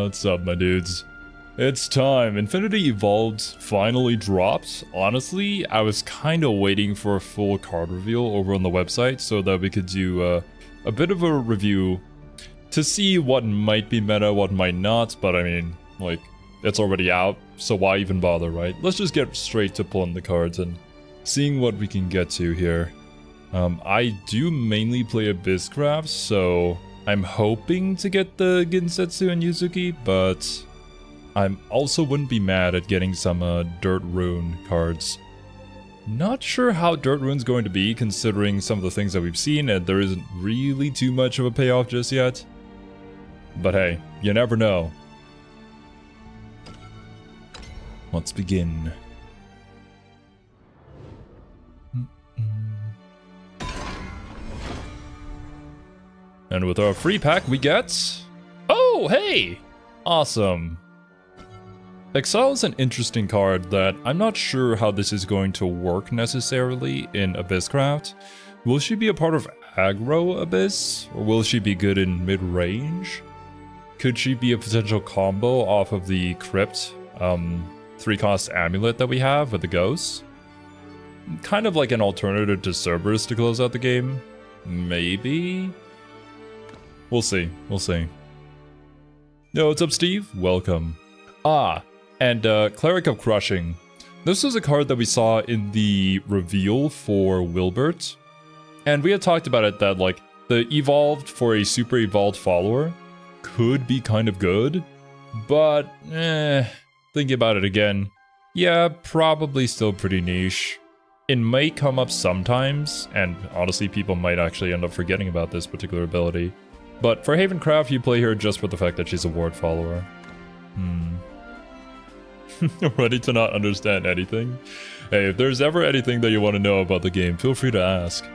What's up, my dudes? It's time. Infinity Evolved finally dropped. Honestly, I was kind of waiting for a full card reveal over on the website so that we could do a bit of a review to see what might be meta, what might not, but I mean, like, it's already out, so why even bother, right? Let's just get straight to pulling the cards and seeing what we can get to here. I do mainly play Abysscraft, so I'm hoping to get the Ginsetsu and Yuzuki, but I also wouldn't be mad at getting some Dirt Rune cards. Not sure how Dirt Rune's going to be, considering some of the things that we've seen, and there isn't really too much of a payoff just yet. But hey, you never know. Let's begin. And with our free pack, we get... Oh, hey! Awesome. Exile is an interesting card that I'm not sure how this is going to work necessarily in Abysscraft. Will she be a part of aggro Abyss? Or will she be good in mid-range? Could she be a potential combo off of the Crypt 3-cost amulet that we have with the ghosts? Kind of like an alternative to Cerberus to close out the game? Maybe? We'll see. We'll see. Yo, what's up, Steve? Welcome. And Cleric of Crushing. This was a card that we saw in the reveal for Wilbert. And we had talked about it that, like, the evolved for a super evolved follower could be kind of good. But, thinking about it again, yeah, probably still pretty niche. It may come up sometimes, and honestly, people might actually end up forgetting about this particular ability. But for Havencraft, you play her just for the fact that she's a ward follower. Ready to not understand anything? Hey, if there's ever anything that you want to know about the game, feel free to ask.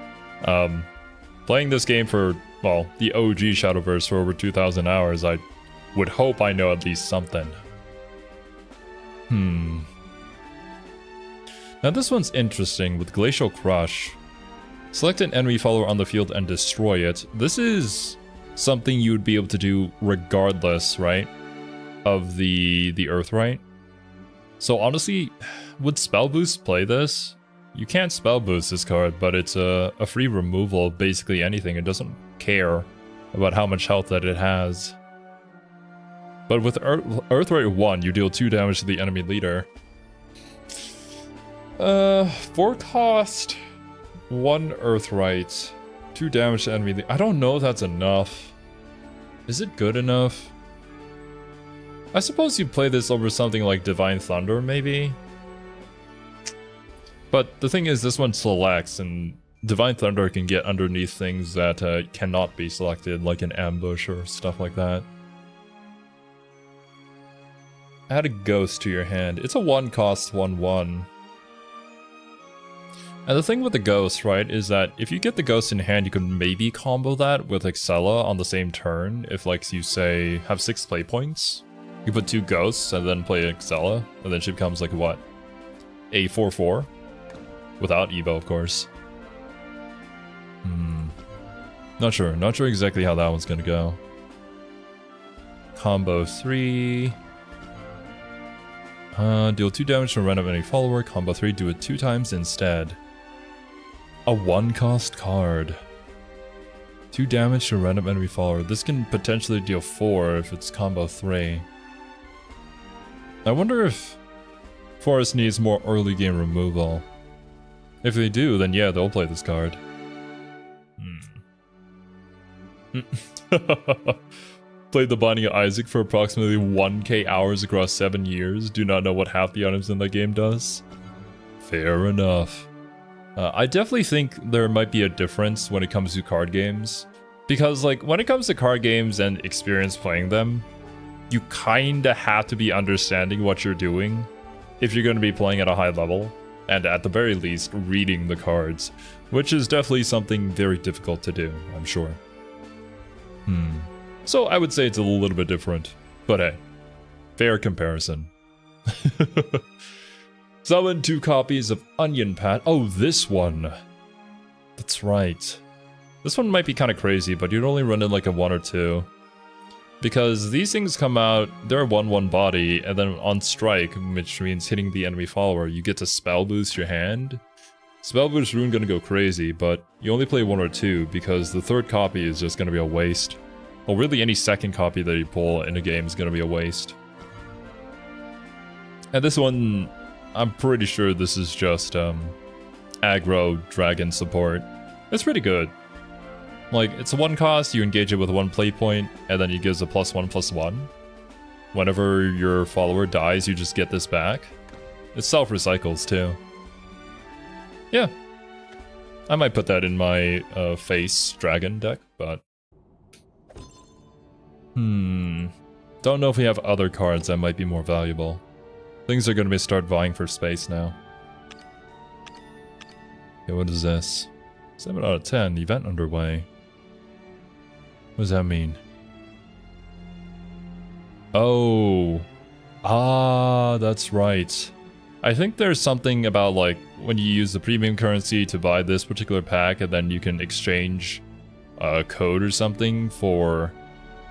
Playing this game for, well, the OG Shadowverse for over 2,000 hours, I would hope I know at least something. Now this one's interesting with Glacial Crush. Select an enemy follower on the field and destroy it. This is something you would be able to do regardless, right, of the Earthright. So honestly, would Spell Boost play this? You can't Spell Boost this card, but it's a free removal of basically anything. It doesn't care about how much health that it has. But with Earthright 1, you deal 2 damage to the enemy leader. 4 cost, 1 Earthright, 2 damage to enemy. I don't know if that's enough. Is it good enough? I suppose you'd play this over something like Divine Thunder, maybe? But the thing is, this one selects, and Divine Thunder can get underneath things that cannot be selected, like an ambush or stuff like that. Add a ghost to your hand. It's a 1-cost 1/1. And the thing with the ghost, right, is that if you get the ghost in hand, you can maybe combo that with Excella on the same turn. If, like, you say, have 6 play points, you put 2 ghosts and then play Excella, and then she becomes, like, what? A 4/4? Without Evo, of course. Not sure. Not sure exactly how that one's gonna go. Combo 3. Deal 2 damage to a random enemy follower. Combo 3, do it 2 times instead. A 1-cost card. 2 damage to a random enemy follower. This can potentially deal 4 if it's combo 3. I wonder if Forest needs more early game removal. If they do, then yeah, they'll play this card. Played the Binding of Isaac for approximately 1k hours across 7 years. Do not know what half the items in that game does. Fair enough. I definitely think there might be a difference when it comes to card games. Because, like, when it comes to card games and experience playing them, you kinda have to be understanding what you're doing if you're going to be playing at a high level. And at the very least, reading the cards. Which is definitely something very difficult to do, I'm sure. So I would say it's a little bit different. But hey, fair comparison. Summon 2 copies of Onion Pat. Oh, this one. That's right. This one might be kind of crazy, but you'd only run in like a 1 or 2. Because these things come out, they're 1/1 body, and then on strike, which means hitting the enemy follower, you get to spell boost your hand. Spell boost rune gonna go crazy, but you only play 1 or 2 because the third copy is just gonna be a waste. Well, really any second copy that you pull in a game is gonna be a waste. And this one, I'm pretty sure this is just aggro dragon support. It's pretty good. Like, it's a 1 cost, you engage it with 1 play point, and then it gives a +1/+1. Whenever your follower dies, you just get this back. It self-recycles too. Yeah. I might put that in my face dragon deck, but... Don't know if we have other cards that might be more valuable. Things are gonna start vying for space now. Okay, what is this? 7 out of 10, event underway. What does that mean? Oh. Ah, that's right. I think there's something about, like, when you use the premium currency to buy this particular pack, and then you can exchange a code or something for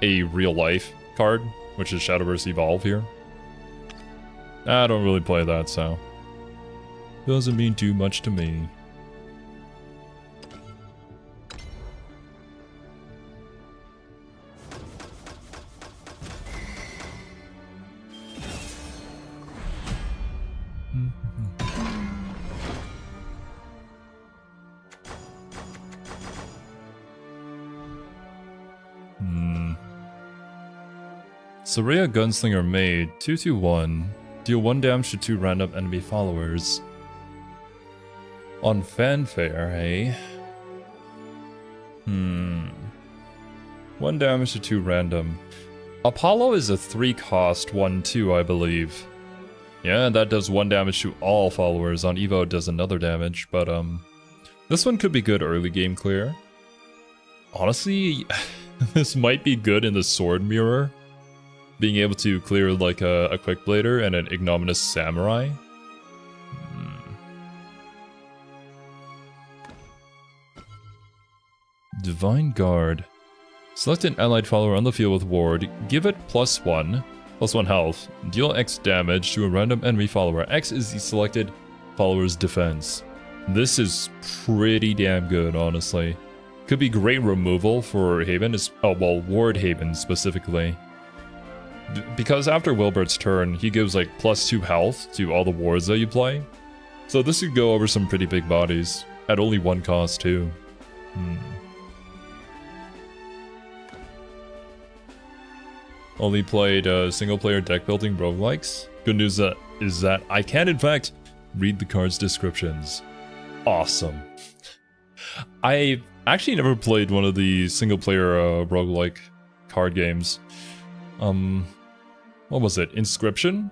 a real-life card, which is Shadowverse Evolve here. I don't really play that, so... doesn't mean too much to me. Soraya Gunslinger Maid, 2/2/1. Deal 1 damage to 2 random enemy followers. On fanfare, hey? 1 damage to 2 random. Apollo is a 3 cost 1/2, I believe. Yeah, that does 1 damage to all followers. On Evo it does another damage, but this one could be good early game clear. Honestly, this might be good in the sword mirror. Being able to clear like a quick blader and an ignominious samurai. Divine Guard. Select an allied follower on the field with ward. Give it +1 health. Deal X damage to a random enemy follower. X is the selected follower's defense. This is pretty damn good, honestly. Could be great removal for Haven. Ward Haven specifically. Because after Wilbert's turn, he gives like +2 health to all the wards that you play. So this could go over some pretty big bodies, at only 1 cost too. Only played single player deck building roguelikes. Good news is that I can in fact read the cards' descriptions. Awesome. I actually never played one of the single player roguelike card games. What was it? Inscription?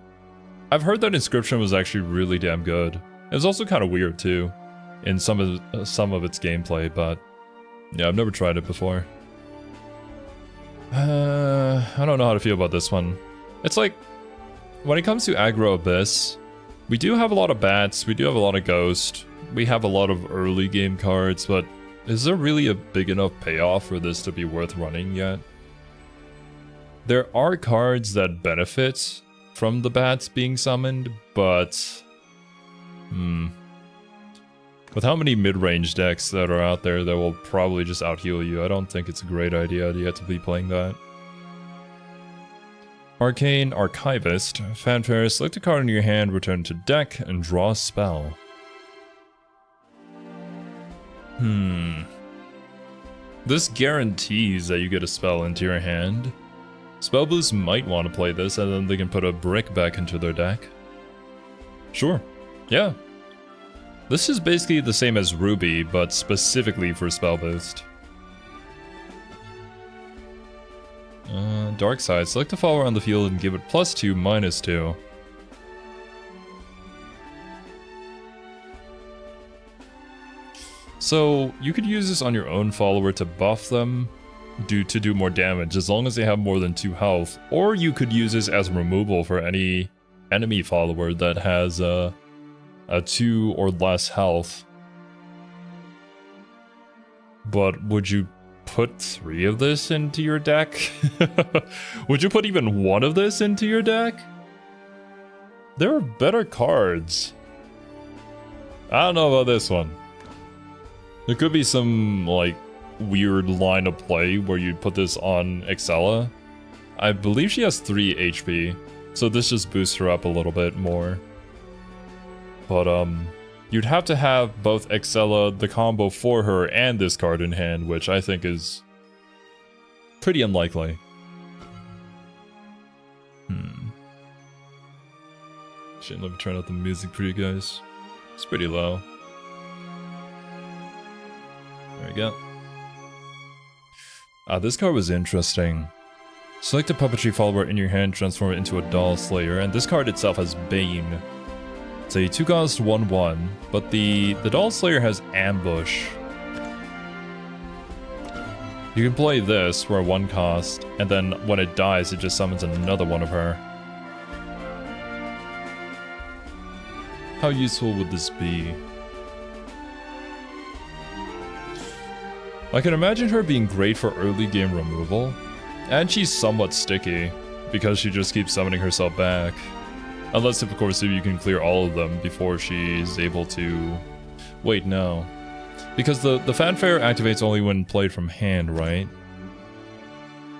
I've heard that Inscription was actually really damn good. It was also kind of weird too, in some of its gameplay, but yeah, I've never tried it before. I don't know how to feel about this one. It's like, when it comes to aggro Abyss, we do have a lot of bats, we do have a lot of ghost, we have a lot of early game cards, but is there really a big enough payoff for this to be worth running yet? There are cards that benefit from the bats being summoned, but... with how many mid-range decks that are out there that will probably just out-heal you, I don't think it's a great idea yet to be playing that. Arcane Archivist. Fanfare, select a card in your hand, return to deck, and draw a spell. This guarantees that you get a spell into your hand. Spellboost might want to play this, and then they can put a brick back into their deck. Sure. Yeah. This is basically the same as Ruby, but specifically for Spellboost. Dark Side. Select a follower on the field and give it +2, -2. So, you could use this on your own follower to buff them, to do more damage, as long as they have more than 2 health. Or you could use this as removal for any enemy follower that has a 2 or less health. But would you put 3 of this into your deck? Would you put even 1 of this into your deck? There are better cards. I don't know about this one. There could be some, like, weird line of play where you'd put this on Excella. I believe she has 3 HP, so this just boosts her up a little bit more. But, you'd have to have both Excella, the combo for her, and this card in hand, which I think is pretty unlikely. Shit, let me turn up the music for you guys. It's pretty low. There we go. This card was interesting. Select a puppetry follower in your hand, transform it into a doll slayer, and this card itself has Bane. It's a 2-cost 1/1, but the doll slayer has ambush. You can play this for a 1 cost, and then when it dies, it just summons another one of her. How useful would this be? I can imagine her being great for early game removal, and she's somewhat sticky, because she just keeps summoning herself back. Unless, of course, if you can clear all of them before she's able to... Wait, no. Because the fanfare activates only when played from hand, right?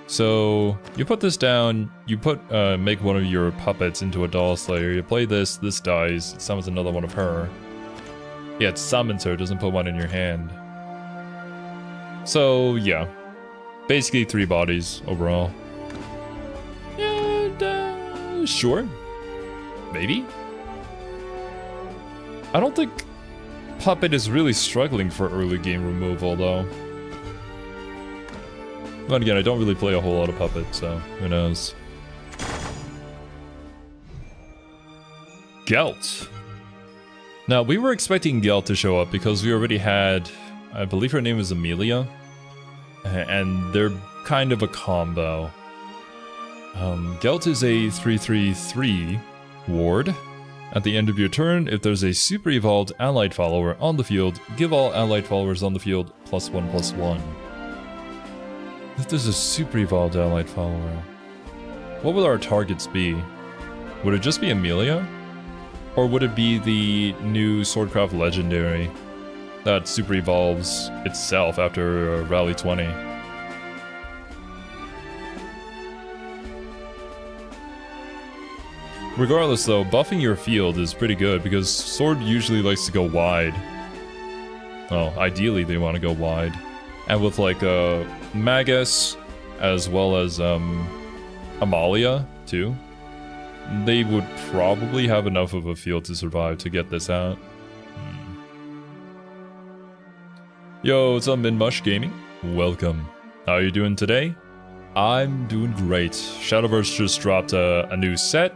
So, you put this down, you make one of your puppets into a doll slayer, you play this dies, it summons another one of her. Yeah, it summons her, doesn't put one in your hand. So, yeah. Basically 3 bodies overall. And, sure. Maybe? I don't think Puppet is really struggling for early game removal, though. But again, I don't really play a whole lot of Puppet, so who knows. Gelt. Now, we were expecting Gelt to show up because we already had, I believe her name is Amelia, and they're kind of a combo. Gelt is a 3/3/3 ward. At the end of your turn, if there's a super evolved allied follower on the field, give all allied followers on the field +1/+1. If there's a super evolved allied follower, what would our targets be? Would it just be Amelia? Or would it be the new Swordcraft Legendary that super evolves itself after Rally 20? Regardless though, buffing your field is pretty good because Sword usually likes to go wide. Well, ideally they want to go wide. And with like Magus, as well as Amalia too, they would probably have enough of a field to survive to get this out. Yo, what's up, Minmush Gaming? Welcome. How are you doing today? I'm doing great. Shadowverse just dropped a new set.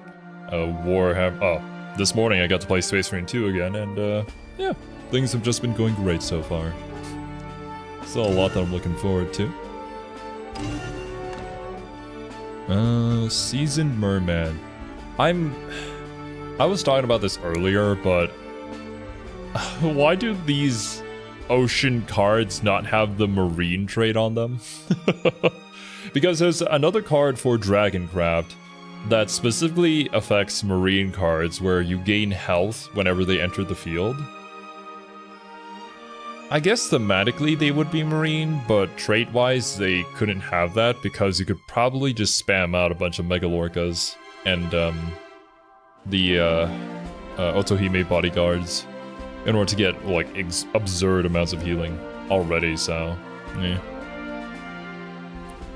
This morning I got to play Space Marine 2 again, and yeah, things have just been going great so far. Still a lot that I'm looking forward to. Seasoned Merman. I was talking about this earlier, but why do these ocean cards not have the marine trait on them? Because there's another card for Dragoncraft that specifically affects marine cards where you gain health whenever they enter the field. I guess thematically they would be marine, but trait-wise they couldn't have that because you could probably just spam out a bunch of Megalorcas and the Otohime bodyguards in order to get like absurd amounts of healing already, so yeah.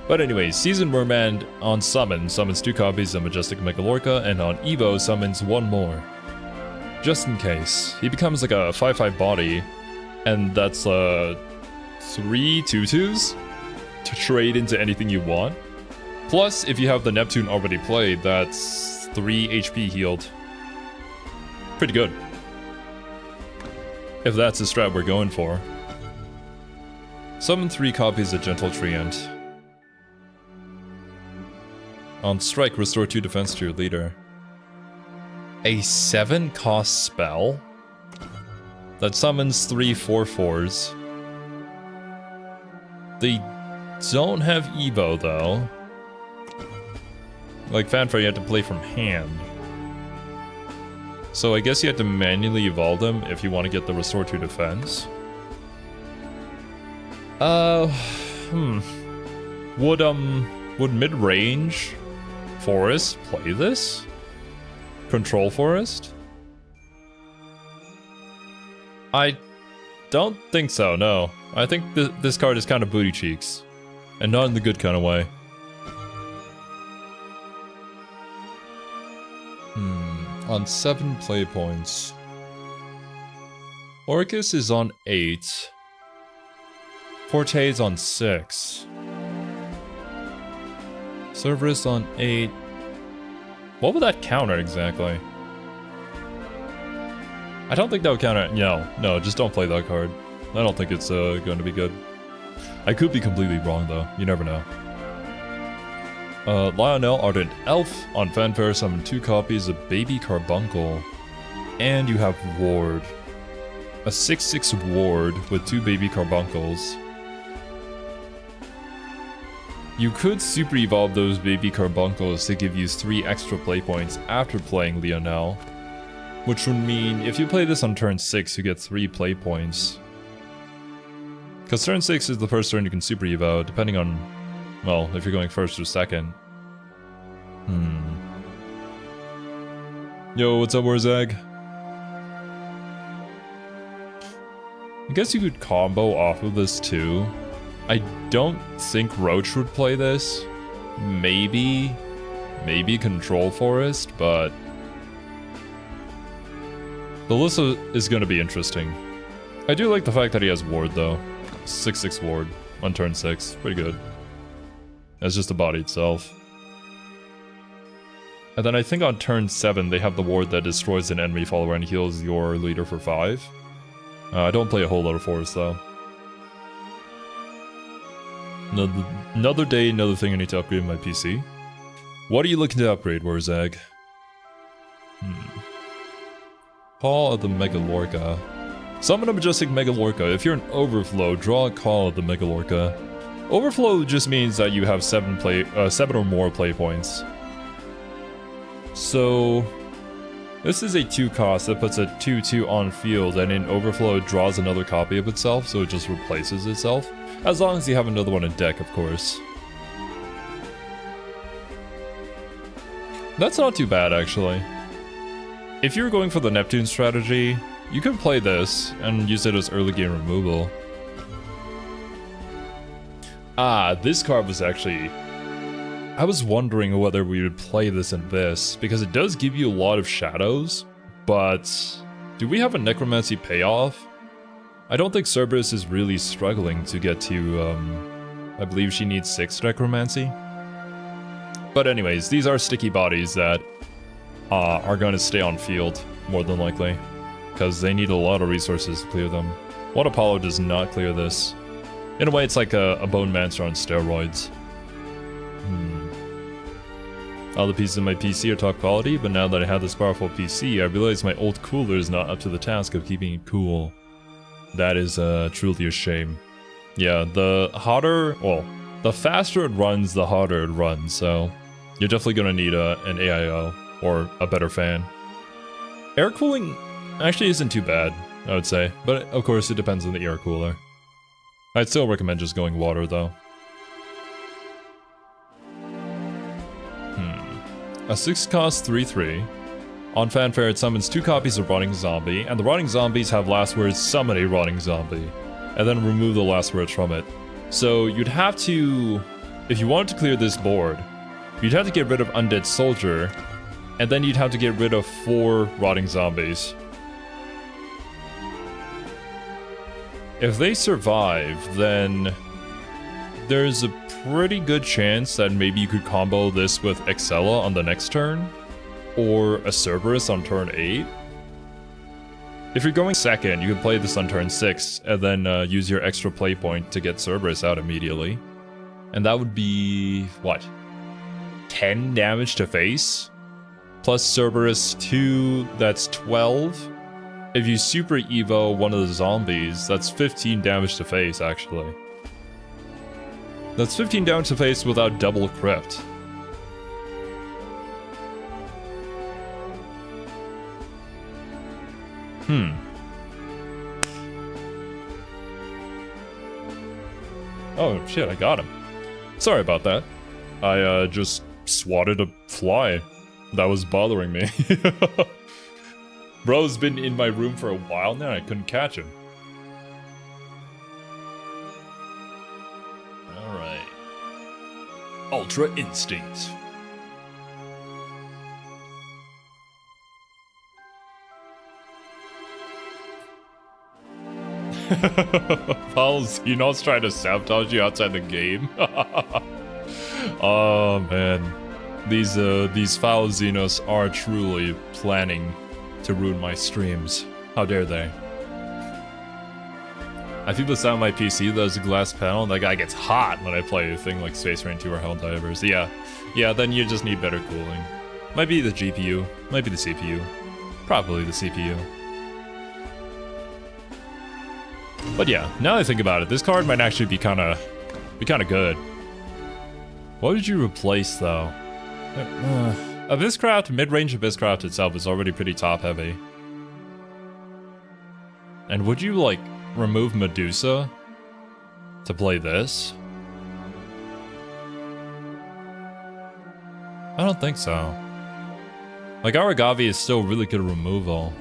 But anyways, Seasoned Merman on Summon summons 2 copies of Majestic Megalorca, and on Evo summons 1 more. Just in case. He becomes like a 5/5 body, and that's 3 2/2s to trade into anything you want. Plus, if you have the Neptune already played, that's 3 HP healed. Pretty good. If that's the strat we're going for. Summon 3 copies of Gentle Treant. On strike, restore 2 defense to your leader. A 7-cost spell that summons 3 4/4s. The don't have Evo though. Like Fanfare, you had to play from hand. So I guess you had to manually evolve them if you want to get the Restore to Defense. Would mid-range Forest play this? Control Forest? I don't think so, no. I think this card is kind of booty cheeks. And not in the good kind of way. On 7 play points. Orcus is on 8. Forte is on 6. Cerberus on 8. What would that counter exactly? I don't think that would counter. No, just don't play that card. I don't think it's going to be good. I could be completely wrong though. You never know. Lionel Ardent Elf on Fanfare summon 2 copies of Baby Carbuncle. And you have Ward. A 6/6 Ward with 2 Baby Carbuncles. You could super evolve those Baby Carbuncles to give you 3 extra play points after playing Lionel. Which would mean if you play this on turn 6, you get 3 play points. Because turn 6 is the first turn you can super evo, depending on, well, if you're going first or second. Yo, what's up, Warzag? I guess you could combo off of this too. I don't think Roach would play this. Maybe Control Forest, but the list is going to be interesting. I do like the fact that he has Ward though. 6/6 Ward on turn 6. Pretty good. That's just the body itself. And then I think on turn 7 they have the Ward that destroys an enemy follower and heals your leader for 5. I don't play a whole lot of Forest though. Another day, another thing I need to upgrade my PC. What are you looking to upgrade, Warzag? Call of the Megalorca. Summon a Majestic Megalorca. If you're an Overflow, draw a Call of the Megalorca. Overflow just means that you have 7 or more play points. So this is a 2 cost that puts a 2/2 on field, and in Overflow it draws another copy of itself, so it just replaces itself. As long as you have another one in deck, of course. That's not too bad, actually. If you're going for the Neptune strategy, you can play this and use it as early game removal. This card was actually... I was wondering whether we would play this in this, because it does give you a lot of shadows, but do we have a Necromancy payoff? I don't think Cerberus is really struggling to get to, I believe she needs 6 Necromancy. But anyways, these are sticky bodies that are going to stay on field, more than likely, because they need a lot of resources to clear them. What Apollo does not clear this. In a way, it's like a Bone Mancer on steroids. All the pieces of my PC are top quality, but now that I have this powerful PC, I realize my old cooler is not up to the task of keeping it cool. That is truly a shame. Yeah, the hotter, well, the faster it runs, the hotter it runs, so you're definitely going to need an AIO or a better fan. Air cooling actually isn't too bad, I would say, but of course it depends on the air cooler. I'd still recommend just going water though. A 6 cost 3/3. On Fanfare it summons 2 copies of Rotting Zombie, and the Rotting Zombies have last words summon a Rotting Zombie, and then remove the last words from it. So you'd have to, if you wanted to clear this board, you'd have to get rid of Undead Soldier, and then you'd have to get rid of 4 Rotting Zombies. If they survive, then there's a pretty good chance that maybe you could combo this with Excella on the next turn, or a Cerberus on turn 8. If you're going second, you can play this on turn 6, and then use your extra play point to get Cerberus out immediately. And that would be, what? 10 damage to face? Plus Cerberus 2, that's 12. If you super evo one of the zombies, that's 15 damage to face, actually. That's 15 down to face without double crypt. Oh shit, I got him. Sorry about that. I just swatted a fly that was bothering me. Bro's been in my room for a while now, I couldn't catch him. Alright. Ultra Instinct. Xenos trying to sabotage you outside the game. Oh man, these foul Xenos are truly planning to ruin my streams. How dare they? I feel the sound of my PC. There's a glass panel, and that guy gets hot when I play a thing like Space Marine 2 or Helldivers. Yeah. Then you just need better cooling. Might be the GPU, might be the CPU, probably the CPU. But yeah, now that I think about it, this card might actually be kind of good. What would you replace though? Abysscraft, mid-range Abysscraft itself is already pretty top heavy. And would you like remove Medusa to play this? I don't think so. Like Aragavi is still really good removal.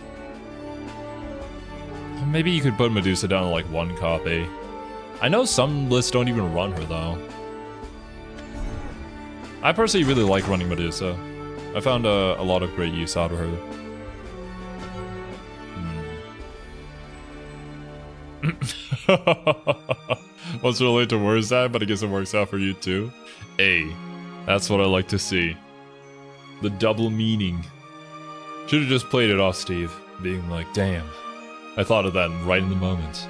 Maybe you could put Medusa down to like 1 copy. I know some lists don't even run her though. I personally really like running Medusa. I found a lot of great use out of her. What's related to words that, but I guess it works out for you too. Hey, that's what I like to see. The double meaning. Should have just played it off, Steve. Being like, damn. I thought of that right in the moment.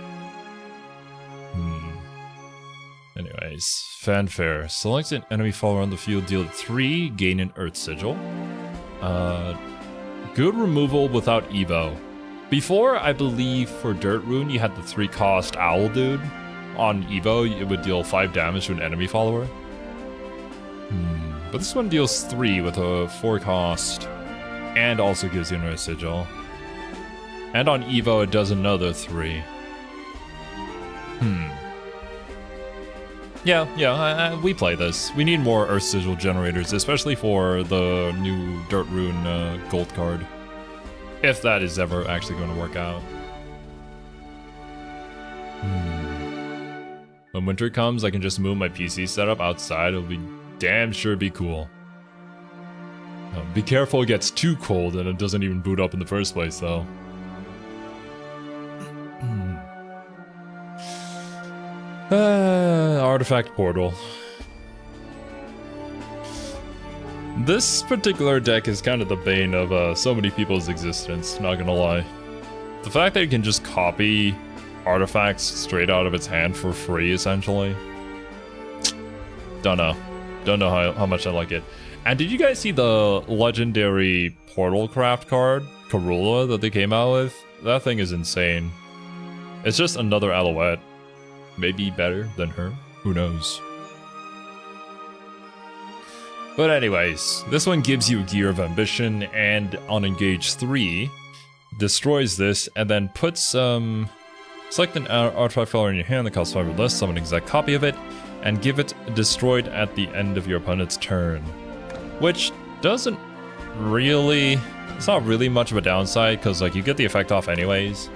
Anyways, fanfare. Select an enemy follower on the field, deal 3, gain an Earth Sigil. Good removal without Evo. Before, I believe for Dirt Rune, you had the 3-cost Owl Dude. On Evo, it would deal 5 damage to an enemy follower. But this one deals 3 with a 4-cost, and also gives you an Earth Sigil. And on Evo, it does another 3. Yeah, we play this. We need more Earth Sigil generators, especially for the new Dirt Rune gold card. If that is ever actually going to work out. When winter comes, I can just move my PC setup outside. It'll be damn sure be cool. Be careful it gets too cold and it doesn't even boot up in the first place, though. Artifact Portal. This particular deck is kind of the bane of so many people's existence, not gonna lie. The fact that you can just copy artifacts straight out of its hand for free, essentially. Don't know how much I like it. And did you guys see the legendary Portal Craft card, Karula, that they came out with? That thing is insane. It's just another Alouette. Maybe better than her, who knows. But anyways, this one gives you a Gear of Ambition, and on Engage 3, destroys this, and then puts, select an artifact follower in your hand that costs 5 or less, summon an exact copy of it, and give it destroyed at the end of your opponent's turn. Which doesn't really, it's not really much of a downside, because like you get the effect off anyways.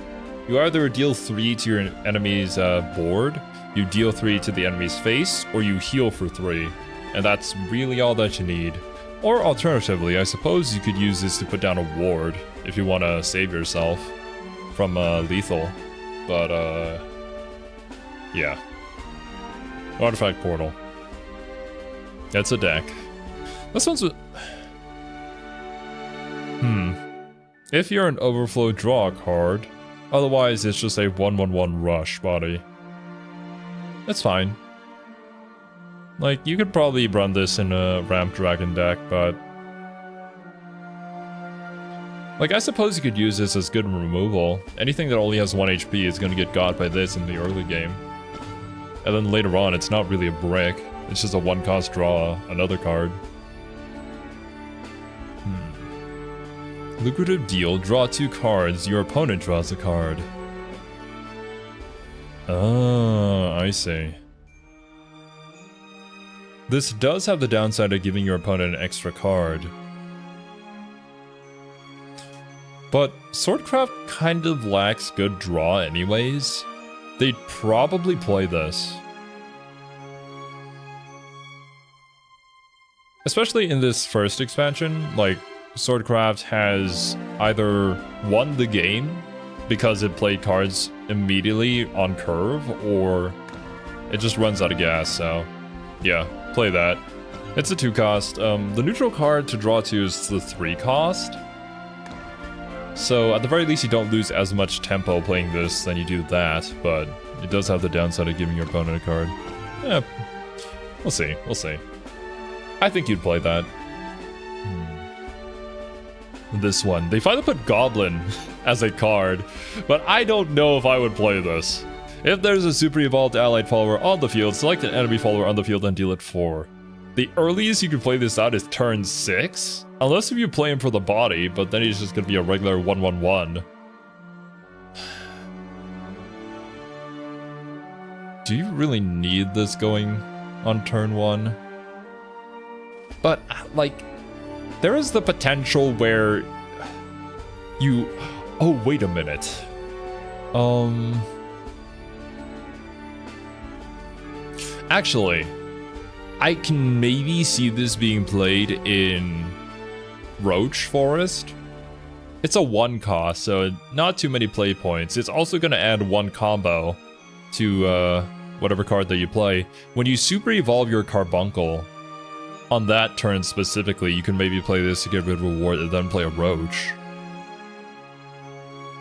You either deal 3 to your enemy's board, you deal 3 to the enemy's face, or you heal for 3. And that's really all that you need. Or alternatively, I suppose you could use this to put down a ward if you want to save yourself from lethal. But yeah. Artifact Portal. That's a deck. This one's If you're an Overflow, draw a card. Otherwise, it's just a 1/1/1 rush body. That's fine. Like, you could probably run this in a Ramp Dragon deck, but... like, I suppose you could use this as good removal. Anything that only has 1 HP is gonna get got by this in the early game. And then later on, it's not really a brick. It's just a 1-cost draw another card. Lucrative deal. Draw 2 cards. Your opponent draws a card. Ah, I see. This does have the downside of giving your opponent an extra card. But Swordcraft kind of lacks good draw anyways. They'd probably play this. Especially in this first expansion, like, Swordcraft has either won the game because it played cards immediately on curve, or it just runs out of gas, so yeah, play that. It's a 2-cost. The neutral card to draw 2 is the 3-cost. So at the very least you don't lose as much tempo playing this than you do that, but it does have the downside of giving your opponent a card. Yeah, we'll see, we'll see. I think you'd play that. This one. They finally put Goblin as a card, but I don't know if I would play this. If there's a super evolved allied follower on the field, select an enemy follower on the field and deal it 4. The earliest you can play this out is turn 6, unless if you play him for the body, but then he's just gonna be a regular 1/1/1. Do you really need this going on turn 1? But, like, there is the potential where you... Oh, wait a minute. Actually, I can maybe see this being played in Roach Forest. It's a 1-cost, so not too many play points. It's also going to add 1 combo to whatever card that you play. When you super evolve your Carbuncle, on that turn specifically, you can maybe play this to get rid of reward and then play a Roach.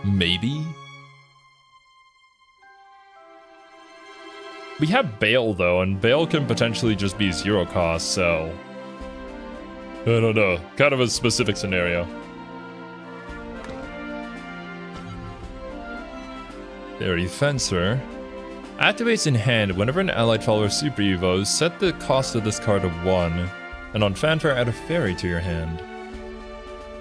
Maybe? We have Bale though, and Bale can potentially just be 0 cost, so... I don't know, kind of a specific scenario. Fairy Fencer. Activates in hand. Whenever an allied follower super evos, set the cost of this card to 1, and on fanfare add a fairy to your hand.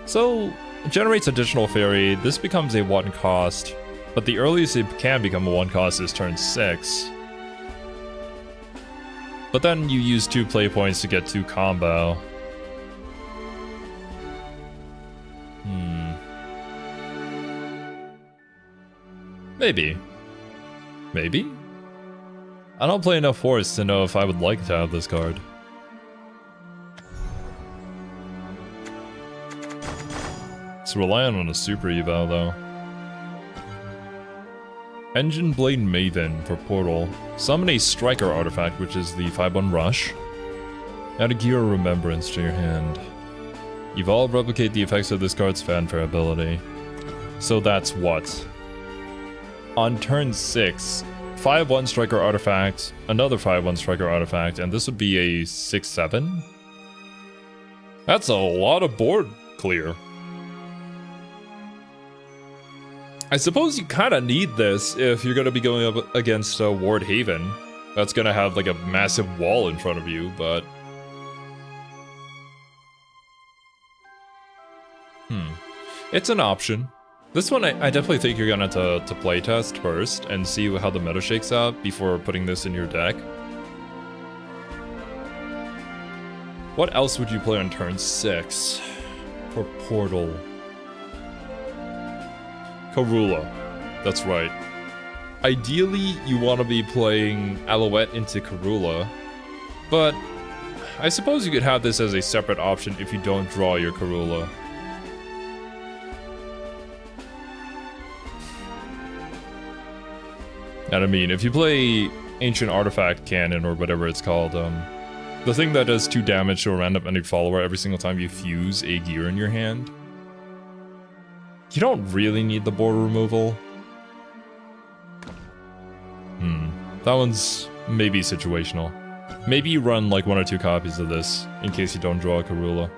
So, it generates additional fairy. This becomes a 1-cost, but the earliest it can become a 1-cost is turn 6. But then you use 2 play points to get 2 combo. Maybe. Maybe? I don't play enough Force to know if I would like to have this card. It's relying on a super eval though. Engine Blade Maven for Portal. Summon a Striker artifact, which is the 5/1 Rush. Add a Gear of Remembrance to your hand. Evolve, replicate the effects of this card's fanfare ability. So that's what? On turn 6, 5/1 Striker artifact, another 5/1 Striker artifact, and this would be a 6/7? That's a lot of board clear. I suppose you kind of need this if you're going to be going up against Ward Haven. That's going to have like a massive wall in front of you, but... It's an option. This one I definitely think you're going to playtest first and see how the meta shakes out before putting this in your deck. What else would you play on turn 6 for Portal? Karula, that's right. Ideally, you want to be playing Alouette into Karula, but I suppose you could have this as a separate option if you don't draw your Karula. And I mean, if you play Ancient Artifact Cannon or whatever it's called, the thing that does 2 damage to a random enemy follower every single time you fuse a gear in your hand, you don't really need the border removal. That one's maybe situational. Maybe you run like 1 or 2 copies of this in case you don't draw a Karula.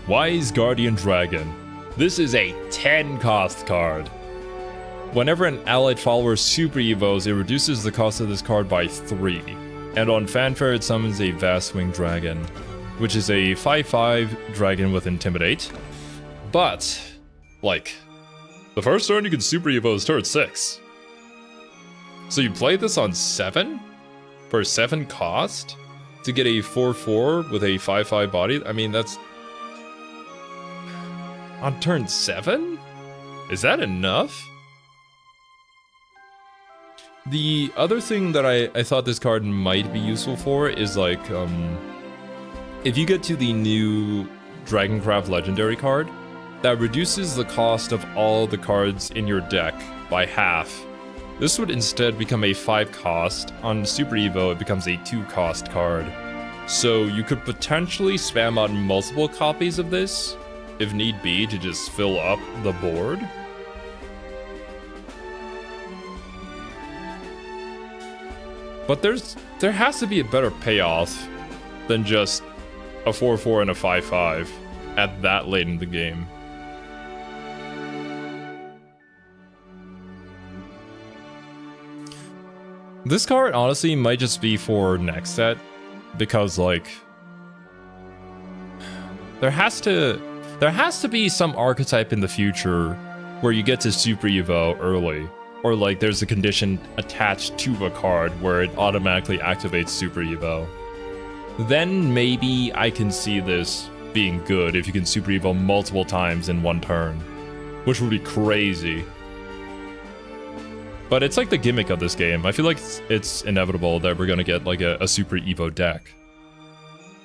Wise Guardian Dragon. This is a 10-cost card. Whenever an allied follower super evos, it reduces the cost of this card by 3. And on Fanfare, it summons a Vast Winged Dragon, which is a 5/5 dragon with Intimidate. But, like, the first turn you can super evo is turn 6. So you play this on 7? For 7 cost? To get a 4/4 with a 5/5 body? I mean, that's... On turn 7? Is that enough? The other thing that I thought this card might be useful for is like, if you get to the new Dragoncraft Legendary card, that reduces the cost of all the cards in your deck by half. This would instead become a 5 cost. On Super Evo, it becomes a 2 cost card. So you could potentially spam out multiple copies of this, if need be, to just fill up the board. But there has to be a better payoff than just a 4/4 and a 5/5 at that late in the game. This card honestly might just be for next set, because like there has to be some archetype in the future where you get to Super Evo early. Or like there's a condition attached to a card where it automatically activates Super Evo. Then maybe I can see this being good if you can Super Evo multiple times in one turn. Which would be crazy. But it's like the gimmick of this game. I feel like it's inevitable that we're gonna get like a Super Evo deck.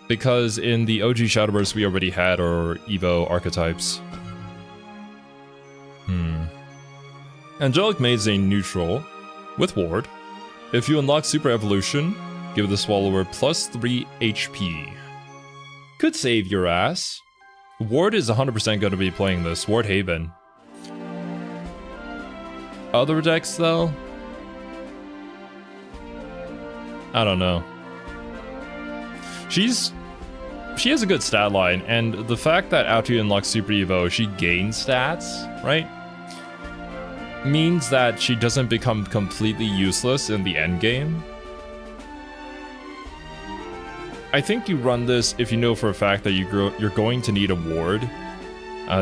Because in the OG Shadowverse we already had our Evo archetypes. Angelic Maid is a neutral with Ward. If you unlock Super Evolution, give the Swallower +3 HP. Could save your ass. Ward is 100% going to be playing this. Ward Haven. Other decks though? I don't know. She has a good stat line, and the fact that after you unlock Super Evo, she gains stats, right? Means that she doesn't become completely useless in the end game. I think you run this if you know for a fact that you're going to need a ward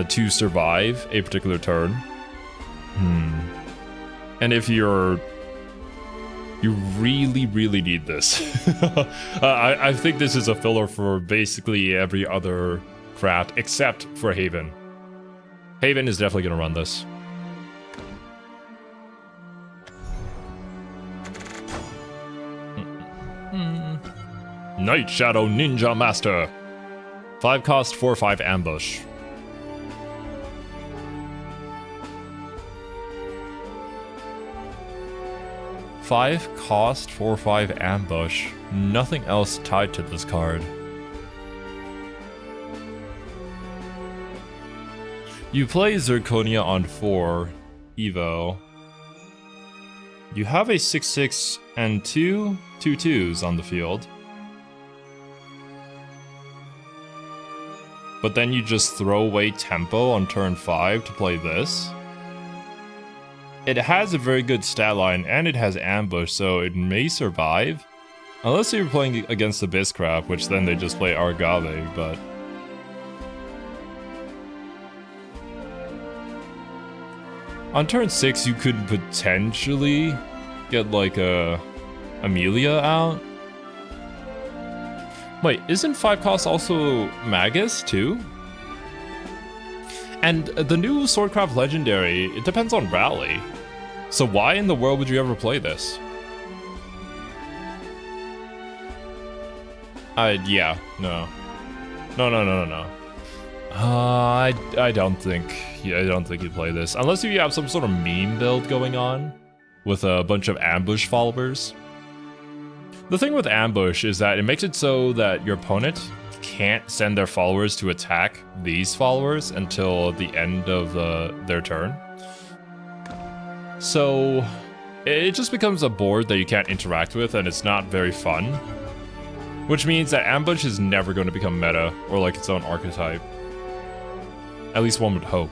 to survive a particular turn. And if you really need this. I think this is a filler for basically every other craft except for Haven. Haven is definitely going to run this. Night Shadow Ninja Master. 5 cost, 4/5 ambush. Five cost, 4/5 ambush. Nothing else tied to this card. You play Zirconia on 4 Evo. You have a 6/6 and 2 2/2s on the field. But then you just throw away tempo on turn 5 to play this. It has a very good stat line and it has ambush, so it may survive. Unless you're playing against the Bizcraft, which then they just play Argave, but... On turn 6 you could potentially get like a Amelia out. Wait, isn't 5 cost also Magus too? And the new Swordcraft Legendary, it depends on Rally. So why in the world would you ever play this? Yeah, no. No. I don't think you play this. Unless you have some sort of meme build going on with a bunch of ambush followers. The thing with ambush is that it makes it so that your opponent can't send their followers to attack these followers until the end of their turn. So it just becomes a board that you can't interact with, and it's not very fun. Which means that ambush is never going to become meta or like its own archetype. At least one would hope.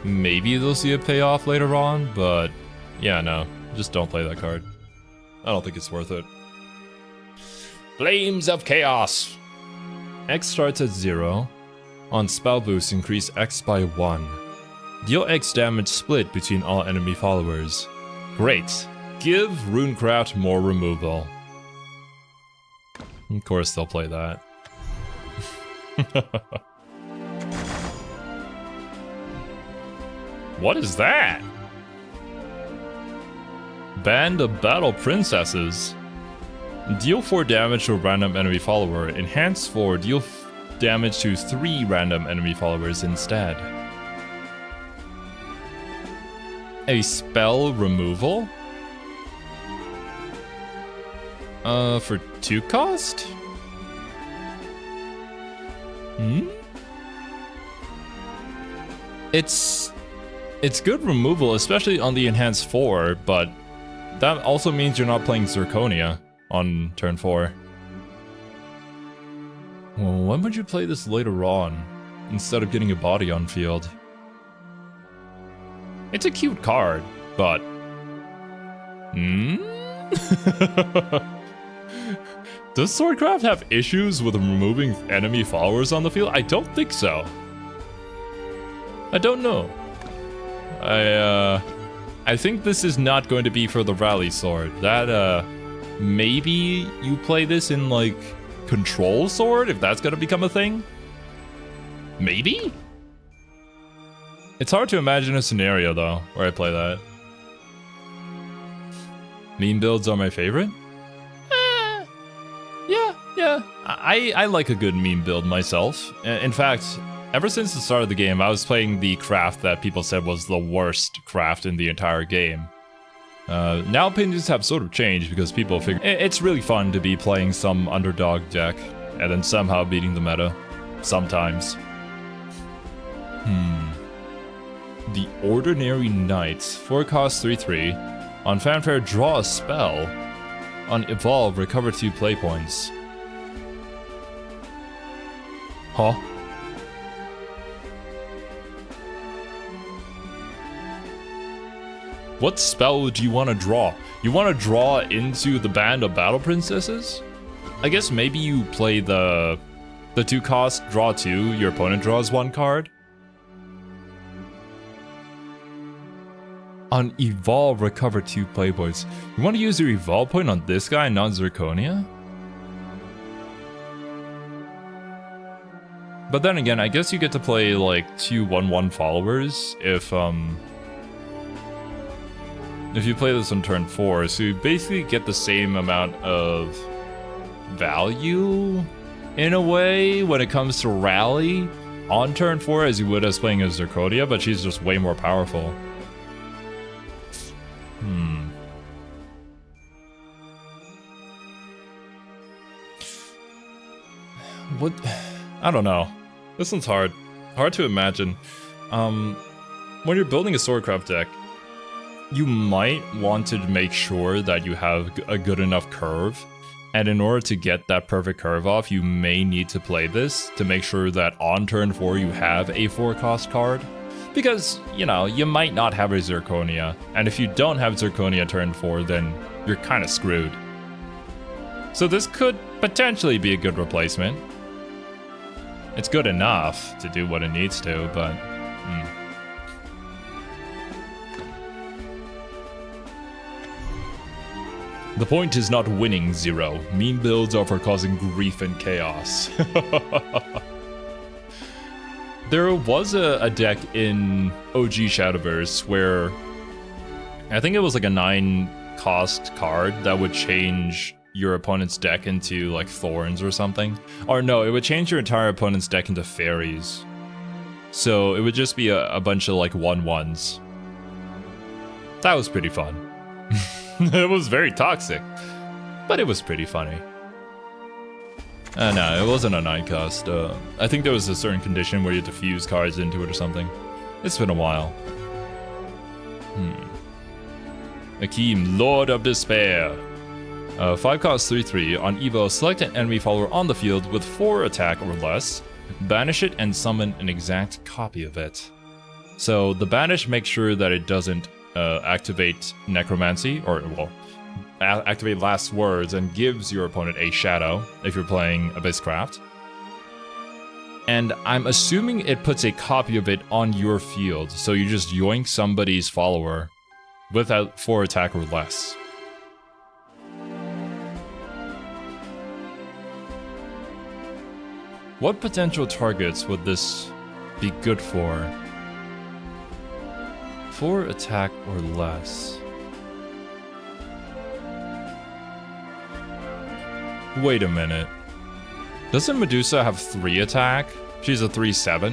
maybe they'll see a payoff later on, but yeah, no. Just don't play that card. I don't think it's worth it. Flames of Chaos! X starts at 0. On spell boost, increase X by 1. Deal X damage split between all enemy followers. Great. Give Runecraft more removal. Of course they'll play that. What is that? Band of Battle Princesses. Deal 4 damage to a random enemy follower. Enhance 4. Deal damage to 3 random enemy followers instead. A spell removal? For 2 cost? It's good removal, especially on the enhanced 4, but that also means you're not playing Zirconia on turn 4. Well, when would you play this later on, instead of getting a body on field? It's a cute card, but... Does Swordcraft have issues with removing enemy followers on the field? I don't think so. I don't know. I think this is not going to be for the Rally Sword. That, maybe you play this in, like, Control Sword, if that's gonna become a thing? Maybe? It's hard to imagine a scenario, though, where I play that. Meme builds are my favorite? Yeah. I like a good meme build myself. In fact, ever since the start of the game, I was playing the craft that people said was the worst craft in the entire game. Now opinions have sort of changed because people figure it's really fun to be playing some underdog deck and then somehow beating the meta. Sometimes. The Ordinary Knight. 4 cost 3/3. On Fanfare, draw a spell. On Evolve, recover 2 play points. Huh? What spell do you want to draw? You want to draw into the Band of Battle Princesses? I guess maybe you play the 2 cost, draw 2, your opponent draws 1 card. On Evolve, recover 2 play points. You want to use your Evolve point on this guy, not Zirconia? But then again, I guess you get to play like 2 1/1 followers if you play this on turn 4, so you basically get the same amount of value, in a way, when it comes to Rally on turn 4 as you would as playing as Zirconia, but she's just way more powerful. What? I don't know. This one's hard. Hard to imagine. When you're building a Swordcraft deck, you might want to make sure that you have a good enough curve, and in order to get that perfect curve off, you may need to play this to make sure that on turn 4 you have a 4-cost card. Because, you know, you might not have a Zirconia, and if you don't have Zirconia turn 4, then you're kind of screwed. So this could potentially be a good replacement. It's good enough to do what it needs to, but... The point is not winning, Zero. Meme builds are for causing grief and chaos. There was a deck in OG Shadowverse where... I think it was like a 9-cost card that would change your opponent's deck into like Thorns or something. Or no, it would change your entire opponent's deck into Fairies. So it would just be a bunch of like 1/1s. That was pretty fun. It was very toxic, but it was pretty funny. No, it wasn't a 9-cost. I think there was a certain condition where you had to fuse cards into it or something. It's been a while. Akeem, Lord of Despair. 5 cost 3/3. On Evo, select an enemy follower on the field with 4 attack or less. Banish it and summon an exact copy of it. So the Banish makes sure that it doesn't activate Necromancy, or, well, activate Last Words, and gives your opponent a Shadow if you're playing Abysscraft. And I'm assuming it puts a copy of it on your field, so you just yoink somebody's follower without 4 attack or less. What potential targets would this be good for? 4 attack or less. Wait a minute. Doesn't Medusa have 3 attack? She's a 3/7?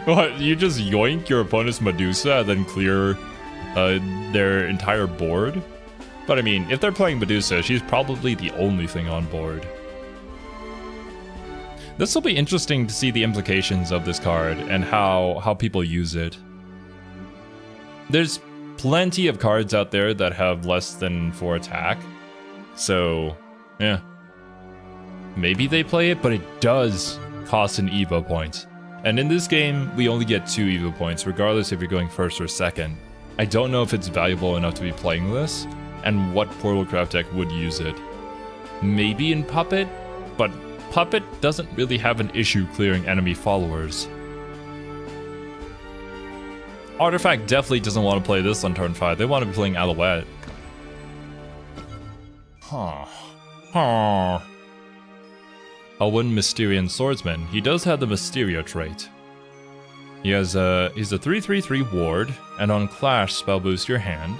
What, you just yoink your opponent's Medusa and then clear their entire board? But I mean, if they're playing Medusa, she's probably the only thing on board. This will be interesting to see the implications of this card and how people use it. There's plenty of cards out there that have less than 4 attack. So, yeah. Maybe they play it, but it does cost an Evo point. And in this game, we only get 2 Evo points, regardless if you're going first or second. I don't know if it's valuable enough to be playing this, and what Portalcraft deck would use it. Maybe in Puppet, but Puppet doesn't really have an issue clearing enemy followers. Artifact definitely doesn't want to play this on turn 5. They want to be playing Alouette. Elwyn Mysterian Swordsman. He does have the Mysterio trait. He's a 3/3/3 ward, and on Clash, spell boost your hand.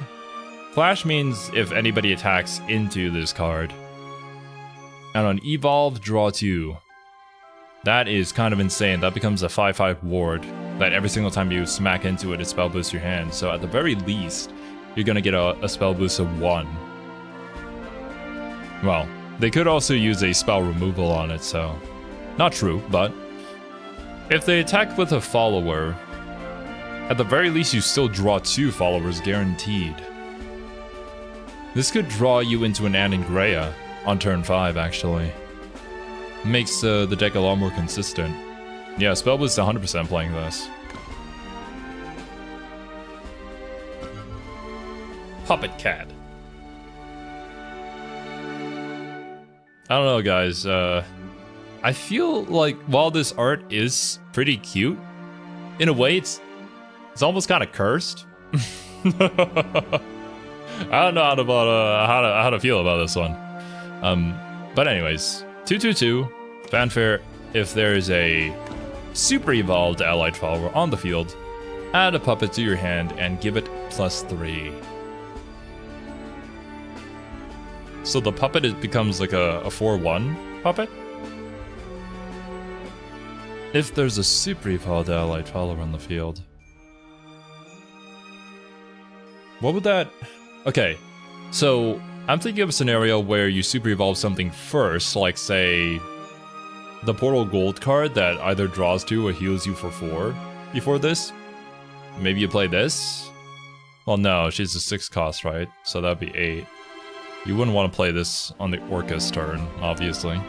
Clash means if anybody attacks into this card. And on Evolve, draw 2. That is kind of insane. That becomes a 5/5 ward that every single time you smack into it, it spell boosts your hand. So at the very least, you're gonna get a spell boost of 1. Well, they could also use a spell removal on it, so... Not true, but... If they attack with a follower, at the very least you still draw 2 followers guaranteed. This could draw you into an Anangrea on turn 5, actually. Makes the deck a lot more consistent. Yeah, Spell Boost 100% playing this. Puppet Cat. I don't know, guys. I feel like while this art is pretty cute, in a way it's almost kind of cursed. I don't know how to feel about this one. But anyways, 2/2/2 fanfare. If there is a super evolved allied follower on the field, add a puppet to your hand and give it +3. So the puppet becomes like a 4/1 puppet. If there's a super evolved allied follower on the field, what would that? Okay, so I'm thinking of a scenario where you super evolve something first, like say the Portal Gold card that either draws 2 or heals you for 4 before this. Maybe you play this? Well, no, she's a 6 cost, right? So that'd be 8. You wouldn't want to play this on the Orcus turn, obviously.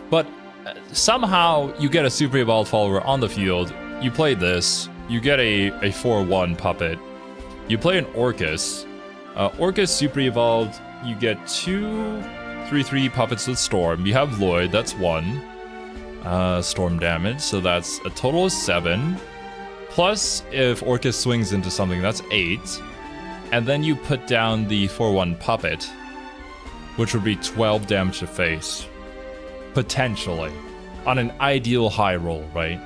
But somehow you get a super evolved follower on the field, you play this, you get a 4/1 puppet, you play an Orcus. Orcus super evolved, you get 2 3/3 puppets with Storm. You have Lloyd, that's 1 Storm damage, so that's a total of 7. Plus, if Orcus swings into something, that's 8. And then you put down the 4/1 puppet, which would be 12 damage to face. Potentially. On an ideal high roll, right?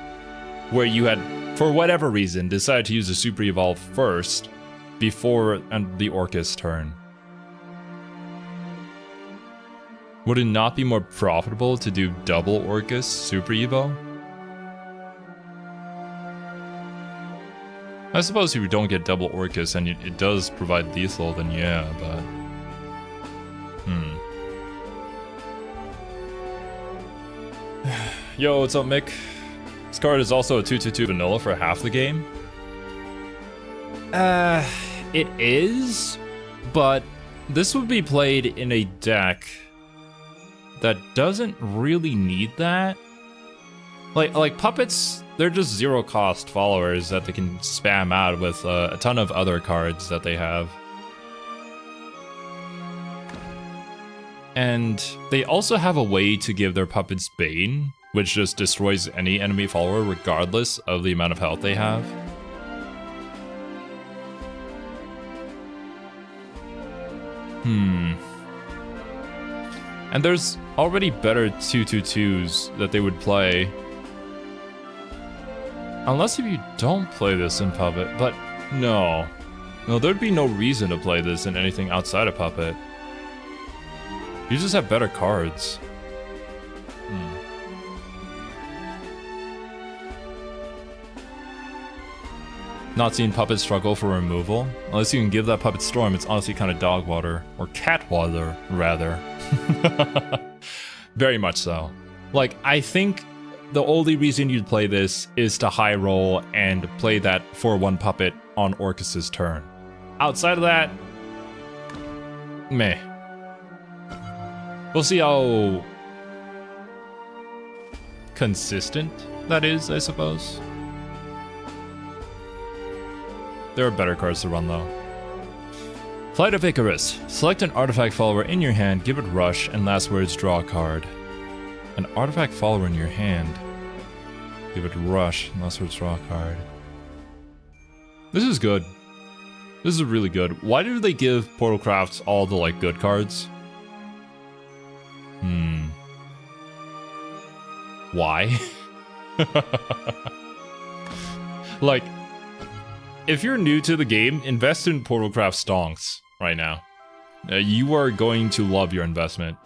Where you had, for whatever reason, decided to use a super evolve first before the Orcus turn. Would it not be more profitable to do double Orcus Super Evo? I suppose if you don't get double Orcus and it does provide lethal, then yeah, but... Yo, what's up, Mick? This card is also a 2/2/2 vanilla for half the game. It is, but this would be played in a deck that doesn't really need that. Like puppets, they're just zero cost followers that they can spam out with a ton of other cards that they have. And they also have a way to give their puppets Bane, which just destroys any enemy follower regardless of the amount of health they have. And there's already better 2/2/2s that they would play. Unless if you don't play this in Puppet, but no. No, there'd be no reason to play this in anything outside of Puppet. You just have better cards. Not seen Puppet struggle for removal. Unless you can give that Puppet Storm, it's honestly kind of dog water. Or cat water, rather. Very much so. Like, I think the only reason you'd play this is to high roll and play that 4/1 Puppet on Orcus's turn. Outside of that, meh. We'll see how consistent that is, I suppose. There are better cards to run, though. Flight of Icarus. Select an artifact follower in your hand, give it Rush, and last words, draw a card. An artifact follower in your hand. Give it Rush, and last words, draw a card. This is good. This is really good. Why do they give Portalcrafts all the, like, good cards? Why? Like, if you're new to the game, invest in Portalcraft Stonks right now. You are going to love your investment.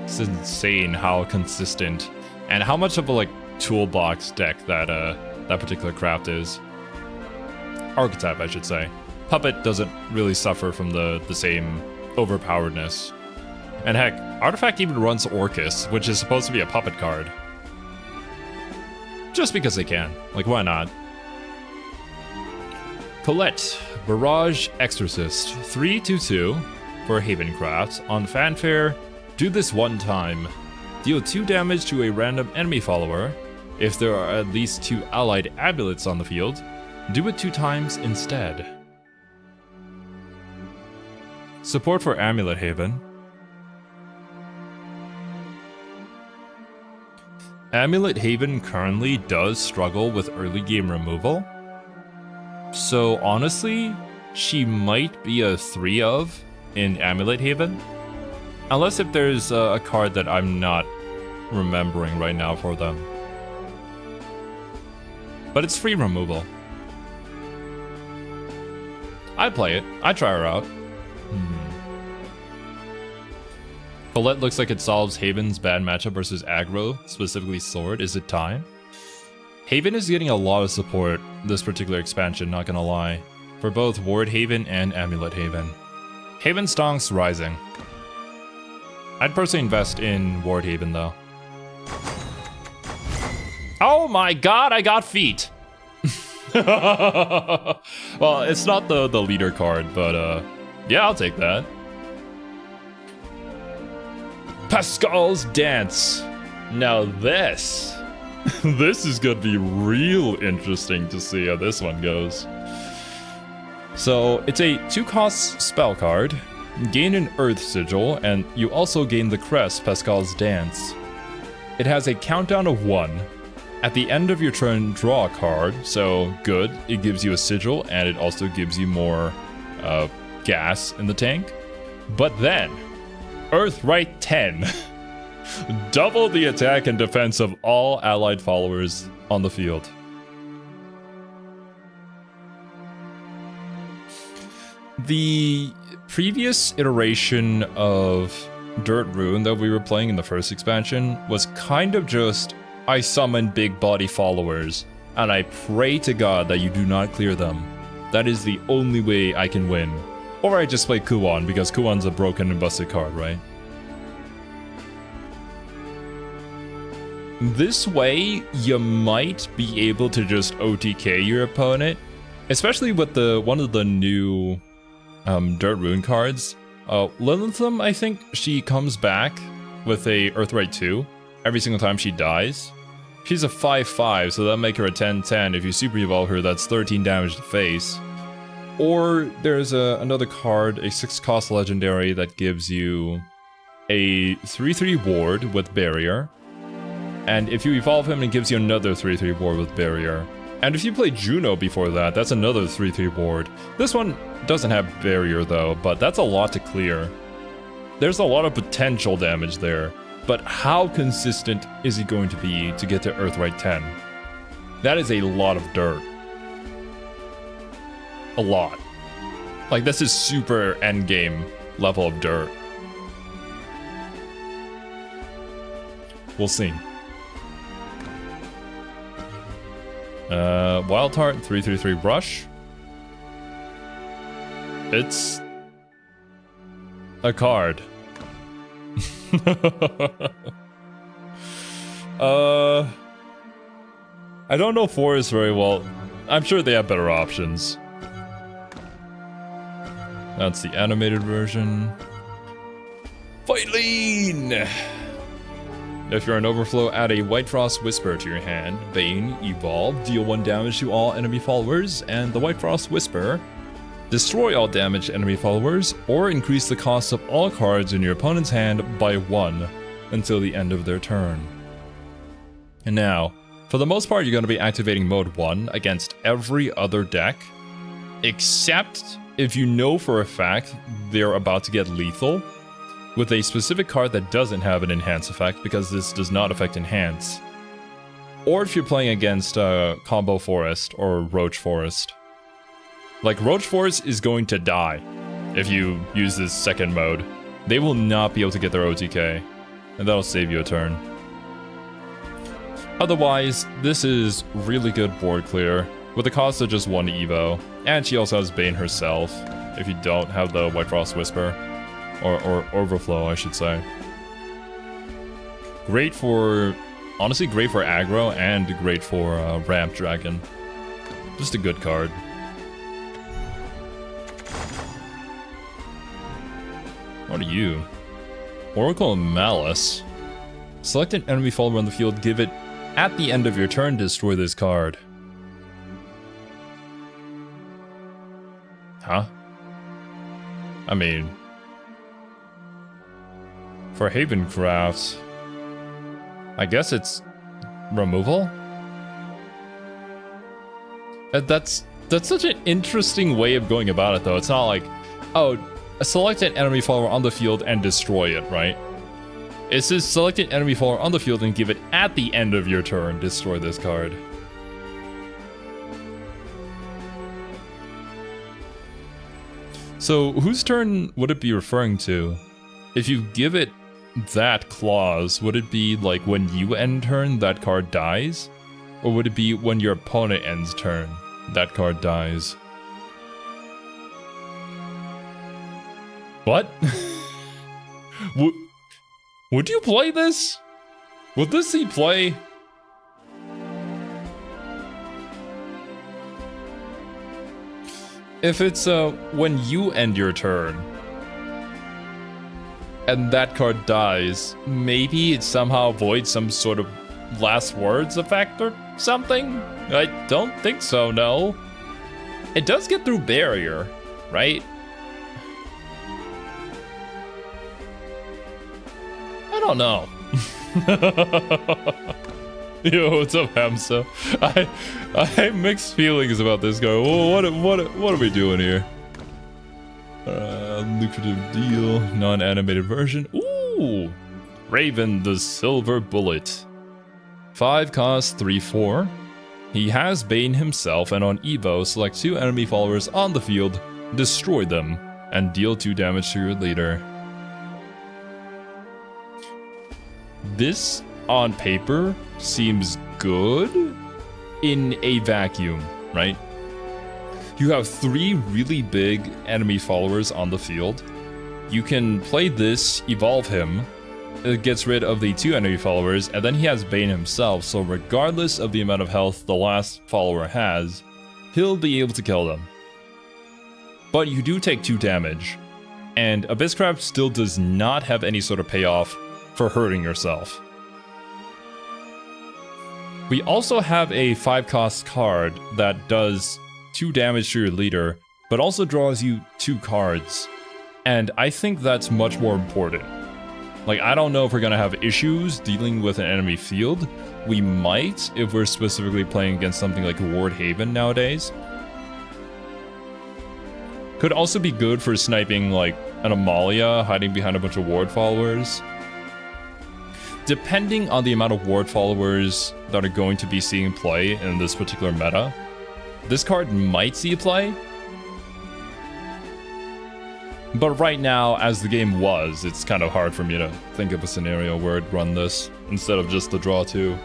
It's insane how consistent and how much of a, like, toolbox deck that that particular craft is. Archetype, I should say. Puppet doesn't really suffer from the same overpoweredness. And heck, Artifact even runs Orcus, which is supposed to be a puppet card. Just because they can. Like, why not? Colette, Barrage Exorcist, 3/2/2 for Havencraft. On Fanfare, do this one time. Deal 2 damage to a random enemy follower. If there are at least 2 allied amulets on the field, do it 2 times instead. Support for Amulet Haven. Amulet Haven currently does struggle with early game removal. So honestly, she might be a 3 of in Amulet Haven. Unless if there's a card that I'm not remembering right now for them. But it's free removal. I'd play it. I'd try her out. Colette looks like it solves Haven's bad matchup versus aggro, specifically Sword. Is it time? Haven is getting a lot of support this particular expansion, not gonna lie, for both Ward Haven and Amulet Haven. Haven Stonks rising. I'd personally invest in Ward Haven though. Oh my god, I got feet! Well, it's not the leader card, but yeah, I'll take that. Pascal's Dance. Now this is gonna be real interesting to see how this one goes. So it's a 2-cost spell card. Gain an Earth Sigil, and you also gain the crest Pascal's Dance. It has a countdown of 1. At the end of your turn, draw a card. So good, it gives you a sigil, and it also gives you more gas in the tank. But then, Earthright 10. Double the attack and defense of all allied followers on the field. The previous iteration of Dirt Rune that we were playing in the first expansion was kind of just, I summon big body followers, and I pray to God that you do not clear them. That is the only way I can win. Or I just play Kuan, because Kuan's a broken and busted card, right? This way, you might be able to just OTK your opponent, especially with one of the new Dirt Rune cards. Lilithum, I think she comes back with a Earthright 2 every single time she dies. She's a 5/5, so that'll make her a 10/10. If you super evolve her, that's 13 damage to face. Or there's another card, a 6-cost legendary that gives you a 3/3 ward with barrier. And if you evolve him, it gives you another 3/3 ward with barrier. And if you play Juno before that, that's another 3/3 ward. This one doesn't have barrier though, but that's a lot to clear. There's a lot of potential damage there, but how consistent is he going to be to get to Earthright 10? That is a lot of dirt. A lot. Like, this is super endgame level of dirt. We'll see. Wild Heart, 3/3 brush. It's a card. I don't know Forest very well. I'm sure they have better options. That's the animated version. Fight Lean! If you're an overflow, add a White Frost Whisper to your hand. Bane, evolve, deal 1 damage to all enemy followers, and the White Frost Whisper, destroy all damaged enemy followers, or increase the cost of all cards in your opponent's hand by 1 until the end of their turn. And now, for the most part, you're going to be activating Mode 1 against every other deck, except if you know for a fact they're about to get lethal, with a specific card that doesn't have an enhance effect, because this does not affect enhance. Or if you're playing against Combo Forest or Roach Forest. Like, Roach Forest is going to die if you use this second mode. They will not be able to get their OTK, and that'll save you a turn. Otherwise, this is really good board clear, with the cost of just 1 Evo. And she also has Bane herself, if you don't have the White Frost Whisper. Or Overflow, I should say. Great for... honestly, great for aggro, and great for Ramp Dragon. Just a good card. What are you? Oracle of Malice. Select an enemy follower on the field, give it at the end of your turn, destroy this card. Huh? I mean... for Havencraft, I guess it's removal? That's such an interesting way of going about it, though. It's not like, oh, select an enemy follower on the field and destroy it, right? It says select an enemy follower on the field and give it at the end of your turn, destroy this card. So, whose turn would it be referring to? If you give it that clause, would it be like when you end turn, that card dies? Or would it be when your opponent ends turn, that card dies? What? Would you play this? Would this see play? If it's when you end your turn, and that card dies, maybe it somehow avoids some sort of last words effect or something? I don't think so, no. It does get through barrier, right? I don't know. Yo, what's up, Hamza? I have mixed feelings about this guy. What are we doing here? Lucrative deal, non-animated version. Ooh! Raven the Silver Bullet. 5 cost, 3/4. He has Bane himself, and on Evo, select 2 enemy followers on the field, destroy them, and deal 2 damage to your leader. This, on paper, seems good in a vacuum, right? You have 3 really big enemy followers on the field. You can play this, evolve him. It gets rid of the 2 enemy followers, and then he has Bane himself, so regardless of the amount of health the last follower has, he'll be able to kill them. But you do take 2 damage, and Abysscraft still does not have any sort of payoff for hurting yourself. We also have a 5-cost card that does 2 damage to your leader, but also draws you 2 cards. And I think that's much more important. Like, I don't know if we're gonna have issues dealing with an enemy field. We might if we're specifically playing against something like Ward Haven nowadays. Could also be good for sniping like an Amalia hiding behind a bunch of ward followers. Depending on the amount of ward followers that are going to be seeing play in this particular meta, this card might see play. But right now, as the game was, it's kind of hard for me to think of a scenario where I'd run this instead of just the draw 2.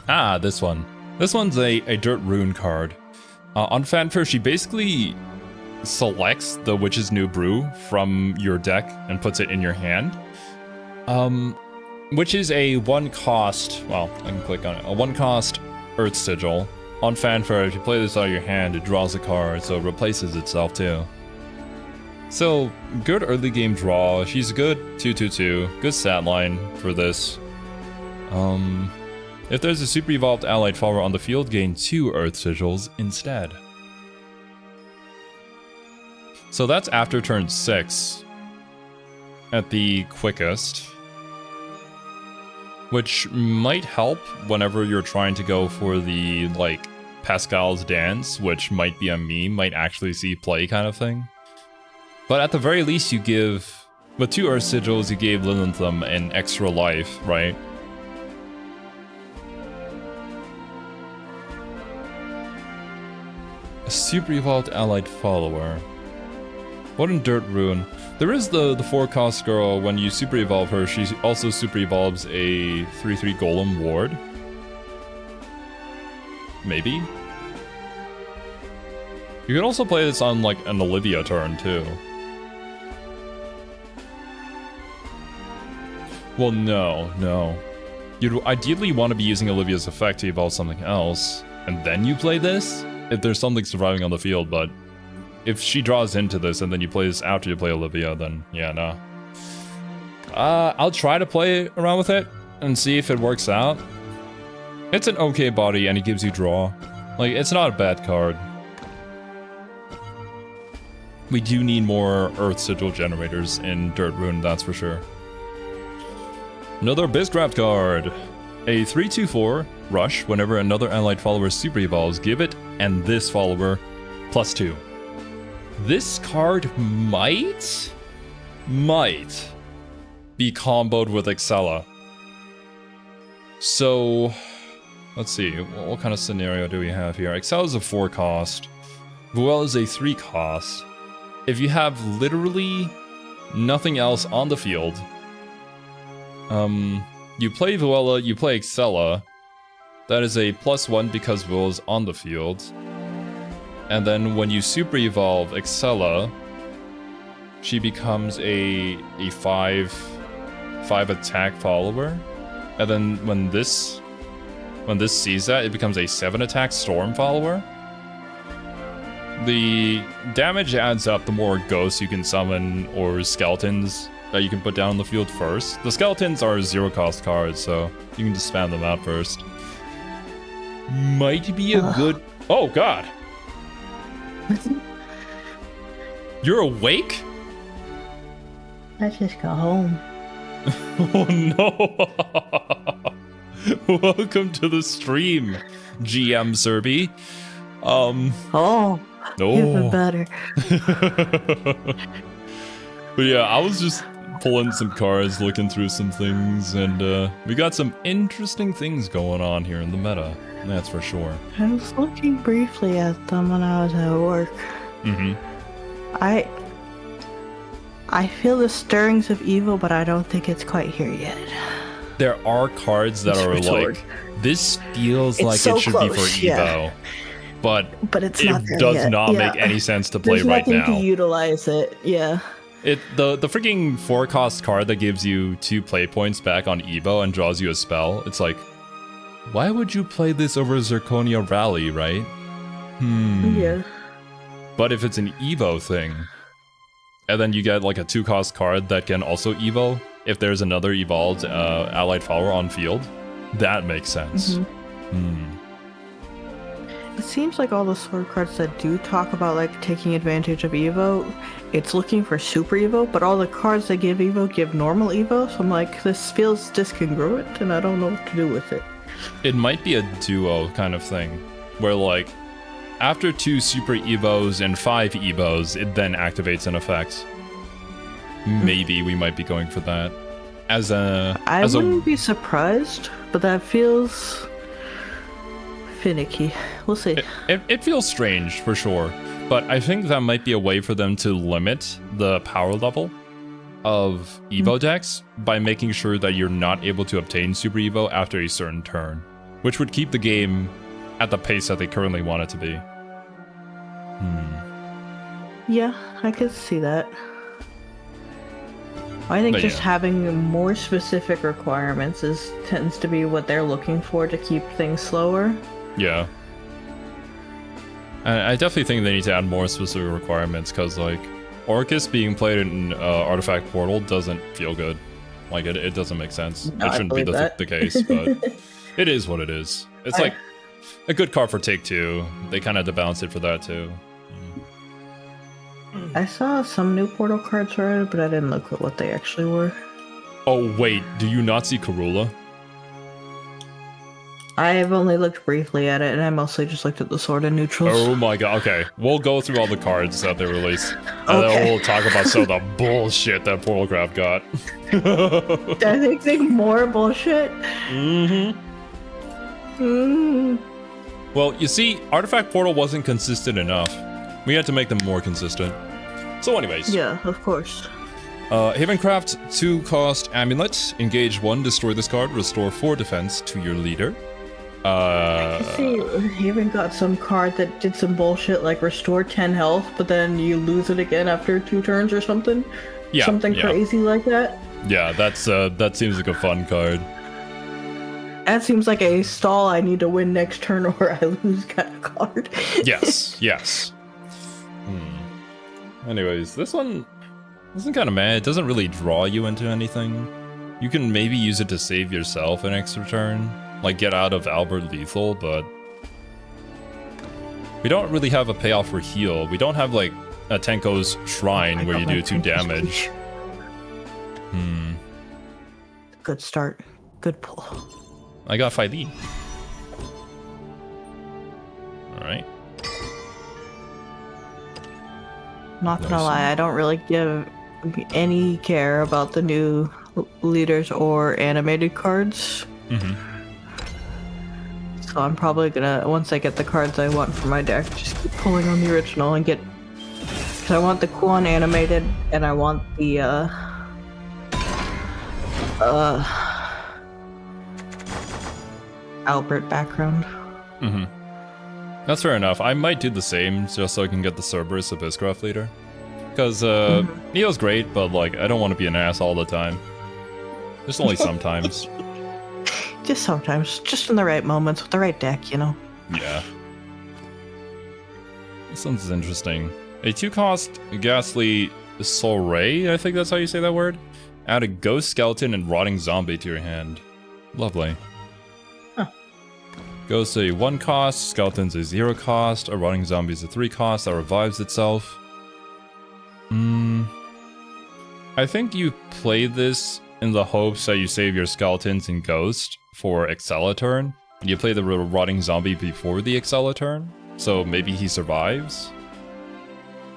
Ah, this one. This one's a Dirt Rune card. On Fanfare, she basically selects the Witch's New Brew from your deck and puts it in your hand. Which is a 1-cost, well, I can click on it, a 1-cost Earth Sigil. On Fanfare, if you play this out of your hand, it draws a card, so it replaces itself too. So, good early game draw. She's a good 2/2/2. Good stat line for this. If there's a super evolved allied follower on the field, gain 2 Earth Sigils instead. So that's after turn 6. At the quickest. Which might help whenever you're trying to go for the, like, Pascal's Dance, which might be a meme, might actually see play kind of thing. But at the very least, you give... with 2 Earth Sigils, you gave Lilithum an extra life, right? A super evolved allied follower. What in Dirt Rune? There is the 4-cost girl. When you super evolve her, she also super evolves a 3/3 Golem ward. Maybe? You could also play this on like an Olivia turn too. Well, no. You'd ideally want to be using Olivia's effect to evolve something else, and then you play this? If there's something surviving on the field, but if she draws into this and then you play this after you play Olivia, then yeah, no. I'll try to play around with it and see if it works out. It's an okay body and it gives you draw. Like, it's not a bad card. We do need more Earth Sigil generators in Dirt Rune, that's for sure. Another Bizcraft card. A 3/2/4 rush. Whenever another allied follower super evolves, give it and this follower +2. This card might be comboed with Excella. So, let's see, what kind of scenario do we have here? Excella is a 4-cost. Vuel is a 3-cost. If you have literally nothing else on the field, you play Vuela, you play Excella. That is a +1 because Vuela is on the field. And then when you super evolve Excella, she becomes a 5 attack follower. And then when this sees that, it becomes a 7 attack storm follower. The damage adds up the more ghosts you can summon or skeletons that you can put down on the field first. The skeletons are 0-cost cards, so you can just spam them out first. Might be a good... Oh, God! You're awake? Let's just go home. Oh, no! Welcome to the stream, GM Serby. Oh, even better. But yeah, I was just pulling some cards, looking through some things, and we got some interesting things going on here in the meta. That's for sure. I was looking briefly at them when I was at work. Mm-hmm. I feel the stirrings of evil, but I don't think it's quite here yet. There are cards that are like, this feels like so it should close, be for Evo, yeah. but it's it not there does yet. not make any sense to play There's right now. nothing to utilize it, yeah. The freaking 4-cost card that gives you 2 play points back on Evo and draws you a spell, it's like, why would you play this over Zirconia Rally, right? Yeah. But if it's an Evo thing, and then you get like a 2-cost card that can also evo if there's another evolved allied follower on field. That makes sense. It seems like all the sword cards that do talk about like taking advantage of Evo, it's looking for super Evo, but all the cards that give Evo give normal Evo, so I'm like, this feels discongruent and I don't know what to do with it. It might be a duo kind of thing, where like, after 2 super Evos and 5 Evos, it then activates an effect. Maybe we might be going for that. I wouldn't be surprised, but that feels finicky. We'll see. It feels strange, for sure. But I think that might be a way for them to limit the power level of Evo decks by making sure that you're not able to obtain Super Evo after a certain turn, which would keep the game at the pace that they currently want it to be. Yeah, I could see that. I think just having more specific requirements tends to be what they're looking for to keep things slower. Yeah. I definitely think they need to add more specific requirements, because like Orcus being played in Artifact Portal doesn't feel good. Like it doesn't make sense. No, it shouldn't be the case, but it is what it is. It's like a good card for Take 2. They kind of had to balance it for that too. I saw some new Portal cards already, but I didn't look at what they actually were. Oh wait, do you not see Karula? I've only looked briefly at it, and I mostly just looked at the sword and neutrals. Oh my god, okay. We'll go through all the cards that they released. And then we'll talk about some of the bullshit that Portalcraft got. I think more bullshit? Well, you see, Artifact Portal wasn't consistent enough. We had to make them more consistent. So anyways. Yeah, of course. Havencraft 2-cost Amulet. Engage 1, destroy this card, restore 4 defense to your leader. I see Haven got some card that did some bullshit like restore 10 health, but then you lose it again after 2 turns or something. Yeah, something crazy like that. Yeah, that seems like a fun card. That seems like a stall I need to win next turn or I lose kind of card. Yes. Anyways, this one kind of mad. It doesn't really draw you into anything. You can maybe use it to save yourself an extra turn. Like, get out of Albert Lethal, but we don't really have a payoff for heal. We don't have, like, a Tenko's Shrine where you do 2 damage. Good start. Good pull. I got 5E. Alright. Not gonna lie, I don't really give any care about the new leaders or animated cards. So I'm probably gonna, once I get the cards I want for my deck, just keep pulling on the original and get... Because I want the Quan animated, and I want the, Albert background. That's fair enough. I might do the same, just so I can get the Cerberus Abysscraft leader. Because, Neo's great, but, like, I don't want to be an ass all the time. Just only sometimes. Just sometimes. Just in the right moments, with the right deck, you know? Yeah. This one's interesting. A 2-cost Ghastly Soray, I think that's how you say that word? Add a Ghost Skeleton and Rotting Zombie to your hand. Lovely. Ghost a 1-cost, Skeleton's a 0-cost, a Rotting Zombie's a 3-cost that revives itself. I think you play this in the hopes that you save your Skeletons and Ghost for Excella turn. And you play the Rotting Zombie before the Excella turn, so maybe he survives.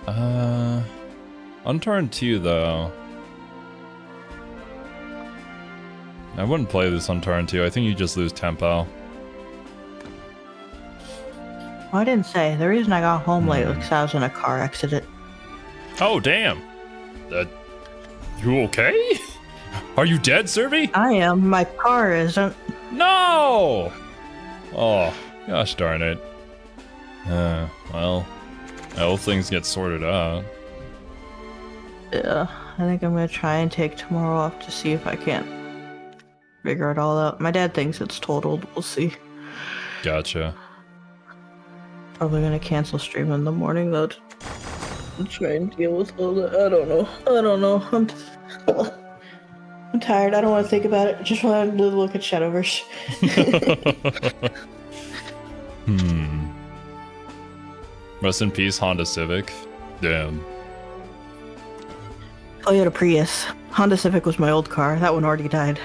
On turn 2 though, I wouldn't play this on turn 2. I think you just lose tempo. I didn't say. The reason I got home late was because I was in a car accident. Oh, damn. You okay? Are you dead, Servy? I am. My car isn't. No! Oh, gosh darn it. Well, I hope things get sorted out. Yeah, I think I'm gonna try and take tomorrow off to see if I can't figure it all out. My dad thinks it's totaled. We'll see. Gotcha. Probably gonna cancel stream in the morning though. try and deal with all that. I don't know. I'm tired. I don't want to think about it. I just want to look at Shadowverse. Rest in peace, Honda Civic. Damn. Toyota Prius. Honda Civic was my old car. That one already died.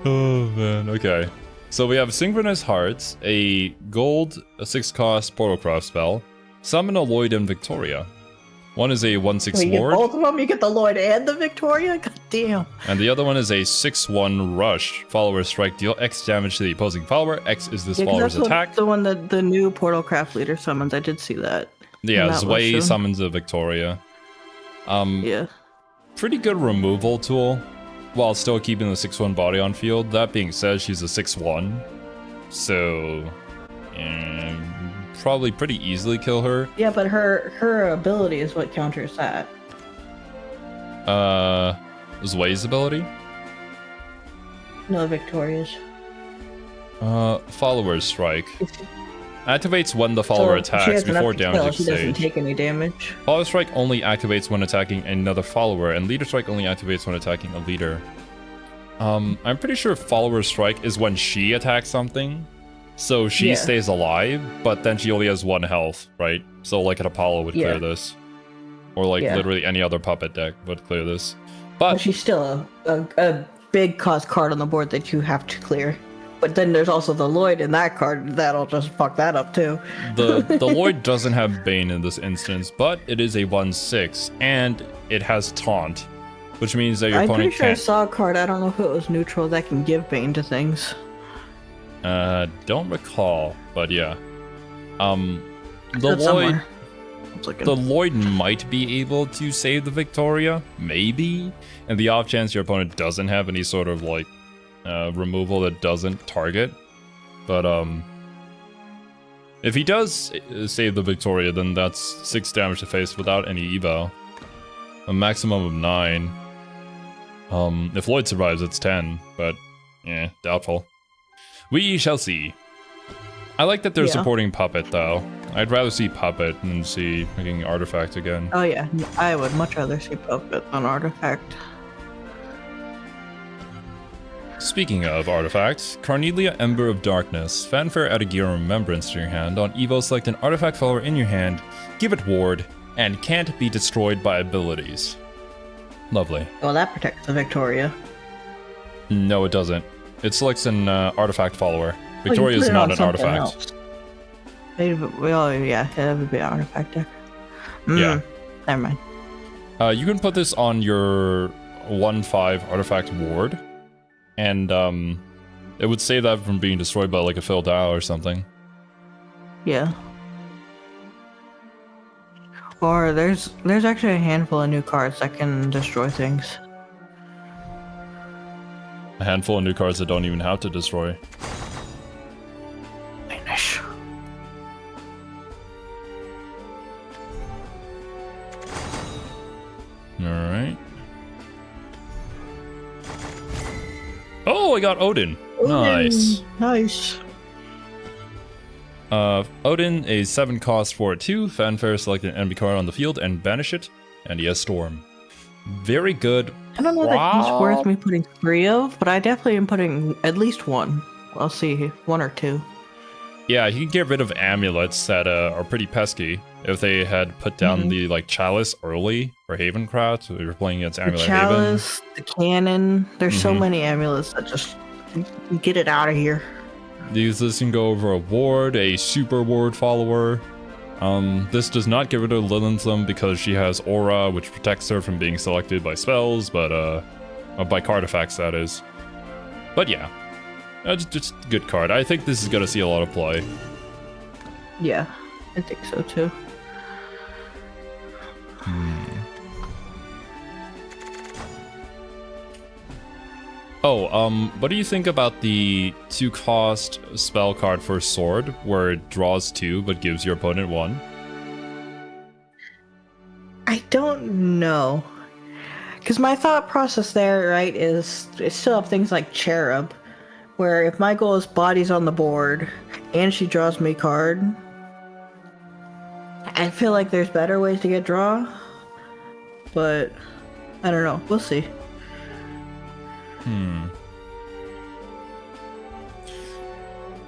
Oh man, okay. So we have Synchronous Hearts, a gold, a 6-cost Portalcraft spell, Summon a Lloyd and Victoria. One is a 1/6 Wait, you Lord. get both of them? You get the Lloyd and the Victoria? God damn. And the other one is a 6/1 Rush. Follower strike, deal X damage to the opposing follower. X is this follower's attack. That's the one that the new Portalcraft leader summons. I did see that. Yeah, Zway summons a Victoria. Yeah. Pretty good removal tool, while still keeping the 6/1 body on field. That being said, she's a 6/1, so probably pretty easily kill her. Yeah, but her ability is what counters that. Zway's ability? No, Victoria's. Follower's strike. Activates when the follower attacks before damage she doesn't take any damage. Follower strike only activates when attacking another follower, and leader strike only activates when attacking a leader. I'm pretty sure follower strike is when she attacks something, so she stays alive, but then she only has 1 health, right? So like an Apollo would clear this, or like literally any other puppet deck would clear this. But she's still a big cost card on the board that you have to clear. But then there's also the Lloyd in that card that'll just fuck that up too. The Lloyd doesn't have Bane in this instance, but it is a 1/6, and it has Taunt, which means that your opponent can't... I saw a card, I don't know if it was neutral, that can give Bane to things. Don't recall, but yeah. The Lloyd might be able to save the Victoria, maybe, and the off chance your opponent doesn't have any sort of like removal that doesn't target. But if he does save the Victoria, then that's 6 damage to face without any evo. A maximum of 9. If Lloyd survives, it's 10, but yeah, doubtful. We shall see. I like that they're supporting Puppet, though. I'd rather see Puppet than see making Artifact again. Oh yeah, I would much rather see Puppet than Artifact. Speaking of artifacts, Carnelia Ember of Darkness. Fanfare add a Gear of Remembrance to your hand. On Evo, select an artifact follower in your hand, give it ward, and can't be destroyed by abilities. Lovely. Well, that protects the Victoria. No, it doesn't. It selects an artifact follower. Victoria is not an artifact. Well, yeah, that would be an artifact deck. Yeah. Never mind. You can put this on your 1/5 artifact ward, and it would save that from being destroyed by like a Phil Dow or something. Yeah. Or there's actually a handful of new cards that can destroy things. A handful of new cards that don't even have to destroy. Finish. Alright. Oh, I got Odin. Nice. Nice. Odin, a 7-cost for 2. Fanfare, select an enemy card on the field and banish it. And he has Storm. Very good. I don't know that he's worth me putting 3 of, but I definitely am putting at least 1. I'll see, 1 or 2. Yeah, you can get rid of amulets that are pretty pesky. If they had put down the like Chalice early for Havencraft, so you're playing against Amulet Haven. The Chalice, the Cannon, there's so many amulets that just get it out of here. This can go over a ward, a super ward follower. This does not get rid of Lilienthal because she has Aura, which protects her from being selected by spells, but by card effects, that is. But yeah, just a good card. I think this is gonna see a lot of play. Yeah, I think so too. Oh, what do you think about the 2-cost spell card for Sword, where it draws 2 but gives your opponent 1? I don't know. Because my thought process there, right, is I still have things like Cherub, where if my goal is bodies on the board, and she draws me a card, I feel like there's better ways to get draw, but I don't know. We'll see.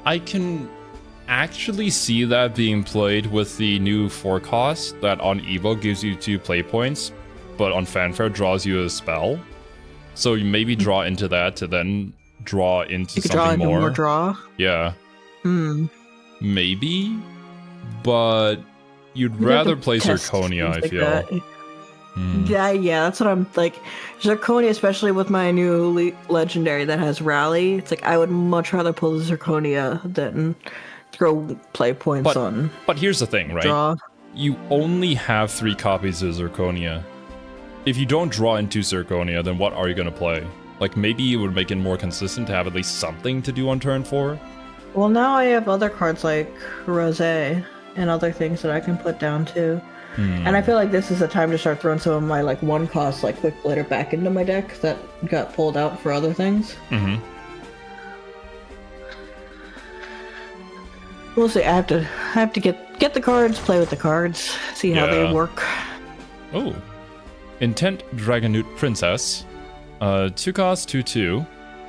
I can actually see that being played with the new 4 cost that on Evo gives you 2 play points, but on Fanfare draws you a spell. So you maybe draw into that to then draw into You could something draw into more. more draw. Yeah. Hmm. Maybe, but you'd We'd have rather to play test Zirconia, things I feel. that. Yeah, that's what I'm like. Zirconia, especially with my new legendary that has rally, it's like I would much rather pull the Zirconia than throw play points on But here's the thing, right? draw. You only have 3 copies of Zirconia. If you don't draw into Zirconia, then what are you going to play? Like, maybe it would make it more consistent to have at least something to do on turn 4? Well, now I have other cards like Rosé and other things that I can put down too. And I feel like this is a time to start throwing some of my like 1 cost like Quick Blitter back into my deck that got pulled out for other things. We'll see. I have to get the cards, play with the cards, see how they work. Oh. Intent Dragonute Princess. 2 cost, 2/2.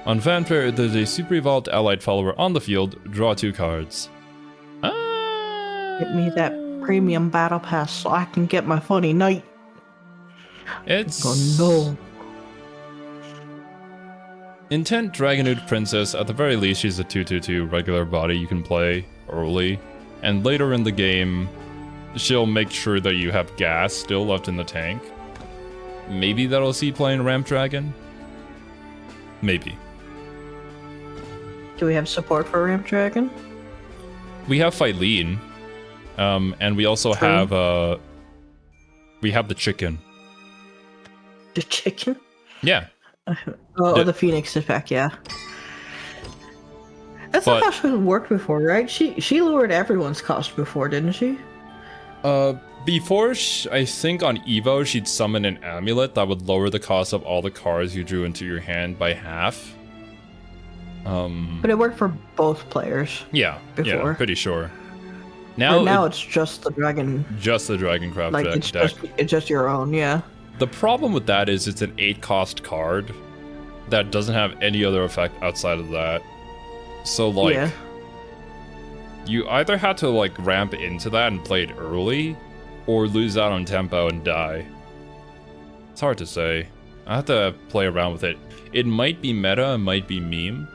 On Fanfare, there's a super evolved allied follower on the field. Draw 2 cards. Get me that premium battle pass so I can get my funny knight. It's... Oh no. Intent Dragonute Princess, at the very least, she's a 2/2 regular body you can play early. And later in the game, she'll make sure that you have gas still left in the tank. Maybe that'll see playing Ramp Dragon? Maybe. Do we have support for Ramp Dragon? We have Phylene. And we also have, we have the chicken. The chicken? Yeah. The Phoenix is back, yeah. That's not how she worked before, right? She lowered everyone's cost before, didn't she? Before, I think on Evo, she'd summon an amulet that would lower the cost of all the cards you drew into your hand by half. But it worked for both players. Yeah, before. Yeah, pretty sure. Now it's just the dragon. Just the Dragoncraft like deck. It's just your own, yeah. The problem with that is it's an 8 cost card that doesn't have any other effect outside of that. So like, you either had to like ramp into that and play it early, or lose out on tempo and die. It's hard to say. I have to play around with it. It might be meta, it might be meme.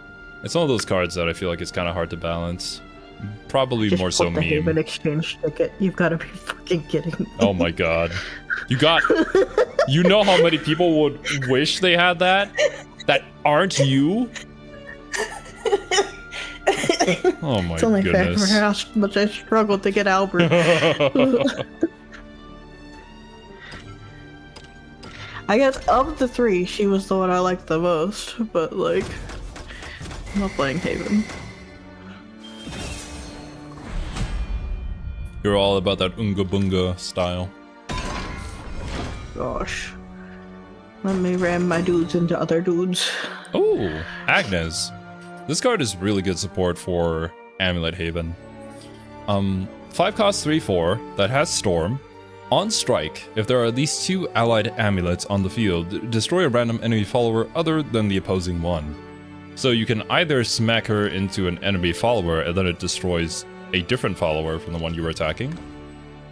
It's one of those cards that I feel like it's kind of hard to balance. Probably Just more so put the meme. Haven exchange ticket. You've got to be fucking kidding me. Oh my god. You know how many people would wish they had that? That aren't you? Oh my It's only fair goodness. for how much I struggled to get Albert. I guess of the 3, she was the one I liked the most, but like, I'm not playing Haven. You're all about that Unga Bunga style. Gosh. Let me ram my dudes into other dudes. Oh, Agnes. This card is really good support for Amulet Haven. 5 cost 3/4 that has Storm. On strike, if there are at least 2 allied amulets on the field, destroy a random enemy follower other than the opposing one. So you can either smack her into an enemy follower and then it destroys a different follower from the one you were attacking.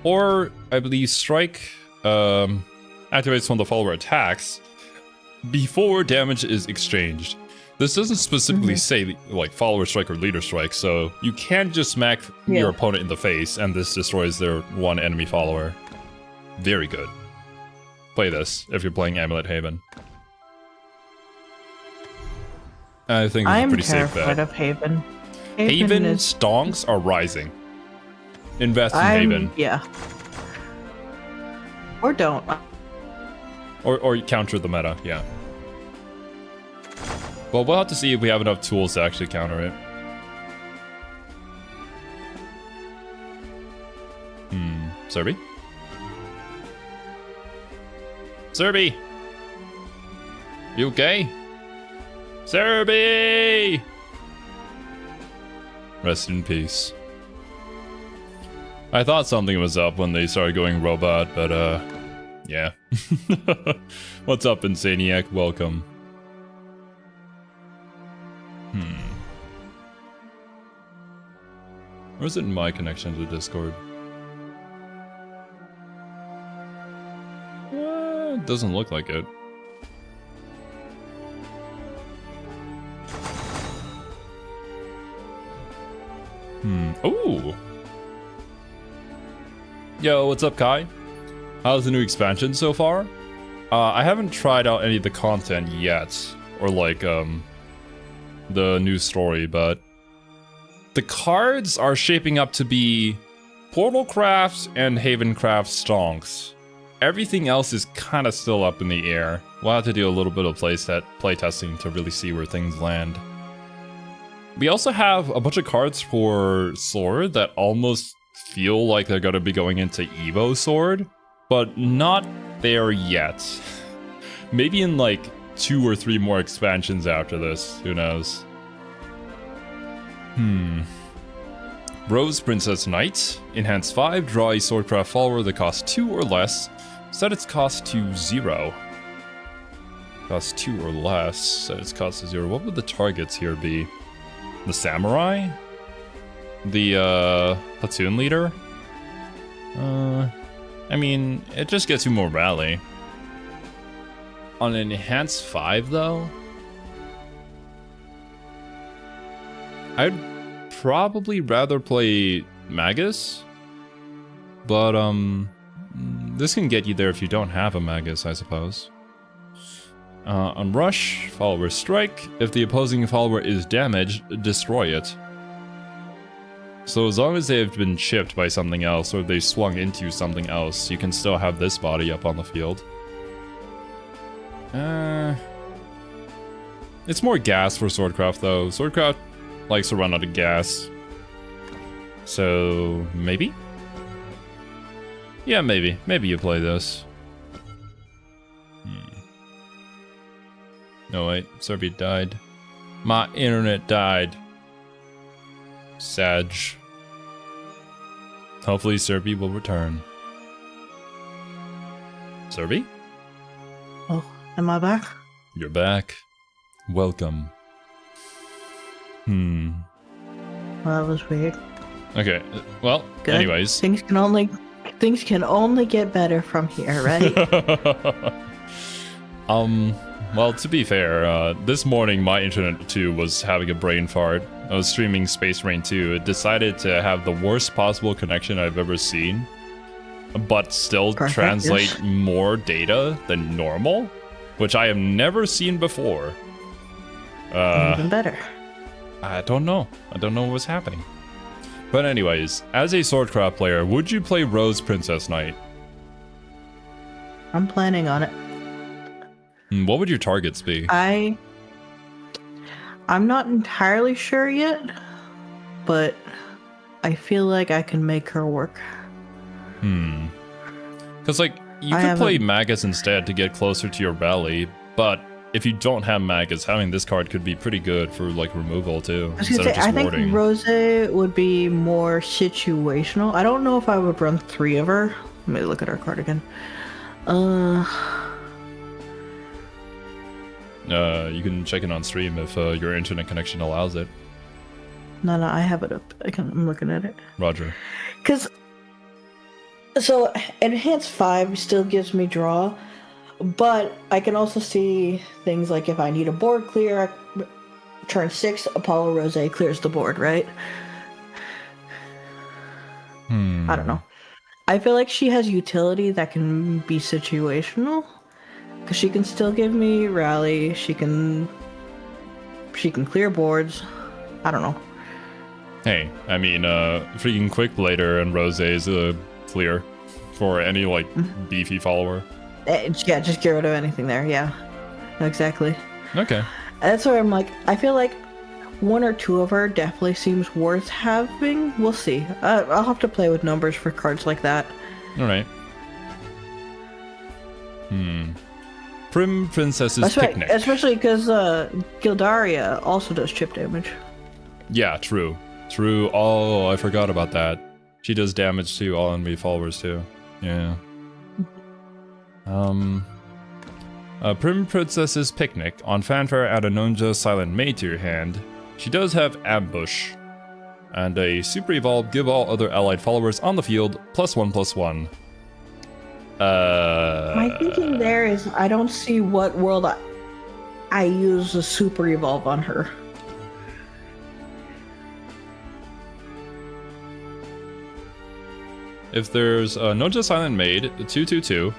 Or, I believe, strike activates when the follower attacks before damage is exchanged. This doesn't specifically say like follower strike or leader strike, so you can't just smack your opponent in the face and this destroys their one enemy follower. Very good. Play this if you're playing Amulet Haven. I think it's a pretty safe bet. I'm terrified of Haven. Haven stonks are rising. Invest in Haven. Yeah. Or don't. Or counter the meta, yeah. Well, we'll have to see if we have enough tools to actually counter it. Serby? Serby! You okay? Serby! Rest in peace. I thought something was up when they started going robot, but yeah. What's up, Insaniac? Welcome. Or is it my connection to Discord? It doesn't look like it. Ooh! Yo, what's up, Kai? How's the new expansion so far? I haven't tried out any of the content yet, or like, the new story, but the cards are shaping up to be Portalcraft and Havencraft stonks. Everything else is kind of still up in the air. We'll have to do a little bit of playtesting to really see where things land. We also have a bunch of cards for Sword that almost feel like they're going to be going into Evo Sword, but not there yet. Maybe in like 2 or 3 more expansions after this, who knows. Rose Princess Knight. Enhance 5, draw a Swordcraft follower that costs 2 or less. Set its cost to 0. Costs 2 or less. Set its cost to 0. What would the targets here be? The Samurai? The platoon leader? I mean, it just gets you more rally. On an Enhance 5 though? I'd probably rather play Magus, but this can get you there if you don't have a Magus, I suppose. On Rush, follower strike. If the opposing follower is damaged, destroy it. So as long as they have been chipped by something else, or they swung into something else, you can still have this body up on the field. It's more gas for Swordcraft though. Swordcraft likes to run out of gas. So, maybe? Yeah, maybe. Maybe you play this. No, wait. Serbia died. My internet died. Sag. Hopefully Serbia will return. Serbia? Oh, am I back? You're back. Welcome. Well, that was weird. Okay, well, Good. anyways. Things can only get better from here, right? Well, to be fair, this morning my internet too was having a brain fart. I was streaming Space Rain 2. It decided to have the worst possible connection I've ever seen, but still translate more data than normal, which I have never seen before. Even better. I don't know. I don't know what was happening. But anyways, as a Swordcraft player, would you play Rose Princess Knight? I'm planning on it. What would your targets be? I'm not entirely sure yet, but I feel like I can make her work. Because, like, you could play Magus instead to get closer to your rally, but if you don't have Magus, having this card could be pretty good for, like, removal, too. I think Rose would be more situational. I don't know if I would run 3 of her. Let me look at her card again. You can check it on stream if your internet connection allows it. No, I have it up. I'm looking at it. Roger. So, Enhance 5 still gives me draw, but I can also see things like if I need a board clear, turn 6, Apollo Rose clears the board, right? I don't know. I feel like she has utility that can be situational, because she can still give me rally, she can clear boards. I don't know. Hey, I mean, freaking Quick Blader and Rose is clear for any, like, beefy follower. Yeah, just get rid of anything there, yeah. Exactly. Okay. That's where I'm like, I feel like 1 or 2 of her definitely seems worth having. We'll see. I'll have to play with numbers for cards like that. Alright. Prim Princess's Picnic. Especially because Gildaria also does chip damage. Yeah, true. True. Oh, I forgot about that. She does damage to all enemy followers too. Yeah. Prim Princess's Picnic. On fanfare, add a Ninja Silent Maid to your hand. She does have Ambush. And a Super Evolve, give all other allied followers on the field +1/+1. My thinking there is I don't see what world I use a Super Evolve on her. If there's a Ninja Silent Maid, 2/2/2.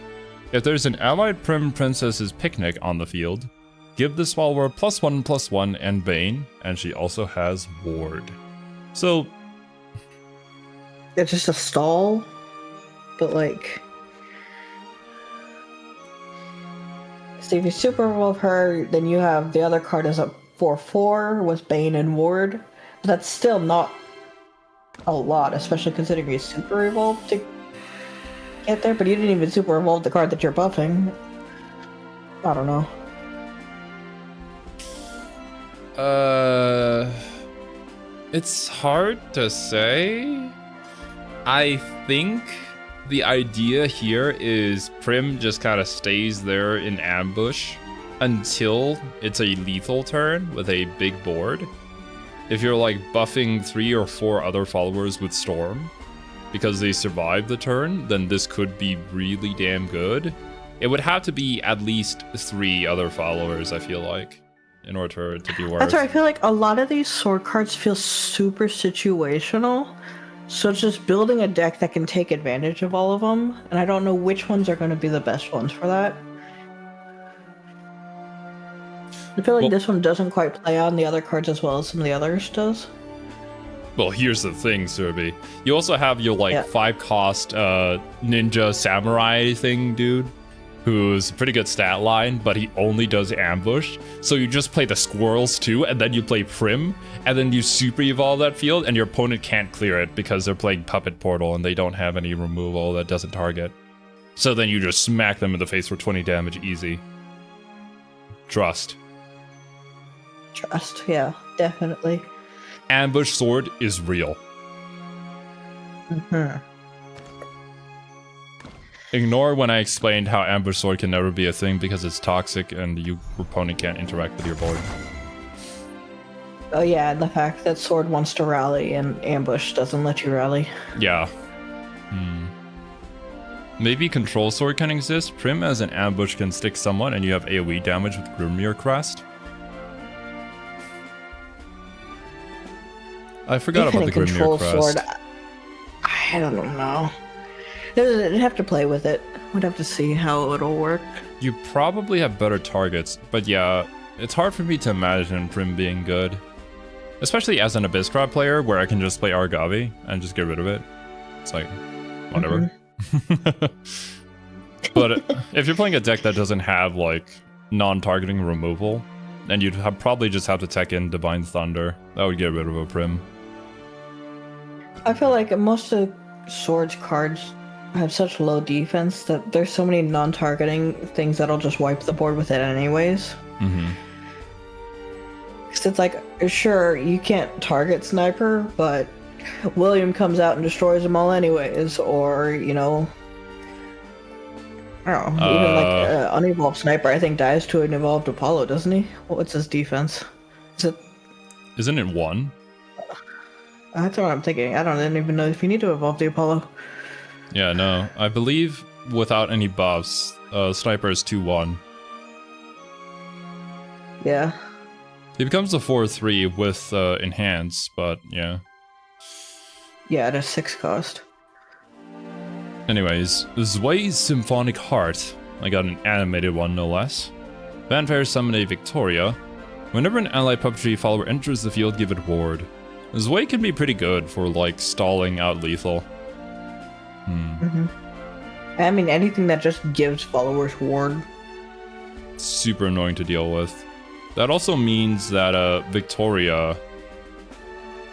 If there's an allied Prim Princess's Picnic on the field, give this follower +1/+1 and Bane, and she also has Ward. So It's just a stall, but like, so if you Super Evolve her, then you have the other card is a 4/4 with Bane and Ward. But that's still not a lot, especially considering you Super Evolve to get there, but you didn't even Super Evolve the card that you're buffing. I don't know. It's hard to say. I think the idea here is Prim just kind of stays there in ambush until it's a lethal turn with a big board. If you're like buffing 3 or 4 other followers with Storm because they survive the turn, then this could be really damn good. It would have to be at least 3 other followers, I feel like, in order to be worth. That's why I feel like a lot of these sword cards feel super situational. So it's just building a deck that can take advantage of all of them, and I don't know which ones are going to be the best ones for that. I feel like this one doesn't quite play on the other cards as well as some of the others does. Well, here's the thing, Serby. You also have your 5-cost ninja samurai thing, dude, who's a pretty good stat line, but he only does ambush. So you just play the squirrels too, and then you play Prim, and then you super evolve that field, and your opponent can't clear it because they're playing Puppet Portal and they don't have any removal that doesn't target. So then you just smack them in the face for 20 damage easy. Trust. Trust, yeah, definitely. Ambush sword is real. Ignore when I explained how ambush sword can never be a thing because it's toxic and your opponent can't interact with your board. Oh yeah, and the fact that sword wants to rally and ambush doesn't let you rally. Yeah. Maybe control sword can exist. Prim as an ambush can stick someone and you have AoE damage with Grimir Crest. I forgot about the Grimir Crest. Sword, I don't know. I'd have to play with it. We'd have to see how it'll work. You probably have better targets, but yeah, it's hard for me to imagine Prim being good. Especially as an Abyss Crowd player, where I can just play Argavi and just get rid of it. It's like, whatever. But if you're playing a deck that doesn't have, like, non-targeting removal, then you'd probably just have to tech in Divine Thunder. That would get rid of a Prim. I feel like most of Swords cards have such low defense that there's so many non-targeting things that'll just wipe the board with it anyways. Because it's like, sure, you can't target Sniper, but William comes out and destroys them all anyways, or, you know, I don't know, even like unevolved Sniper, I think, dies to an evolved Apollo, doesn't he? What's his defense? Isn't it 1? That's what I'm thinking. I don't even know if you need to evolve the Apollo. Yeah, no. I believe without any buffs, Sniper is 2/1. Yeah. He becomes a 4/3 with Enhance, but yeah. Yeah, at a 6 cost. Anyways, Zway's Symphonic Heart. I got an animated one, no less. Fanfare summon a Victoria. Whenever an allied puppetry follower enters the field, give it ward. Zway can be pretty good for, like, stalling out lethal. I mean, anything that just gives followers ward. Super annoying to deal with. That also means that Victoria...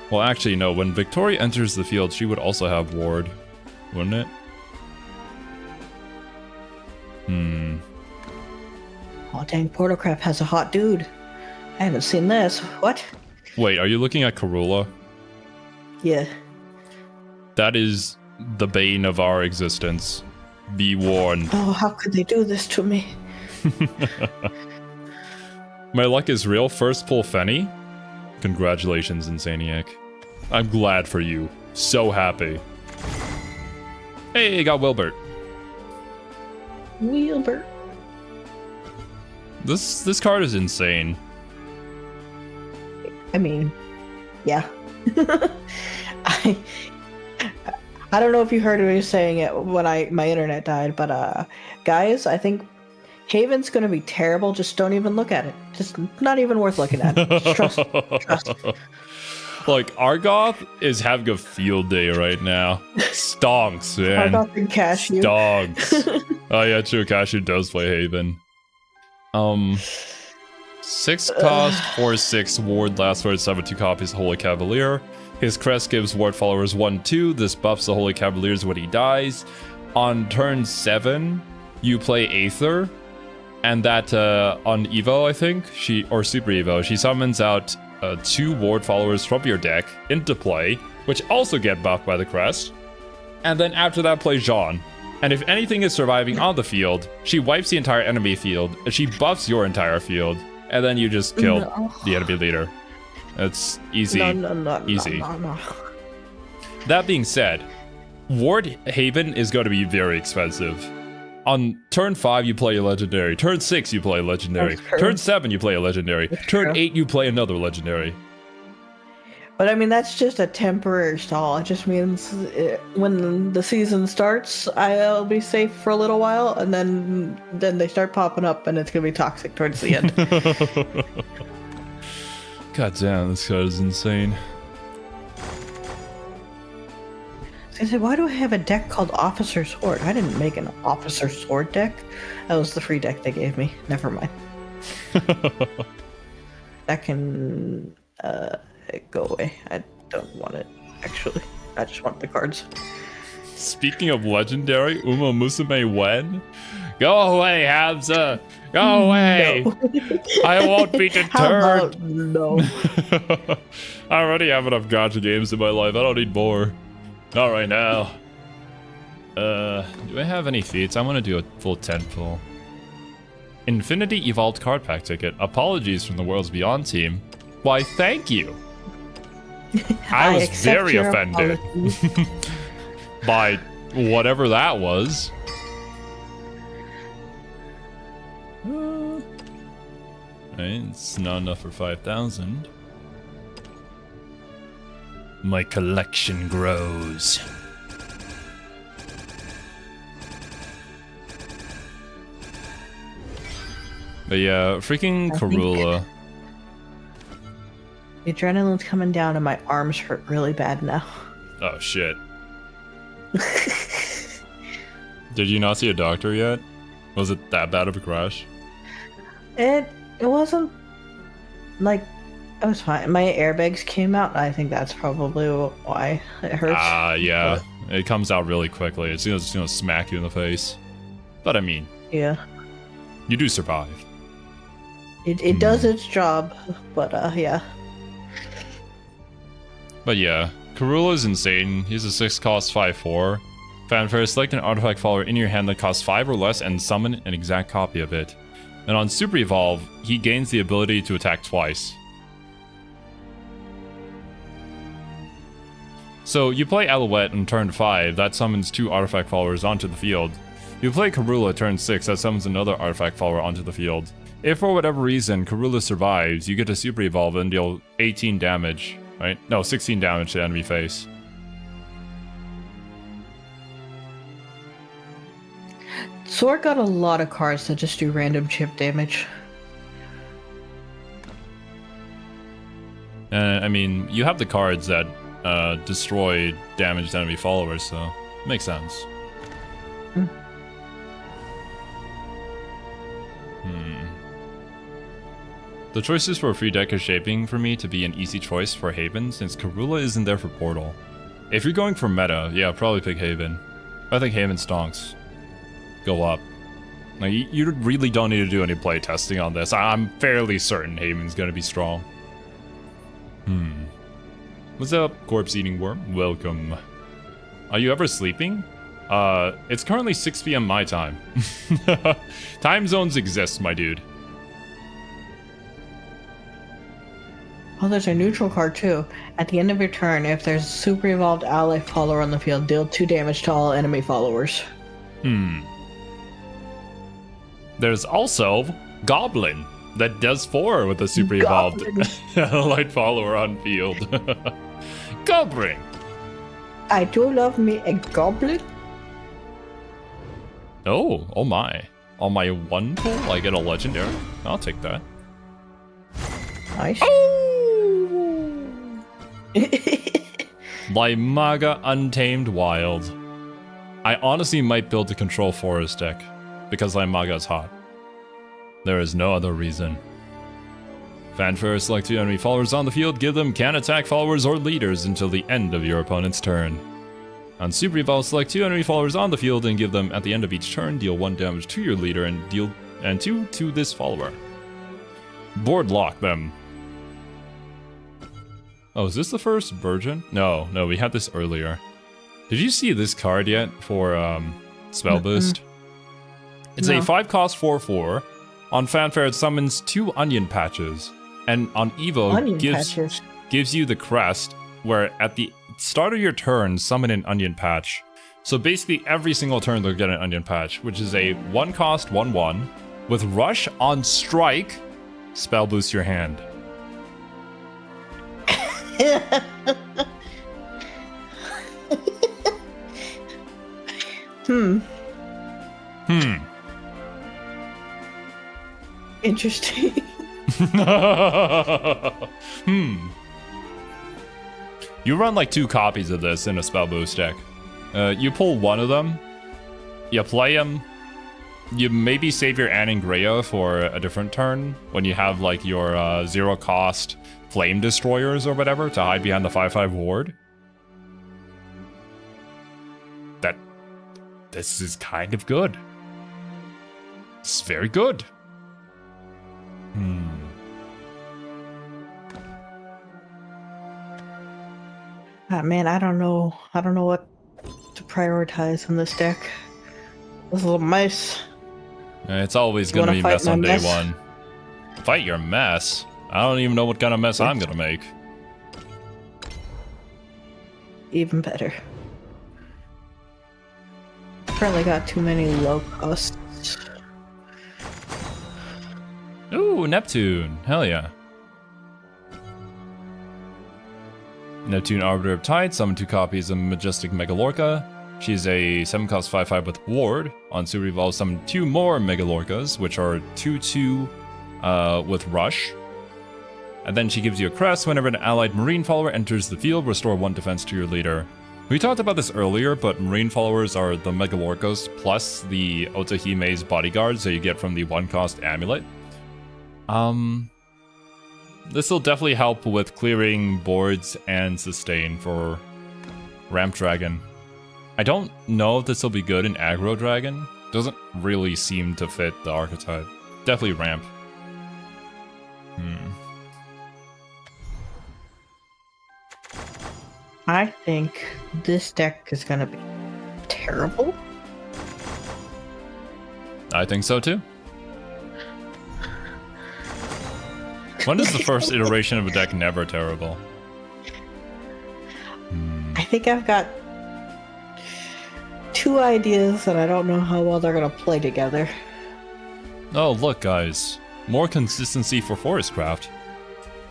Well, actually, no. When Victoria enters the field, she would also have ward, wouldn't it? Oh, dang, Portalcraft has a hot dude. I haven't seen this. What? Wait, are you looking at Karula? Yeah. That is the bane of our existence. Be warned. Oh, how could they do this to me? My luck is real. First pull Fenny. Congratulations, Insaniac. I'm glad for you. So happy. Hey, got Wilbert. Wilbert. This card is insane. I mean, yeah. I don't know if you heard me saying it when my internet died, but guys, I think Haven's gonna be terrible. Just don't even look at it. Just not even worth looking at. Just trust. Like, Argoth is having a field day right now. Stonks, man. Argoth and Cashew. Stonks. Oh yeah, true. Cashew does play Haven. 6 cost, 4/6 ward, last word, summon 2 copies of Holy Cavalier. His crest gives ward followers 1/2. This buffs the Holy Cavaliers when he dies. On turn 7, you play Aether, and that on Evo, I think, or Super Evo, she summons out 2 ward followers from your deck into play, which also get buffed by the crest. And then after that, play Jean. And if anything is surviving on the field, she wipes the entire enemy field, and she buffs your entire field, and then you just kill the enemy leader. It's easy. Easy. No. That being said, Ward Haven is going to be very expensive. On turn 5, you play a legendary. Turn 6, you play a legendary. Turn 7, you play a legendary. Turn 8, you play another legendary. But I mean, that's just a temporary stall. It just means when the season starts, I'll be safe for a little while, and then they start popping up, and it's gonna be toxic towards the end. God damn, this card is insane. I said, why do I have a deck called Officer Sword? I didn't make an Officer Sword deck. That was the free deck they gave me. Never mind. That can go away. I don't want it, actually. I just want the cards. Speaking of legendary, Uma Musume Wen? Go away, Hamza! Go away! No. I won't be deterred! How about no? I already have enough gacha games in my life. I don't need more. Not right now. Do I have any feats? I want to do a full 10 pull. Infinity Evolved Card Pack ticket. Apologies from the Worlds Beyond team. Why, thank you! I was very offended by whatever that was. It's not enough for 5,000. My collection grows. But yeah, freaking Karula. The adrenaline's coming down and my arms hurt really bad now. Oh shit. Did you not see a doctor yet? Was it that bad of a crash? It wasn't like, it was fine. My airbags came out. I think that's probably why it hurts. Yeah. But it comes out really quickly. It's gonna smack you in the face. But I mean, yeah, you do survive. It does its job, but yeah. But yeah, Karula is insane. He's a 6 cost 5/4. Fanfare, select an artifact follower in your hand that costs 5 or less and summon an exact copy of it. And on Super Evolve, he gains the ability to attack twice. So you play Alouette on turn 5, that summons 2 artifact followers onto the field. You play Karula turn 6, that summons another artifact follower onto the field. If for whatever reason Karula survives, you get to Super Evolve and deal 18 damage, right? No, 16 damage to enemy face. Sword got a lot of cards that just do random chip damage. I mean, you have the cards that destroy damaged enemy followers, so it makes sense. The choices for a free deck are shaping for me to be an easy choice for Haven, since Karula isn't there for Portal. If you're going for meta, yeah, probably pick Haven. I think Haven stonks. Go up. Like, you really don't need to do any play testing on this. I'm fairly certain Haven's gonna be strong. What's up, corpse eating worm? Welcome. Are you ever sleeping? It's currently 6 p.m. my time. Time zones exist, my dude. Oh, there's a neutral card too. At the end of your turn, if there's a super evolved ally follower on the field, deal 2 damage to all enemy followers. There's also Goblin that does 4 with a super evolved allied follower on field. Goblin. I do love me a goblin. Oh my. On my 1 pull, I get a legendary. I'll take that. Nice. Oh! Limaga Untamed Wild. I honestly might build a control forest deck because Limaga is hot. There is no other reason. Fanfare, select 2 enemy followers on the field, give them can attack followers or leaders until the end of your opponent's turn. On Super Evolve, select 2 enemy followers on the field and give them at the end of each turn, deal 1 damage to your leader and deal 2 to this follower. Board lock them. Oh, is this the first version? No, we had this earlier. Did you see this card yet for Spell Boost? It's a 5-cost 4/4. On Fanfare, it summons 2 onion patches. And on Evo, gives you the crest, where at the start of your turn, summon an onion patch. So basically, every single turn they'll get an onion patch, which is a 1-cost 1/1 with Rush on Strike. Spell boost your hand. Interesting. You run like 2 copies of this in a spell boost deck. You pull one of them, you play them, you maybe save your Anangrea for a different turn when you have like your 0-cost flame destroyers or whatever to hide behind the 5/5 ward. This is kind of good. It's very good. Man, I don't know what to prioritize in this deck. This little mice. It's always gonna be mess on day 1. Fight your mess? I don't even know what kind of mess I'm gonna make. Even better. Currently got too many low costs. Ooh, Neptune. Hell yeah. Neptune, Arbiter of Tide, summon 2 copies of Majestic Megalorca. She's a 7-cost 5/5 with Ward. On Super Evolve, summon 2 more Megalorcas, which are 2/2 with Rush. And then she gives you a crest whenever an allied Marine follower enters the field, restore 1 defense to your leader. We talked about this earlier, but Marine followers are the Megalorcas plus the Otahime's bodyguards that you get from the 1-cost amulet. This will definitely help with clearing boards and sustain for Ramp Dragon. I don't know if this will be good in Aggro Dragon. Doesn't really seem to fit the archetype. Definitely Ramp. I think this deck is gonna be terrible. I think so too. When is the first iteration of a deck never terrible? I think I've got 2 ideas and I don't know how well they're gonna play together. Oh, look, guys. More consistency for Forestcraft.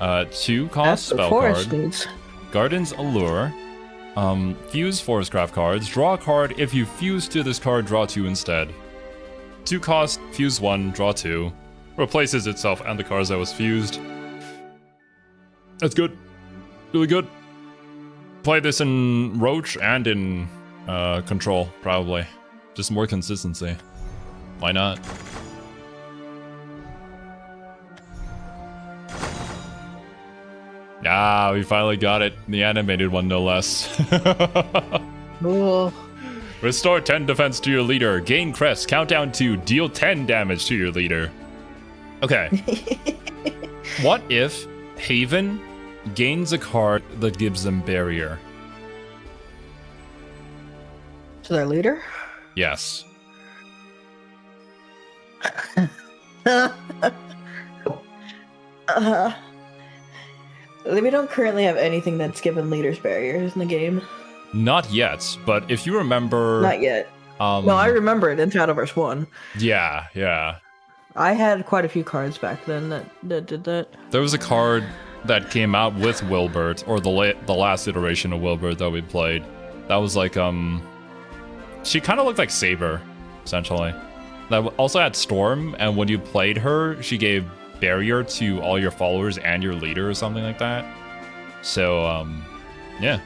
2-cost spell card. Needs. Garden's Allure. Fuse Forestcraft cards. Draw a card. If you fuse to this card, draw 2 instead. 2-cost, fuse 1, draw 2. Replaces itself and the cards that was fused. That's good. Really good. Play this in Roach and in Control, probably. Just more consistency. Why not? Ah, we finally got it. The animated one, no less. Cool. Restore 10 defense to your leader. Gain crest. Countdown 2. Deal 10 damage to your leader. Okay. What if Haven gains a card that gives them barrier? To their leader? Yes. We don't currently have anything that's given leaders barriers in the game. Not yet, but if you remember... Not yet. No, I remember it in Shadowverse 1. Yeah. I had quite a few cards back then that did that. There was a card that came out with Wilbert, or the last iteration of Wilbert that we played. That was like, she kind of looked like Saber, essentially. That also had Storm, and when you played her, she gave barrier to all your followers and your leader or something like that. So, yeah.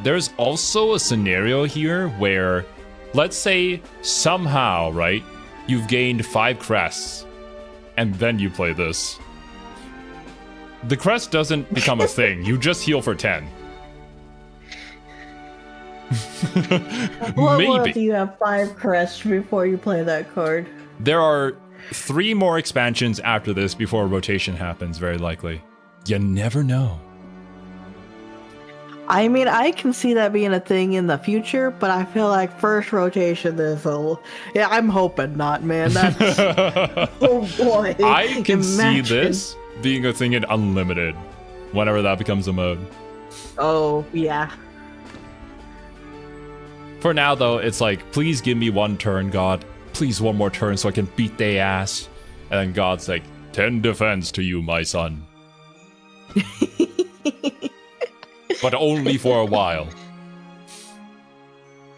There's also a scenario here where, let's say, somehow, right, you've gained 5 crests, and then you play this. The crest doesn't become a thing, you just heal for 10. What Maybe. if you have 5 crests before you play that card? There are 3 more expansions after this before rotation happens, very likely. You never know. I mean, I can see that being a thing in the future, but I feel like first rotation is a... Yeah, I'm hoping not, man. That's... Oh boy. I can see Imagine. this being a thing in Unlimited, whenever that becomes a mode. Oh, yeah. For now, though, it's like, please give me 1 turn, God. Please 1 more turn so I can beat they ass. And then God's like, 10 defense to you, my son. But only for a while.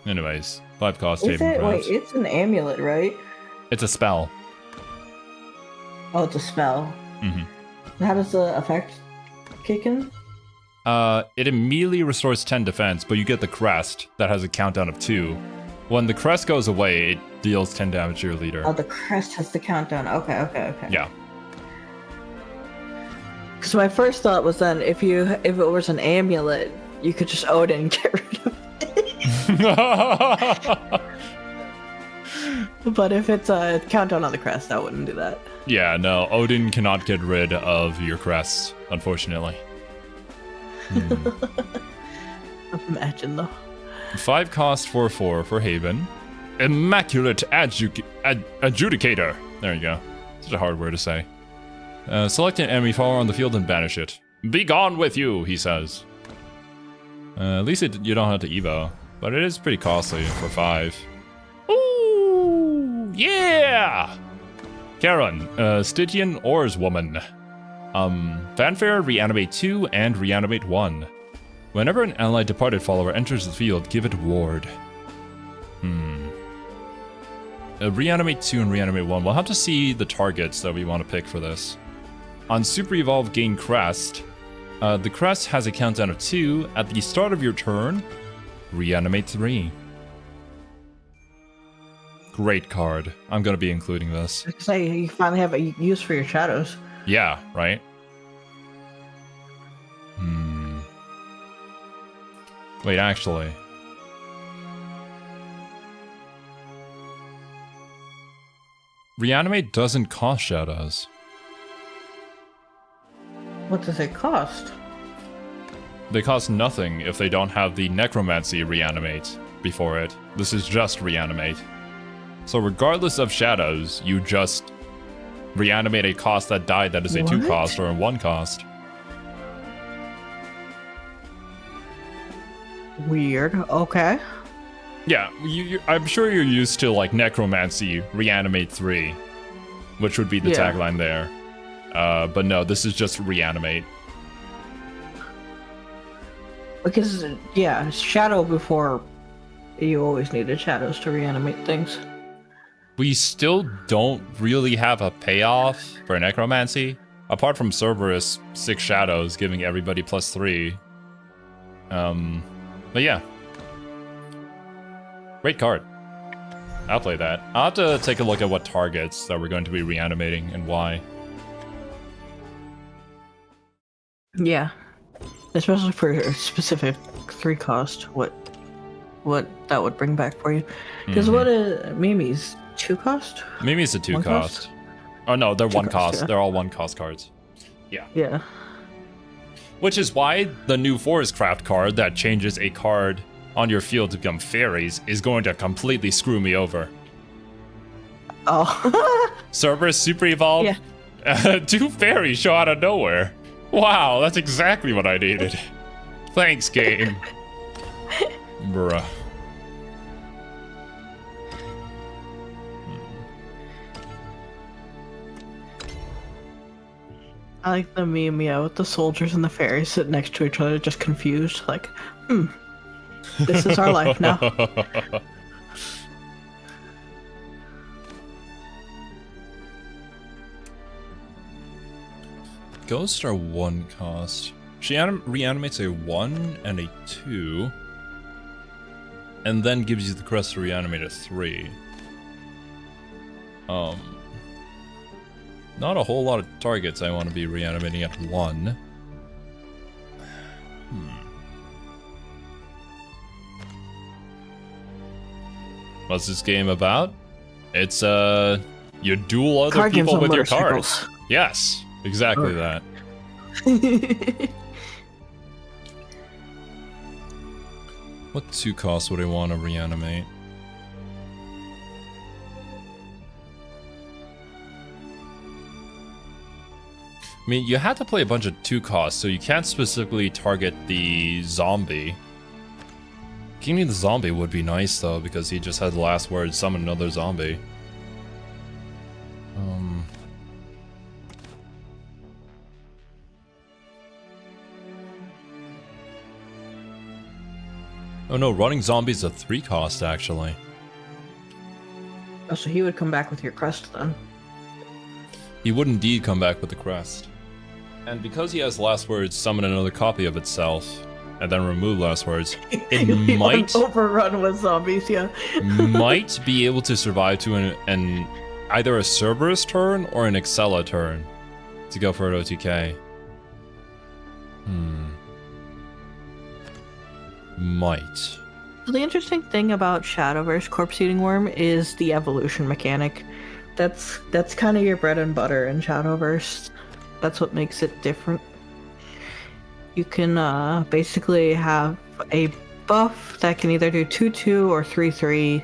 Anyways, 5 cost Is saving it? Wait, crafts. it's an amulet, right? It's a spell. Oh, it's a spell. Mm-hmm. How does the effect kick in? It immediately restores 10 defense, but you get the crest that has a countdown of 2. When the crest goes away, it deals 10 damage to your leader. Oh, the crest has the countdown. Okay. Yeah. Because my first thought was then if it was an amulet, you could just Odin and get rid of it. But if it's a countdown on the crest, I wouldn't do that. Yeah, no, Odin cannot get rid of your crest, unfortunately. Imagine though. 5 cost 4/4 for Haven. Immaculate Adjudicator. There you go. Such a hard word to say. Select an enemy follower on the field and banish it. Be gone with you, he says. At least you don't have to Evo, but it is pretty costly for 5. Ooh, yeah! Karen, Stygian Oarswoman. Fanfare, reanimate 2 and reanimate 1. Whenever an allied departed follower enters the field, give it ward. Reanimate 2 and reanimate 1. We'll have to see the targets that we want to pick for this. On Super Evolve, gain Crest. The Crest has a countdown of 2. At the start of your turn, reanimate 3. Great card. I'm going to be including this. Say you finally have a use for your shadows. Yeah, right? Wait, actually. Reanimate doesn't cost shadows. What does it cost? They cost nothing if they don't have the Necromancy reanimate before it. This is just reanimate. So regardless of shadows, you just reanimate a cost that died that is a 2 cost or a 1 cost. Weird. Okay. Yeah, I'm sure you're used to like Necromancy reanimate 3, which would be the tagline there. But no, this is just reanimate. Because, yeah, shadow before, you always needed shadows to reanimate things. We still don't really have a payoff for Necromancy, apart from Cerberus 6 shadows giving everybody +3. But yeah. Great card. I'll play that. I'll have to take a look at what targets that we're going to be reanimating and why. Yeah. Especially for a specific 3 cost, what that would bring back for you. Because what is Mimi's 2 cost? Mimi's a 2 1 cost. Oh no, they're 1 cost. Yeah. They're all 1 cost cards. Yeah. Yeah. Which is why the new Forest Craft card that changes a card on your field to become fairies is going to completely screw me over. Oh. Cerberus super evolved. Yeah. 2 fairies show out of nowhere. Wow, that's exactly what I needed. Thanks, game. Bruh. I like the meme, yeah, with the soldiers and the fairies sitting next to each other, just confused. Like, this is our life now. Ghosts are 1 cost. She reanimates a 1 and a 2. And then gives you the crest to reanimate a 3. Not a whole lot of targets I want to be reanimating at 1. What's this game about? It's, you duel other Card games people on with your motorcycles. cards. Yes, exactly that. What 2 costs would I want to reanimate? I mean, you had to play a bunch of 2 costs, so you can't specifically target the zombie. Giving me the zombie would be nice, though, because he just had the last word, summon another zombie. Oh no, running zombie's a 3 cost, actually. Oh, so he would come back with your crest then. He would indeed come back with the crest. And because he has last words, summon another copy of itself, and then remove last words, it might overrun with zombies, yeah. might be able to survive to an either a Cerberus turn or an Excella turn to go for an OTK. Might. So the interesting thing about Shadowverse Corpse Eating Worm is the evolution mechanic. That's kind of your bread and butter in Shadowverse. That's what makes it different. You can basically have a buff that can either do 2/2 or 3/3,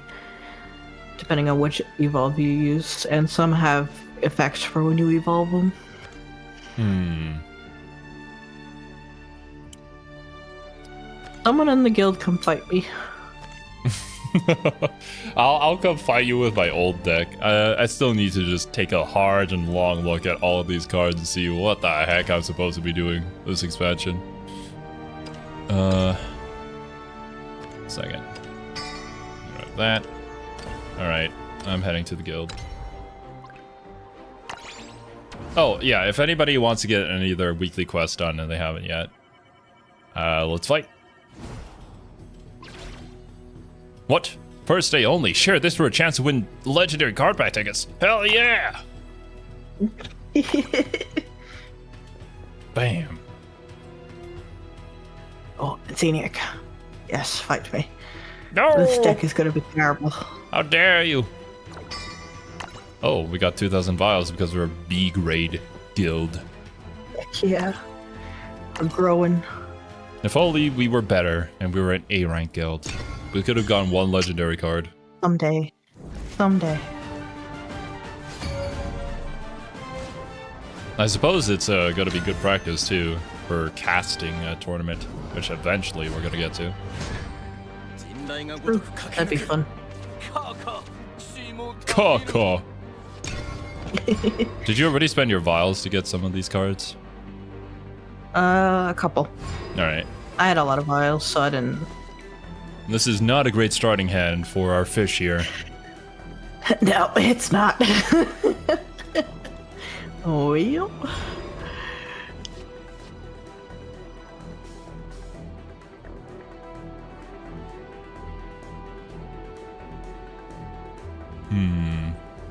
depending on which evolve you use, and some have effects for when you evolve them. Someone in the guild come fight me. I'll come fight you with my old deck. I still need to just take a hard and long look at all of these cards and see what the heck I'm supposed to be doing this expansion. Second. Like that. Alright, I'm heading to the guild. Oh, yeah, if anybody wants to get any of their weekly quests done and they haven't yet, let's fight. What? First day only. Share this for a chance to win legendary card pack tickets. Hell yeah! Bam. Oh, it's Eniac. Yes, fight me. No! This deck is gonna be terrible. How dare you! Oh, we got 2,000 vials because we're a B grade guild. Yeah. I'm growing. If only we were better and we were an A rank guild. We could have gotten 1 legendary card. Someday. Someday. I suppose it's going to be good practice too for casting a tournament, which eventually we're going to get to. Ooh, that'd be fun. Caw. Did you already spend your vials to get some of these cards? A couple. Alright. I had a lot of vials, so I didn't. This is not a great starting hand for our fish here. No, it's not. Well.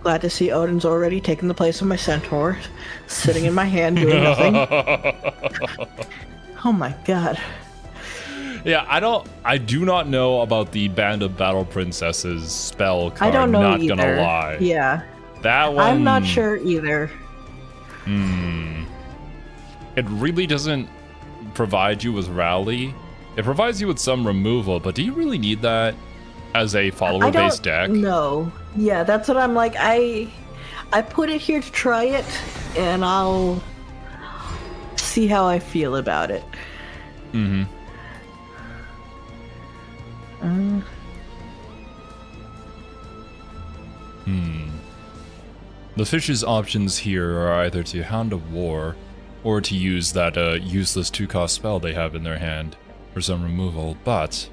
Glad to see Odin's already taken the place of my centaur, sitting in my hand doing nothing. Oh my god. Yeah, I do not know about the Band of Battle Princesses spell card, I don't know not either. gonna lie. Yeah. That one... I'm not sure either. It really doesn't provide you with rally, It provides you with some removal, but do you really need that as a follower-based deck? No. Yeah, that's what I'm like. I put it here to try it, and I'll see how I feel about it. Mm-hmm. The fish's options here are either to Hound of War, or to use that useless 2-cost spell they have in their hand for some removal, but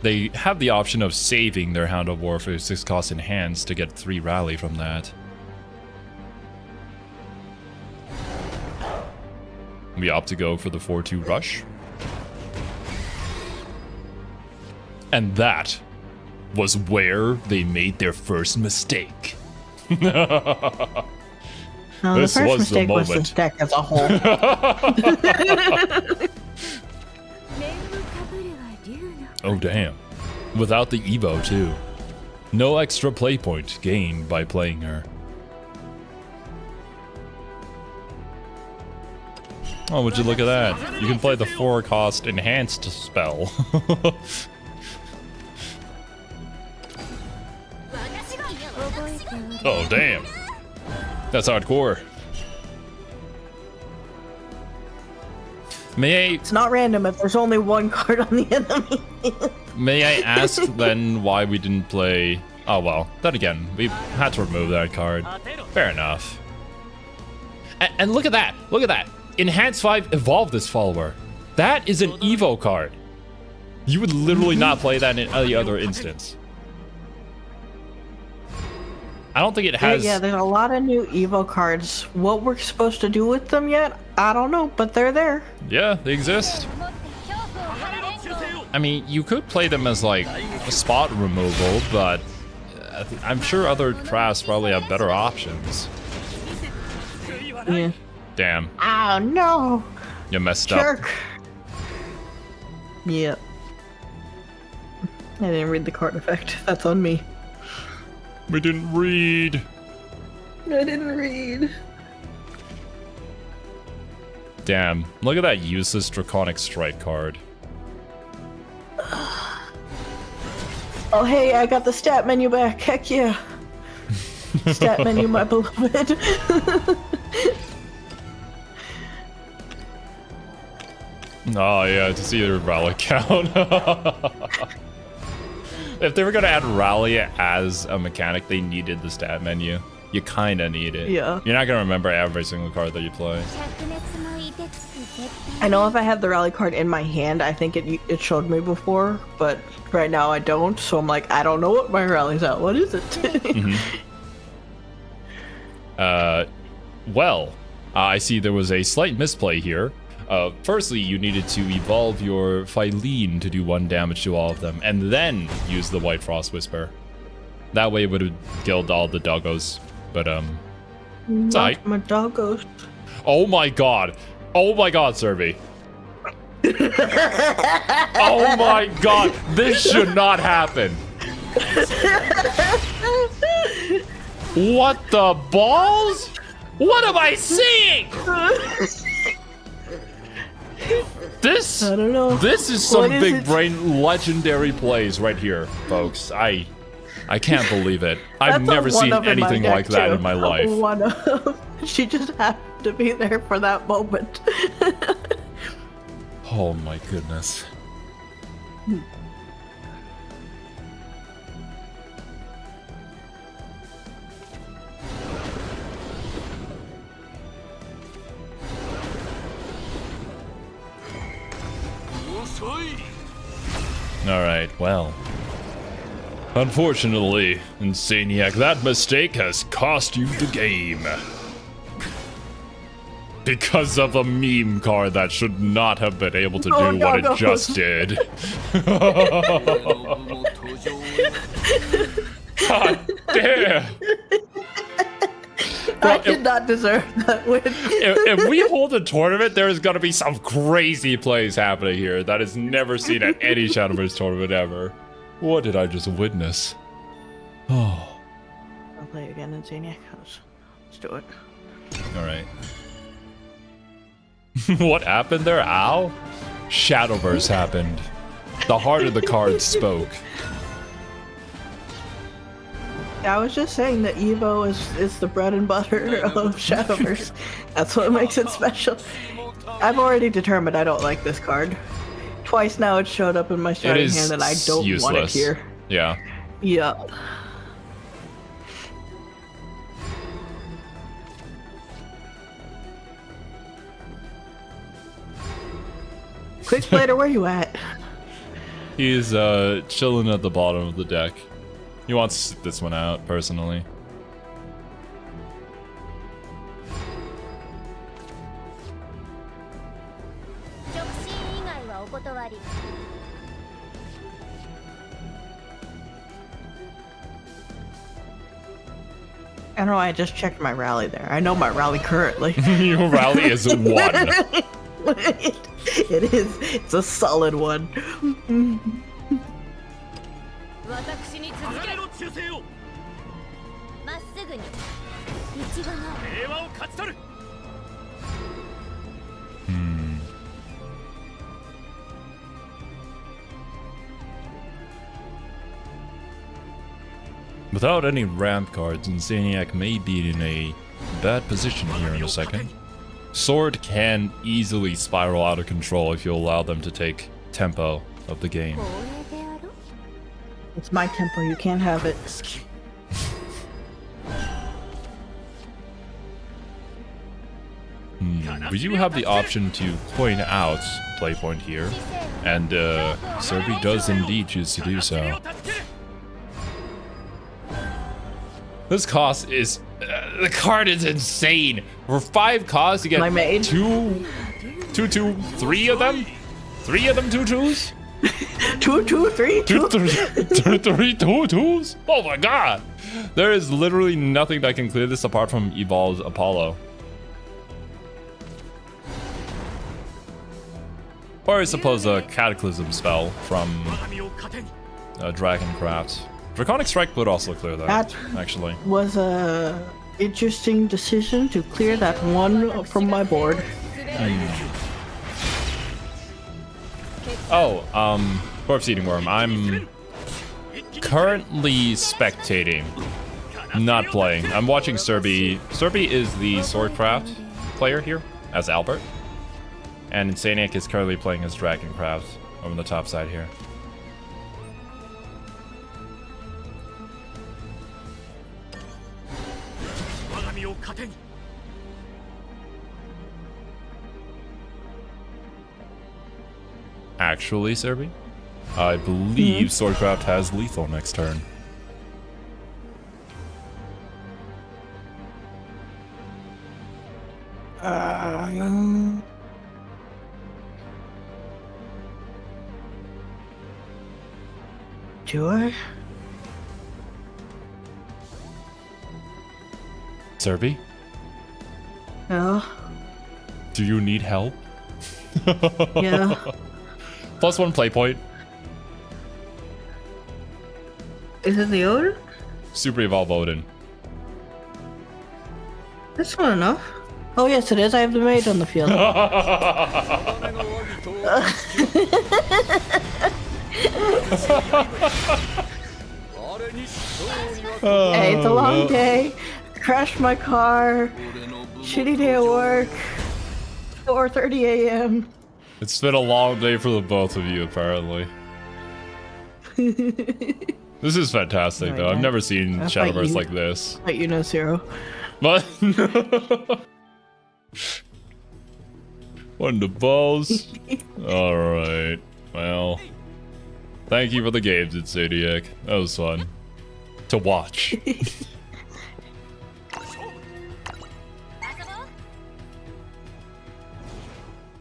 they have the option of saving their Hound of War for 6 cost in hands to get 3 rally from that. We opt to go for the 4-2 rush. And that was where they made their first mistake. No, This the first was the mistake was moment. this deck as a whole. Oh damn. Without the Evo too. No extra play point gained by playing her. Oh, would you look at that? You can play the 4-cost enhanced spell. Oh damn. That's hardcore. It's not random if there's only one card on the enemy. May I ask then why we didn't play... Oh well, then again, we had to remove that card. Fair enough. And look at that! Look at that! Enhance 5 evolve this follower. That is an Evo card. You would literally not play that in any other instance. I don't think it has... Yeah, there's a lot of new Evo cards. What we're supposed to do with them yet? I don't know, but they're there. Yeah, they exist. I mean, you could play them as like a spot removal, but I'm sure other crafts probably have better options. Yeah. Damn, Oh no! you messed up. Jerk! Yep. I didn't read the card effect. That's on me. We didn't read. I didn't read. Damn, look at that useless Draconic Strike card. Oh hey, I got the stat menu back. Heck yeah. Stat menu, my beloved. Oh yeah, to see their rally count. If they were gonna add rally as a mechanic, they needed the stat menu. You kinda need it. Yeah. You're not gonna remember every single card that you play. I know if I had the rally card in my hand, I think it showed me before, but right now I don't, so I'm like, I don't know what my rally's at. What is it? Well, I see there was a slight misplay here. Firstly, you needed to evolve your Phylene to do 1 damage to all of them, and then use the White Frost Whisper. That way it would have killed all the doggos. But, it's alright. My doggos. Oh my god. Oh my god, Serby. Oh my god. This should not happen. What the balls? What am I seeing? This, I don't know. This is some What is big it? brain legendary plays right here, folks. I can't believe it. I've That's a never seen one-up in my anything deck, like that too. in my life. One of. She just happened to be there for that moment. Oh my goodness. Alright, well. Unfortunately, Insaniac, that mistake has cost you the game. Because of a meme card that should not have been able to do Oh, what no. it just did. God damn! I did not deserve that win. If we hold a tournament, there's gonna be some crazy plays happening here that is never seen at any Shadowverse tournament ever. What did I just witness? Oh. I'll play again in Insaniac. Let's do it. Alright. What happened there? Ow? Shadowverse happened. The heart of the card spoke. I was just saying that Evo is the bread and butter of Shadowverse. That's what makes it special. I've already determined I don't like this card. Twice now it showed up in my starting hand and I don't want it here. Yeah. Yeah. Quick Blader, where you at? He's chilling at the bottom of the deck. He wants to sit this one out, personally. I don't know, I just checked my rally there. I know my rally currently. Your rally is 1. It is. It's a solid one. Without any ramp cards, Insaniac may be in a bad position here in a second. Sword can easily spiral out of control if you allow them to take tempo of the game. It's my tempo, you can't have it. We do have the option to point out play point here, and Serbi does indeed choose to do so. This cost is... the card is insane! For 5 costs, you get three of them? 3 of them 2/2s? 2, 3, 2. 3 2/2s? Oh my god! There is literally nothing that can clear this apart from Evolved Apollo. Or I suppose a Cataclysm spell from Dragoncraft. Draconic Strike would also clear that, actually. Was a interesting decision to clear that one from my board. Corpse Eating Worm. I'm currently spectating, not playing. I'm watching Serbi. Serbi is the Swordcraft player here, as Albert. And Insaniac is currently playing as Dragoncraft over the top side here. Actually, Serbi, I believe Swordcraft has lethal next turn. Do I? Serbi? Yeah. Do you need help? Yeah. +1 play point. Is it the Odin? Super Evolve Odin. That's not enough. Oh yes, it is. I have the mage on the field. Hey, it's a long day. Crashed my car. Shitty day at work. 4:30 a.m. It's been a long day for the both of you, apparently. This is fantastic, though. I've never seen Shadowverse like this. But you know, Zero. But what in the balls? Alright. Well, thank you for the games, Insaniac. That was fun to watch.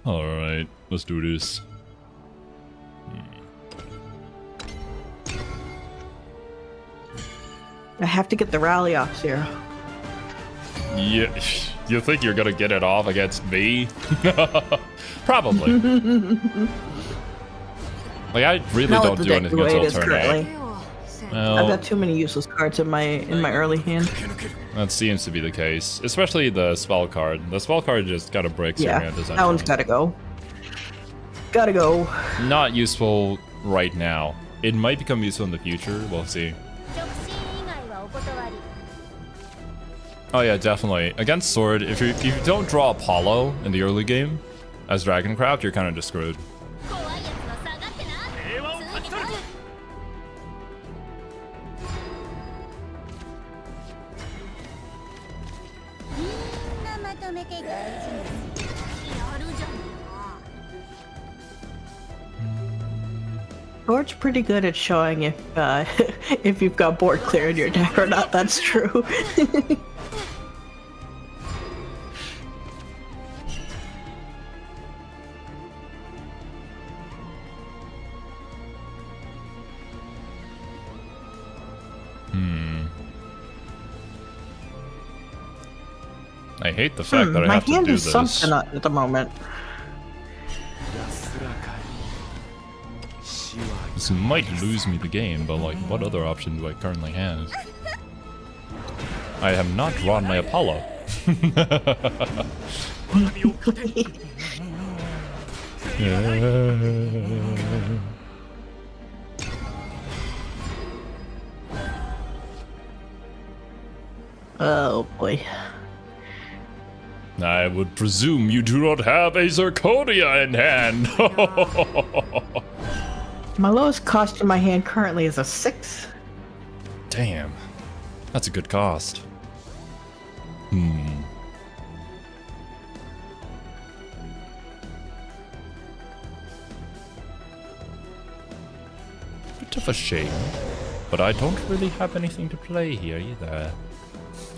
Alright, let's do this. I have to get the rally off, Zero. Yeah, you think you're gonna get it off against me? Probably. Like, I really don't do anything until turn 8. Well, I've got too many useless cards in my early hand. That seems to be the case, especially the spell card. The spell card just gotta break your hand. That one's gotta go. Gotta go. Not useful right now. It might become useful in the future. We'll see. Oh yeah, definitely. Against Sword, if you don't draw Apollo in the early game as Dragoncraft, you're kind of just screwed. Sword's pretty good at showing if if you've got board clear in your deck or not. That's true. I hate the fact that I have to do this. My hand is something at the moment. This might lose me the game, but like, what other option do I currently have? I have not drawn my Apollo. Oh boy. I would presume you do not have a Zirconia in hand. My lowest cost in my hand currently is a 6. Damn. That's a good cost. Bit of a shame. But I don't really have anything to play here either.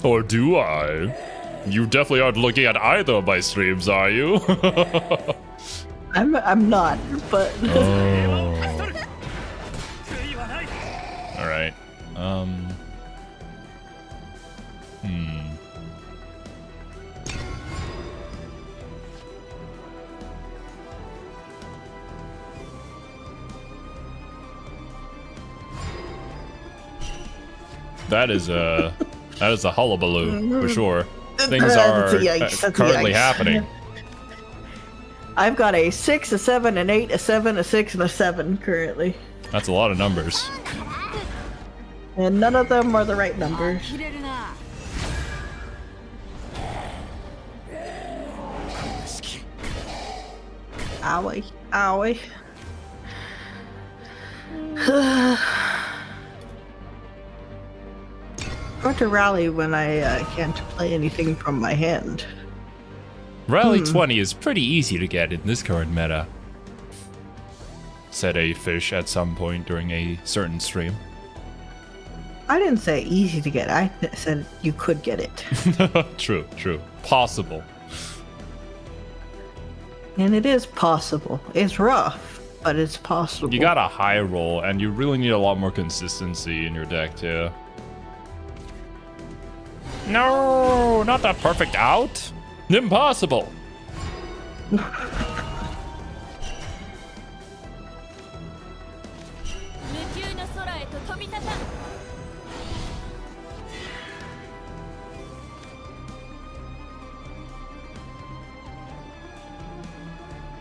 Or do I? You definitely aren't looking at either of my streams, are you? I'm not, but Alright. That is a hullabaloo for sure. Things are currently happening. I've got a 6, a 7, an 8, a 7, a 6, and a 7 currently. That's a lot of numbers. And none of them are the right numbers. Owie. Owie. Hard to rally when I can't play anything from my hand. Rally 20 is pretty easy to get in this current meta, said a fish at some point during a certain stream. I didn't say easy to get, I said you could get it. True. Possible. And it is possible. It's rough, but it's possible. You got a high roll, and you really need a lot more consistency in your deck, too. No, not that perfect out. Impossible.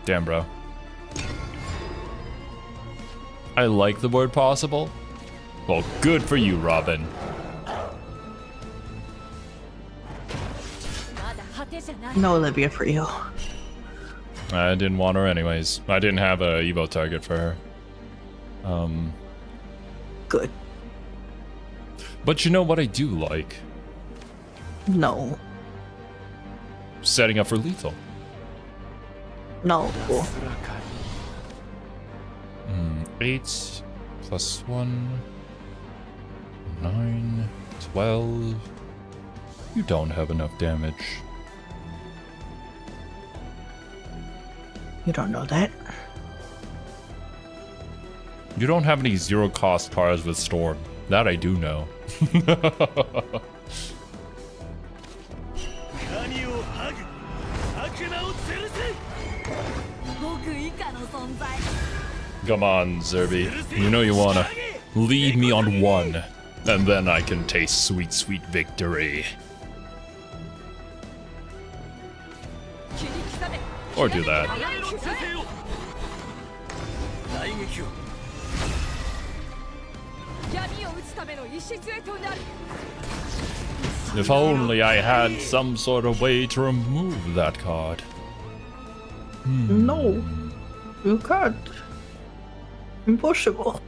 Damn, bro. I like the word possible. Well, good for you, Robin. No Olivia for you. I didn't want her anyways. I didn't have a Evo target for her. Good. But you know what I do like? No. Setting up for lethal. No. 8 plus 1. 9. 12. You don't have enough damage. You don't know that. You don't have any zero cost cards with Storm. That I do know. Come on, Zerby. You know you wanna lead me on 1, and then I can taste sweet, sweet victory. Or do that. If only I had some sort of way to remove that card. No, you can't. Impossible.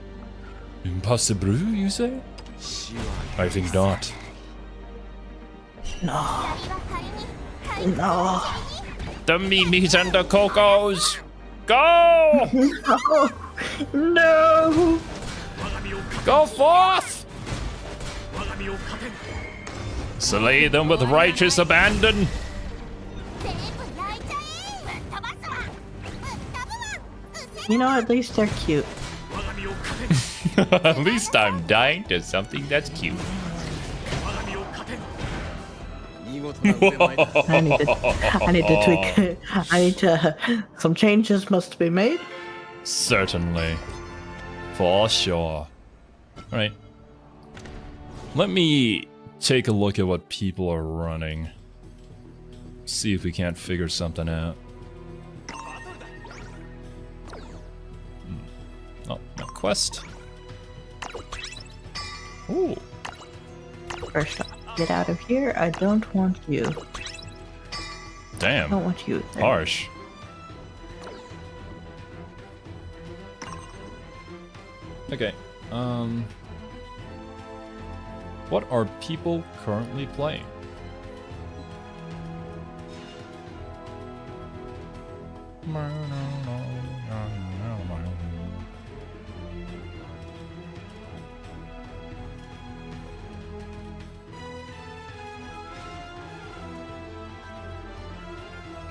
Impossible, you say? I think not. No. No. The Mimis and the Cocos! Go! No. No. Go forth! Slay them with righteous abandon! You know, at least they're cute. At least I'm dying to something that's cute. I need to tweak it. I need to. Some changes must be made. Certainly. For sure. Alright. Let me take a look at what people are running. See if we can't figure something out. Oh, no quest. Ooh. First off, get out of here. I don't want you. Damn. I don't want you. There. Harsh. Okay. What are people currently playing?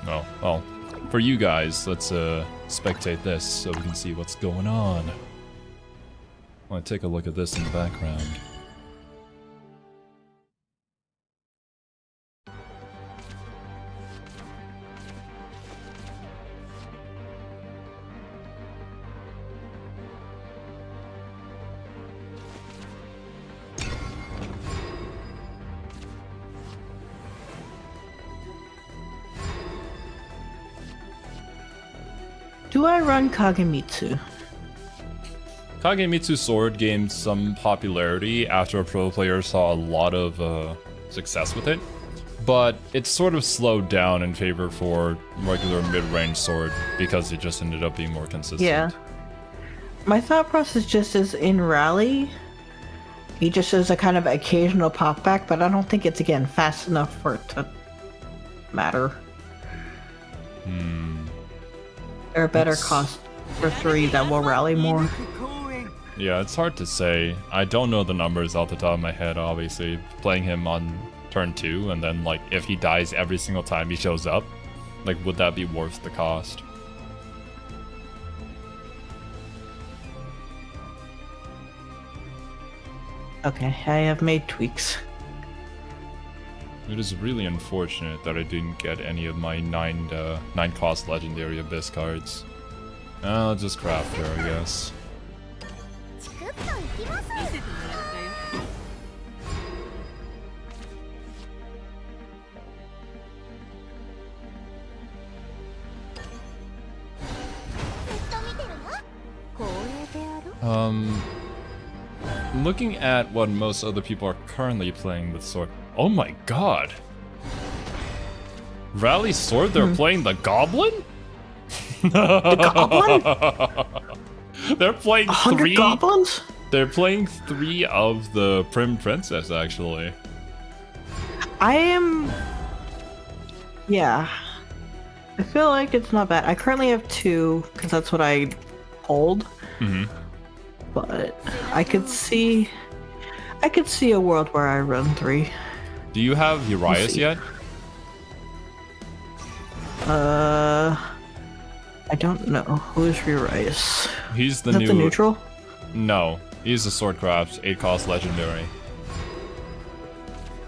Oh, well, for you guys, let's spectate this so we can see what's going on. I want to take a look at this in the background. Do I run Kagemitsu? Kagemitsu Sword gained some popularity after a pro player saw a lot of success with it, but it sort of slowed down in favor for regular mid-range sword because it just ended up being more consistent. Yeah. My thought process just is in Rally, he just is a kind of occasional pop back, but I don't think it's, again, fast enough for it to matter. There are better cost for 3 that will rally more. Yeah, it's hard to say. I don't know the numbers off the top of my head, obviously. Playing him on turn 2, and then, like, if he dies every single time he shows up, like, would that be worth the cost? Okay, I have made tweaks. It is really unfortunate that I didn't get any of my 9 cost legendary abyss cards. I'll just craft her, I guess. Looking at what most other people are currently playing with sword. Oh my god! Rally Sword, they're playing the Goblin? The Goblin? They're playing 3 goblins? They're playing 3 of the Prim Princess, actually. I am... Yeah. I feel like it's not bad. I currently have 2, because that's what I hold. But I could see a world where I run 3. Do you have Urias yet? I don't know. Who is Urias? He's the is that new... the neutral? No. He's a Swordcraft 8 cost legendary.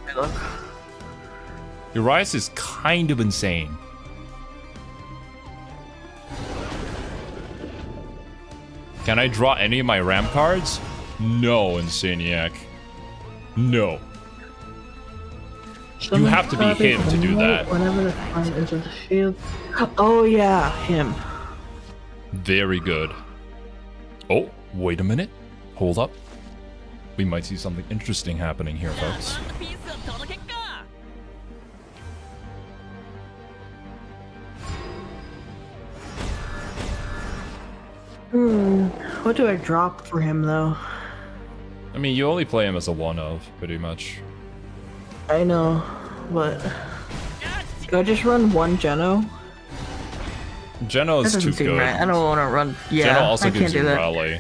Hey, look. Urias is kind of insane. Can I draw any of my Ram cards? No, Insaniac. No. You have to be him to do that. Whenever the front is of the field. Oh yeah, him. Very good. Oh, wait a minute. Hold up. We might see something interesting happening here, folks. What do I drop for him, though? I mean, you only play him as a one-of, pretty much. I know, but... Do I just run one Geno? Geno is too good. Right. I don't want to run... Yeah, Geno also I gives can't do you that. rally.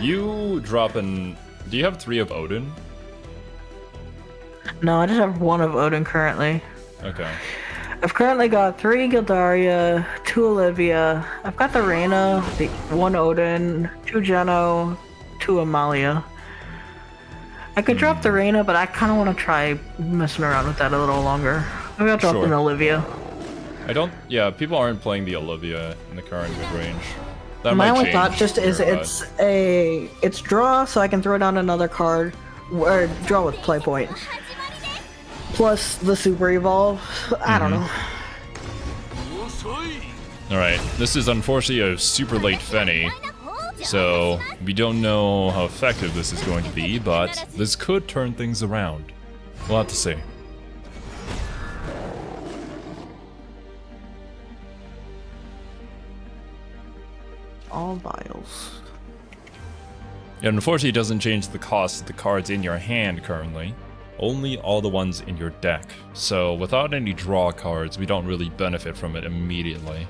You drop in... Do you have 3 of Odin? No, I just have 1 of Odin currently. Okay. I've currently got 3 Gildaria, 2 Olivia. I've got the Reyna, 1 Odin, 2 Geno, 2 Amalia. I could drop the Reyna, but I kind of want to try messing around with that a little longer. Maybe I'll drop an Olivia. I don't... Yeah, people aren't playing the Olivia in the current mid-range. That My might only change thought just is here, it's draw, so I can throw down another card, or draw with play point. Plus the super evolve. I don't know. Alright, this is unfortunately a super late Fenny, so we don't know how effective this is going to be, but this could turn things around. We'll have to see. All vials. Yeah, unfortunately, it doesn't change the cost of the cards in your hand currently. Only all the ones in your deck. So without any draw cards, we don't really benefit from it immediately.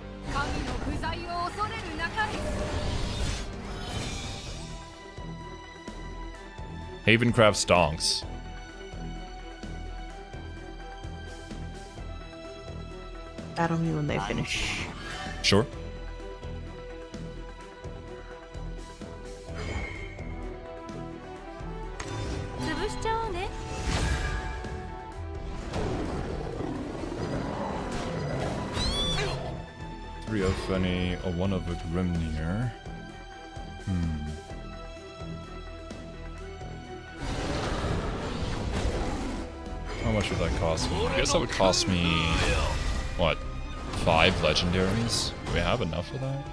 Havencraft Stonks. Battle me when they finish. Sure. Three of Fenny, a 1 of a Grimnir. How much would that cost me? I guess that would cost me, what, 5 legendaries? Do we have enough for that?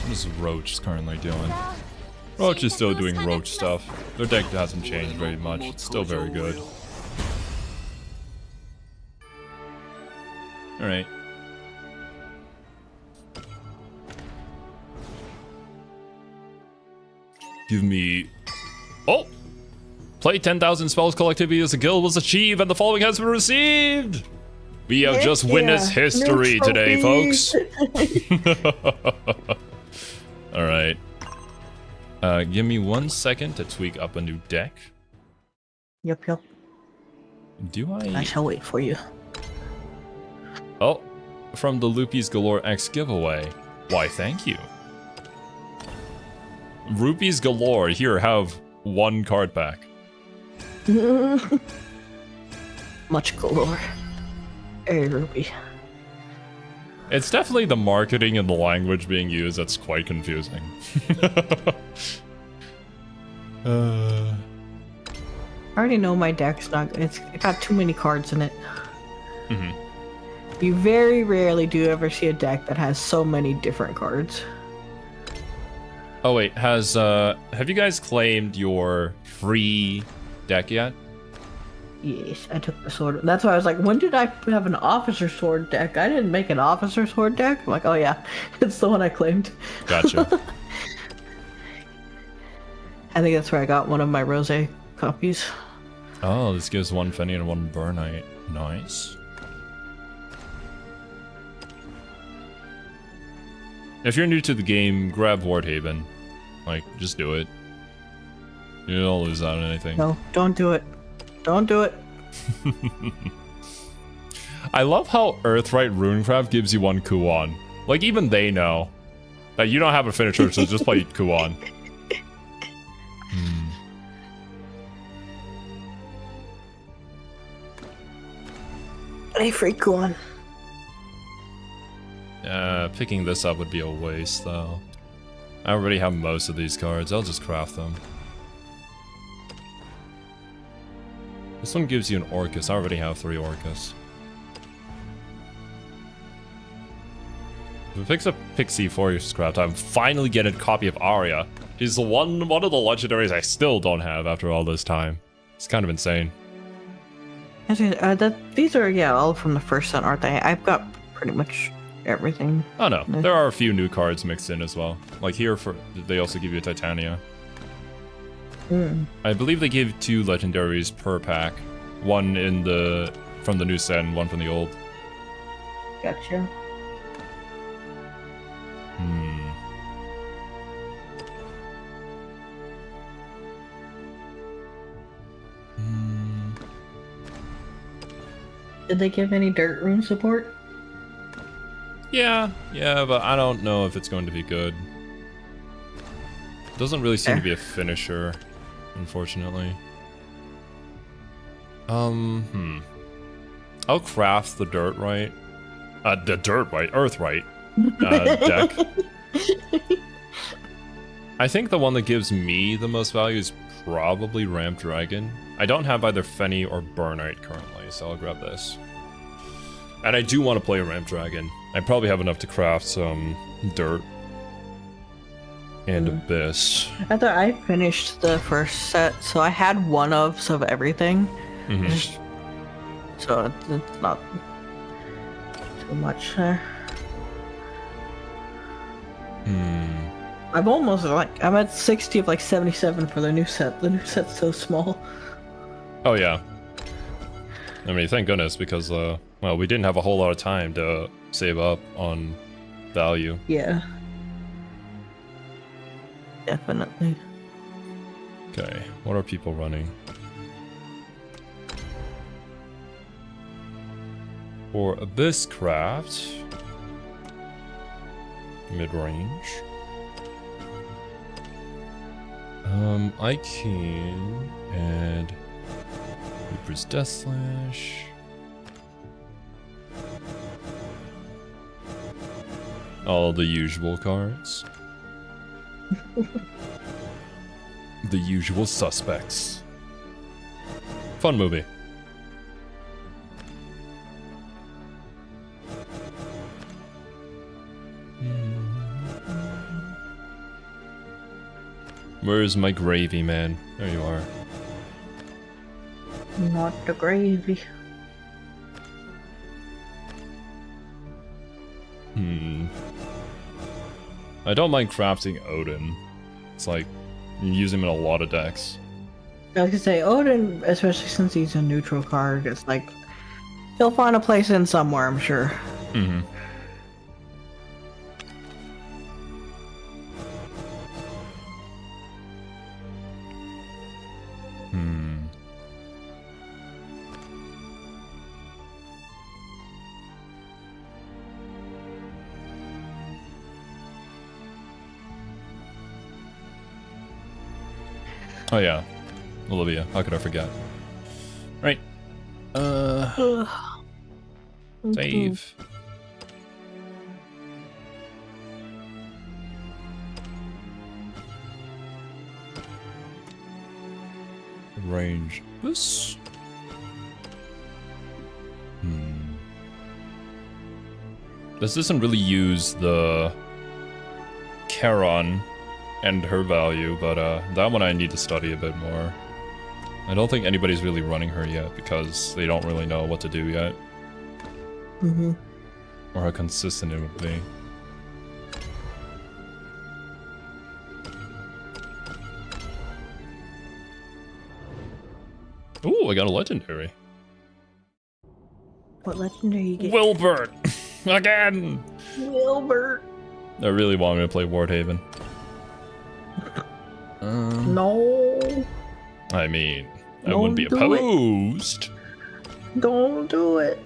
What is Roach currently doing? Roach is still doing Roach stuff. Their deck hasn't changed very much. It's still very good. Alright. Give me... Oh! Play 10,000 spells collectively as a guild was achieved and the following has been received! We have just witnessed history today, folks. Alright. Give me 1 second to tweak up a new deck. Yep. Do I? I shall wait for you. Oh, from the Loopies Galore X giveaway. Why, thank you. Rupees galore. Here, have 1 card pack. Much galore. Hey, Ruby. It's definitely the marketing and the language being used that's quite confusing. I already know my deck's not. It got too many cards in it. You very rarely do ever see a deck that has so many different cards. Oh wait, have you guys claimed your free deck yet? Yes, I took the sword. That's why I was like, when did I have an officer sword deck? I didn't make an officer sword deck. I'm like, oh yeah, it's the one I claimed. Gotcha. I think that's where I got one of my rose copies. Oh, this gives 1 Fenny and 1 Burnite. Nice. If you're new to the game, grab Wardhaven. Like, just do it. You don't lose out on anything. No, don't do it. Don't do it. I love how Earthright Runecraft gives you 1 Kuon. Like, even they know that you don't have a finisher, so just play Kuon. Hey, freak one. Picking this up would be a waste, though. I already have most of these cards. I'll just craft them. This one gives you an Orcus. I already have 3 Orcus. If it picks up Pixie Forest Craft, I'm finally getting a copy of Arya. She's one of the legendaries I still don't have after all this time. It's kind of insane. These are, yeah, all from the first set, aren't they? I've got pretty much everything. Oh no, there are a few new cards mixed in as well. Like here, they also give you a Titania. I believe they give 2 legendaries per pack. One from the new set and one from the old. Gotcha. Did they give any dirt rune support? Yeah, but I don't know if it's going to be good. Doesn't really seem to be a finisher, unfortunately. I'll craft the dirt right. Earth right deck. I think the one that gives me the most value is probably Ramp Dragon. I don't have either Fenny or Burnite currently, so I'll grab this. And I do want to play Ramp Dragon. I probably have enough to craft some dirt and Abyss. I thought I finished the first set, so I had one-ofs of everything. So it's not too much there. I'm almost I'm at 60 of 77 for the new set. The new set's so small. Oh yeah. I mean, thank goodness, because well, we didn't have a whole lot of time to save up on value. Yeah. Definitely. Okay, what are people running? For Abyss Craft, mid-range. I can add Reaper's Death Slash. All the usual cards. The usual suspects. Fun movie. Where's my gravy, man? There you are. Not the gravy. I don't mind crafting Odin. It's like, you use him in a lot of decks. I was gonna say, Odin, especially since he's a neutral card, it's like, he'll find a place in somewhere, I'm sure. Oh yeah, Olivia. How could I forget? Right. Save. Range this. This doesn't really use the Charon and her value, but that one I need to study a bit more. I don't think anybody's really running her yet because they don't really know what to do yet. Or how consistent it would be. Ooh, I got a legendary. What legendary you get? Wilbert! Again! Wilbert! I really want me to play Wardhaven. No. I mean, I wouldn't be opposed. Don't do it.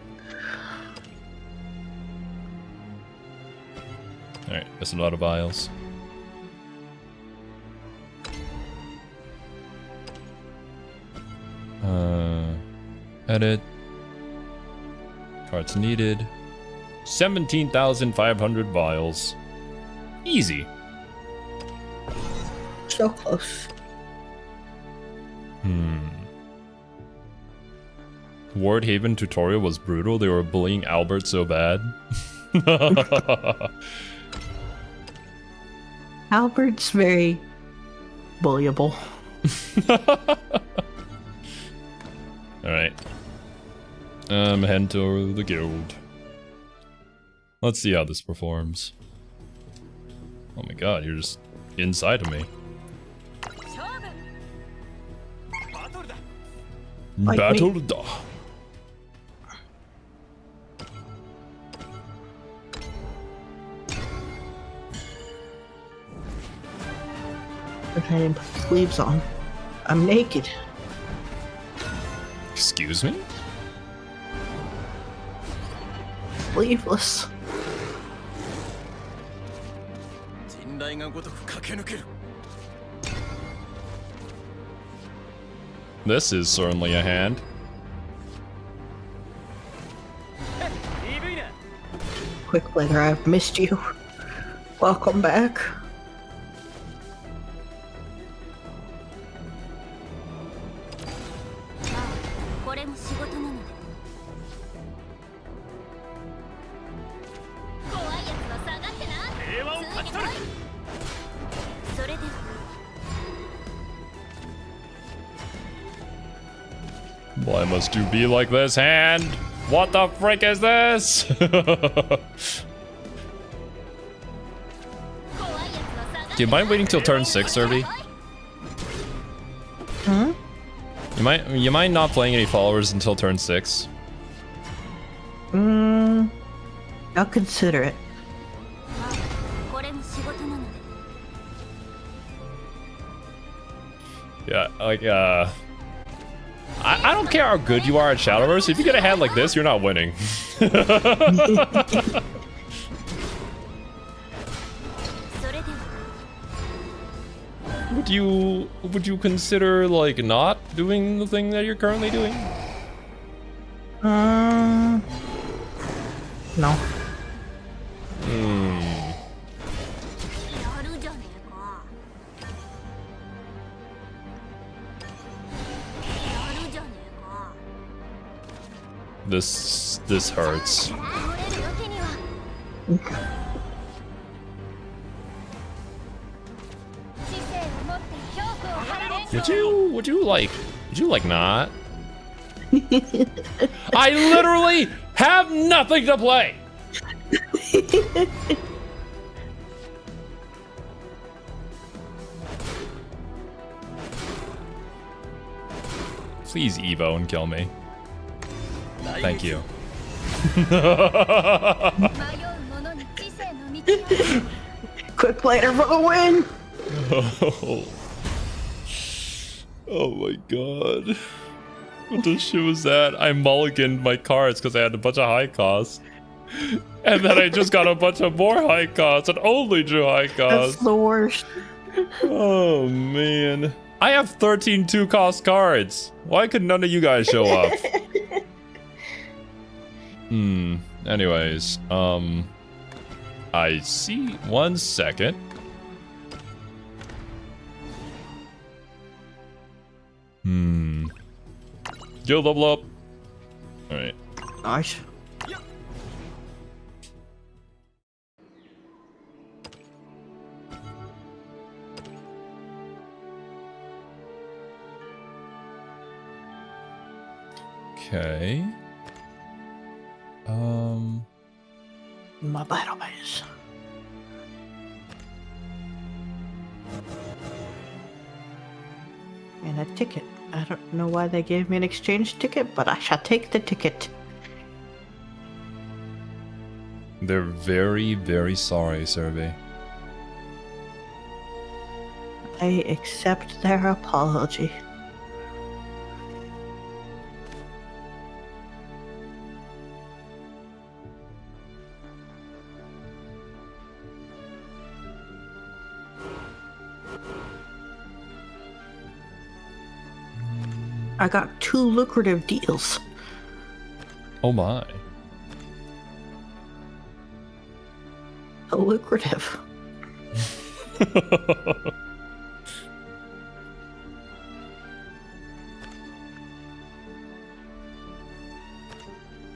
Alright, that's a lot of vials. Edit. Cards needed. 17,500 vials. Easy. so close. Wardhaven tutorial was brutal. They were bullying Albert so bad. Albert's very bullyable. Alright. Head to the guild. Let's see how this performs. Oh my god, you're just inside of me. Like Battle me. da. I didn't put sleeves on. I'm naked. Excuse me? Sleeveless. This is certainly a hand. Quick Blader, I've missed you. Welcome back. Why must you be like this, hand? What the frick is this? Do you mind waiting till turn 6, Serby? Hmm? You mind not playing any followers until turn 6? I'll consider it. Yeah, like, I don't care how good you are at Shadowverse. If you get a hand like this, you're not winning. Would you consider, like, not doing the thing that you're currently doing? No. This hurts. Would you like not? I literally have nothing to play. Please Evo and kill me. Thank you. Quick Blader for the win! Oh my god. What the shit was that? I mulliganed my cards because I had a bunch of high costs. And then I just got a bunch of more high costs and only drew high costs. That's the worst. Oh man. I have 13 2-cost cards. Why could none of you guys show up? Anyways, I see. 1 second. Guild level up. Alright. Nice. Okay. My battle base. And a ticket. I don't know why they gave me an exchange ticket, but I shall take the ticket. They're very, very sorry, Survey. I accept their apology. I got 2 lucrative deals. Oh my. So lucrative.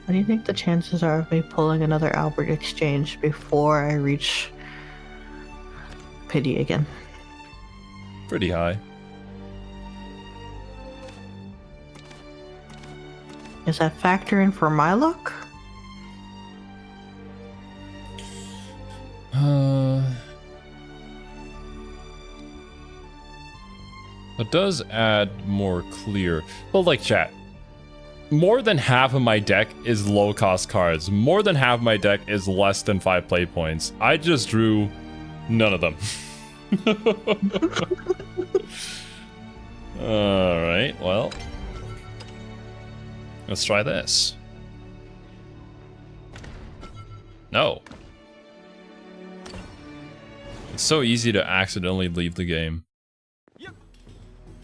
What do you think the chances are of me pulling another Albert Exchange before I reach Pity again? Pretty high. Is that factoring for my luck? It does add more clear. Well, like chat. More than half of my deck is low-cost cards. More than half of my deck is less than 5 play points. I just drew none of them. Alright, well. Let's try this. No. It's so easy to accidentally leave the game.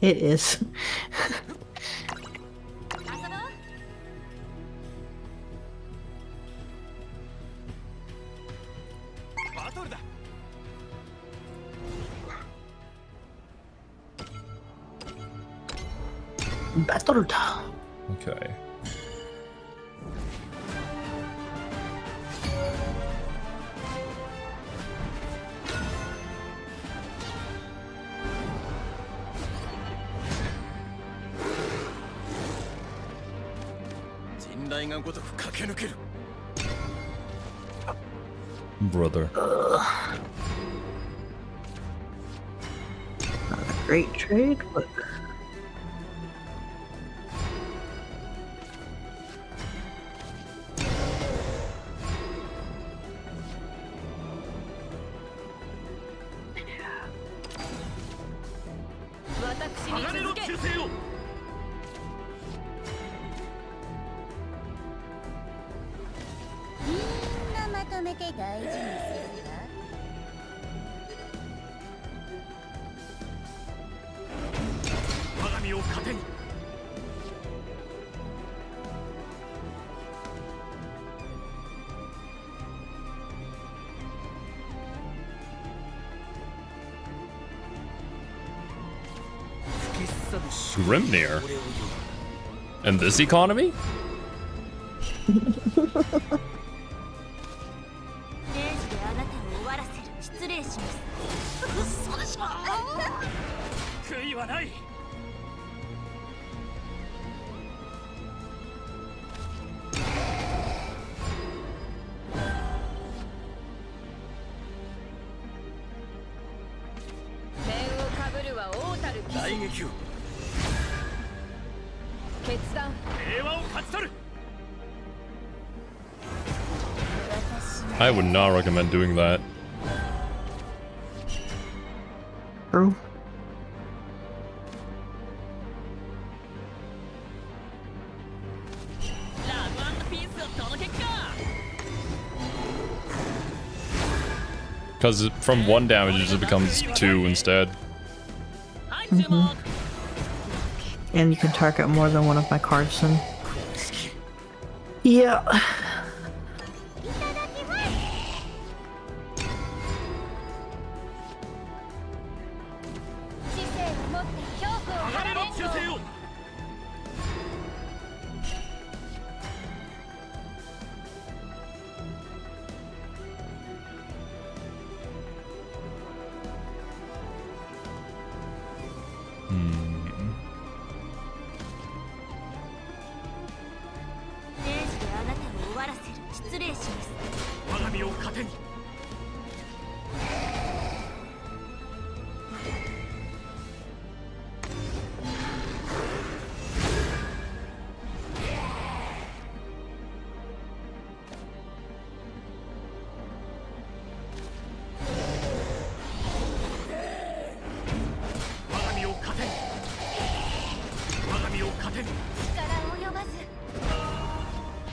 It is. Battle. Okay. Brother. Not a great trade, but Grimnir? In this economy? I would not recommend doing that. true. Because from 1 damage it just becomes 2 instead. And you can target more than one of my cards then. Yeah.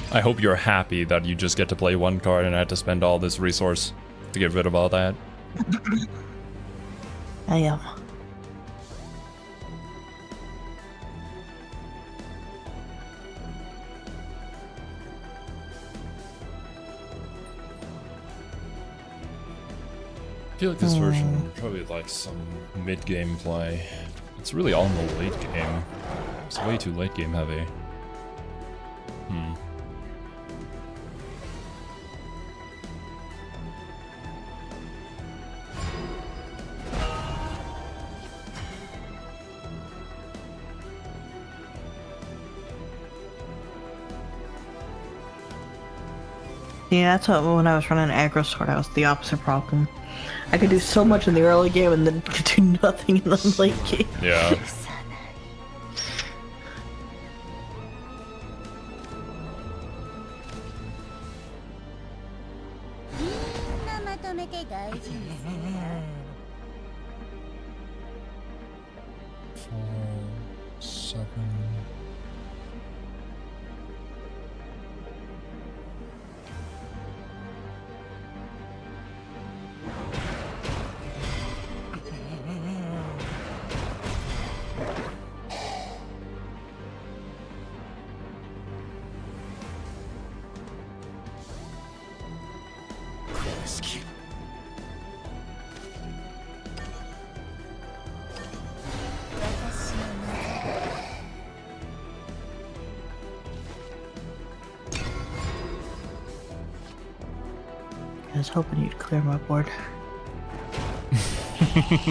I hope you're happy that you just get to play 1 card and I had to spend all this resource to get rid of all that. I am. I feel like this version probably like some mid-game play. It's really all in the late game. It's way too late game heavy. Yeah, that's what when I was running aggro sword, I was the opposite problem. I could do so much in the early game and then could do nothing in the late game. Yeah. Four, 7. I was hoping you'd clear my board. You're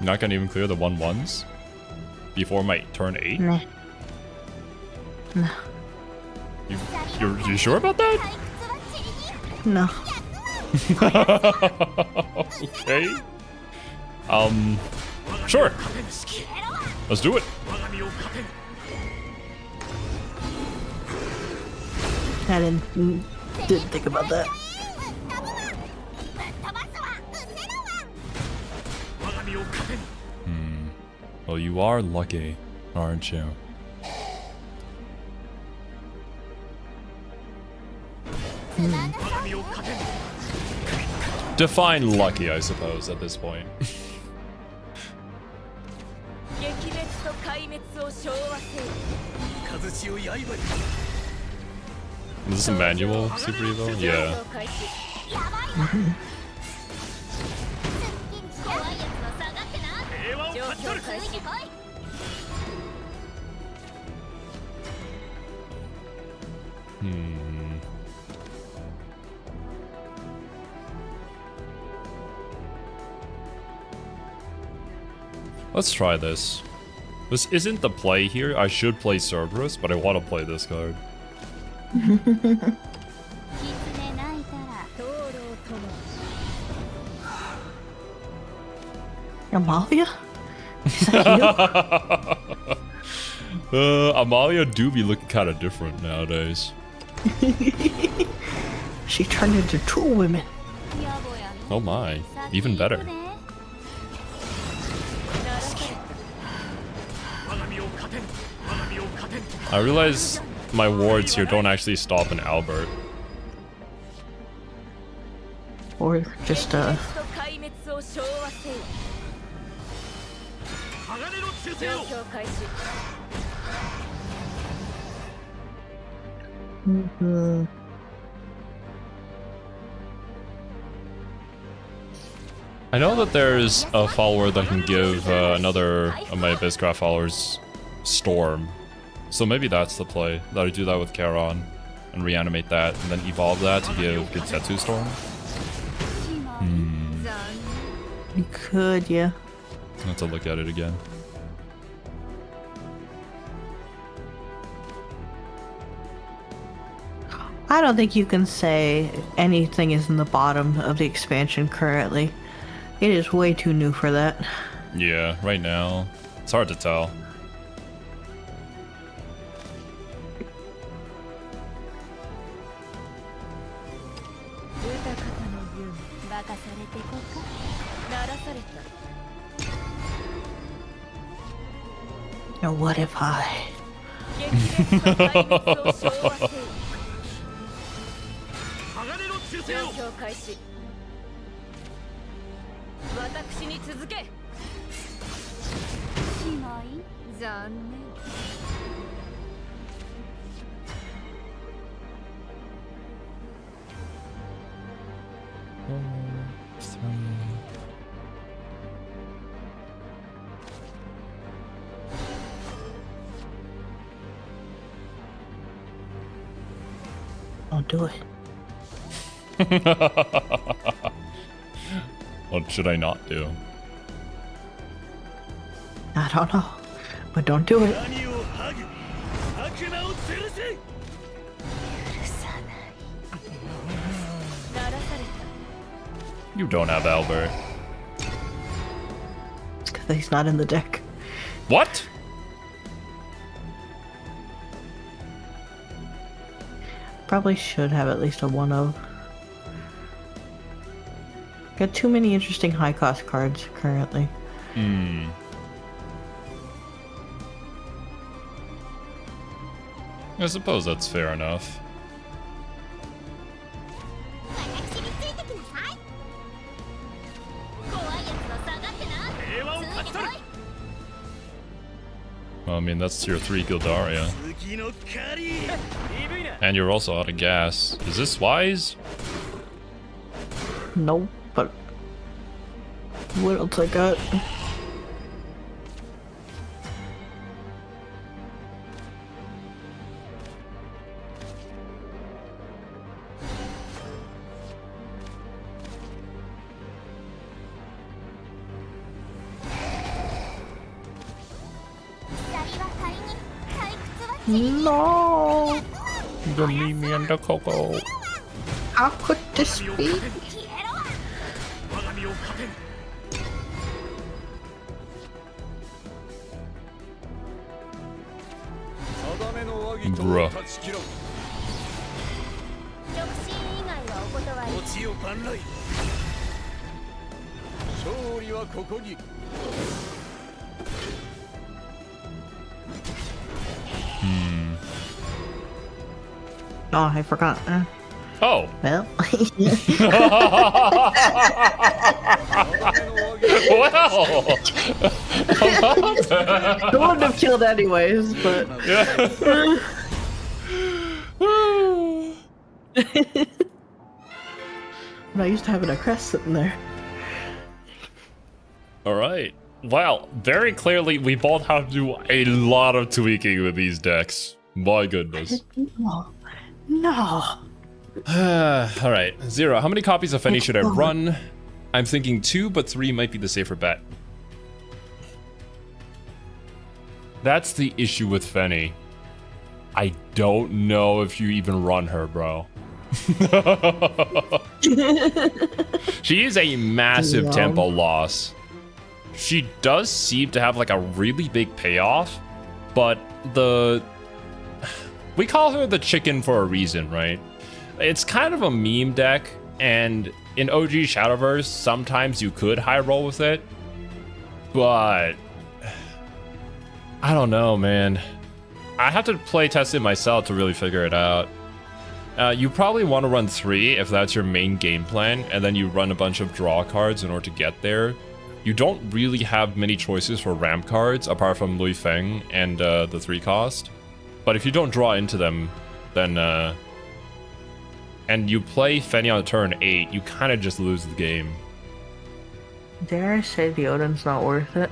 not gonna even clear the 1/1s before my turn 8? Nah. No. You sure about that? No. Okay. Sure. Let's do it. I didn't think about that. Well, you are lucky, aren't you? Define lucky, I suppose, at this point. Is this a manual Super Evo? Yeah. Let's try this. This isn't the play here. I should play Cerberus, but I want to play this card. Amalia? Is that you? Amalia do be looking kind of different nowadays. She turned into 2 women. Oh my, even better. I realize my wards here don't actually stop in Albert. Or just I know that there's a follower that can give another of my Bizcraft followers Storm. So maybe that's the play, that I do that with Charon and reanimate that and then evolve that to give Gitsetsu Storm. you could, yeah. I have to look at it again. I don't think you can say anything is in the bottom of the expansion currently. It is way too new for that. Yeah, right now, it's hard to tell. Now what if I... Don't do it. What should I not do? I don't know, but don't do it. You don't have Albert. It's because he's not in the deck. What? Probably should have at least a 1-of. Got too many interesting high cost cards currently. Hmm. I suppose that's fair enough. Well, I mean, that's tier 3 Gildaria. And you're also out of gas. Is this wise? Nope, but what else I got? No! You leave me under Coco. How could this be? Bruh. Oh, I forgot. Oh. Well. Wow. I wouldn't have killed anyways, but... Yeah. I'm not used to having a crest sitting there. Alright. Wow. Very clearly, we both have to do a lot of tweaking with these decks. My goodness. No. Alright. Zero. How many copies of Fenny should I run? I'm thinking 2, but 3 might be the safer bet. That's the issue with Fenny. I don't know if you even run her, bro. She is a massive tempo loss. She does seem to have like a really big payoff, but we call her the chicken for a reason, right? It's kind of a meme deck, and in OG Shadowverse, sometimes you could high roll with it, but I don't know, man. I have to play test it myself to really figure it out. You probably want to run 3 if that's your main game plan, and then you run a bunch of draw cards in order to get there. You don't really have many choices for ramp cards apart from Lui Feng and the 3 cost. But if you don't draw into them, then and you play Fenny on turn 8, you kind of just lose the game. Dare I say the Odin's not worth it?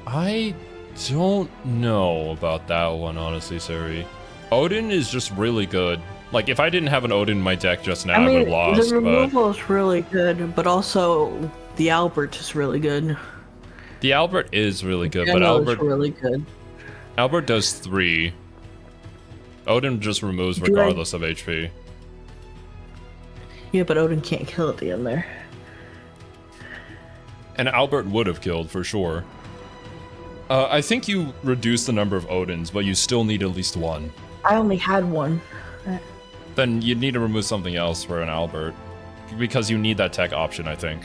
I don't know about that one, honestly, Sari. Odin is just really good. Like, if I didn't have an Odin in my deck just now, I would have lost. The removal is really good, but also the Albert is really good. The Albert is really good, but Albert is really good. Albert does 3. Odin just removes regardless of HP. Yeah, but Odin can't kill at the end there. And Albert would have killed, for sure. I think you reduce the number of Odins, but you still need at least 1. I only had 1. Then you'd need to remove something else for an Albert. Because you need that tech option, I think.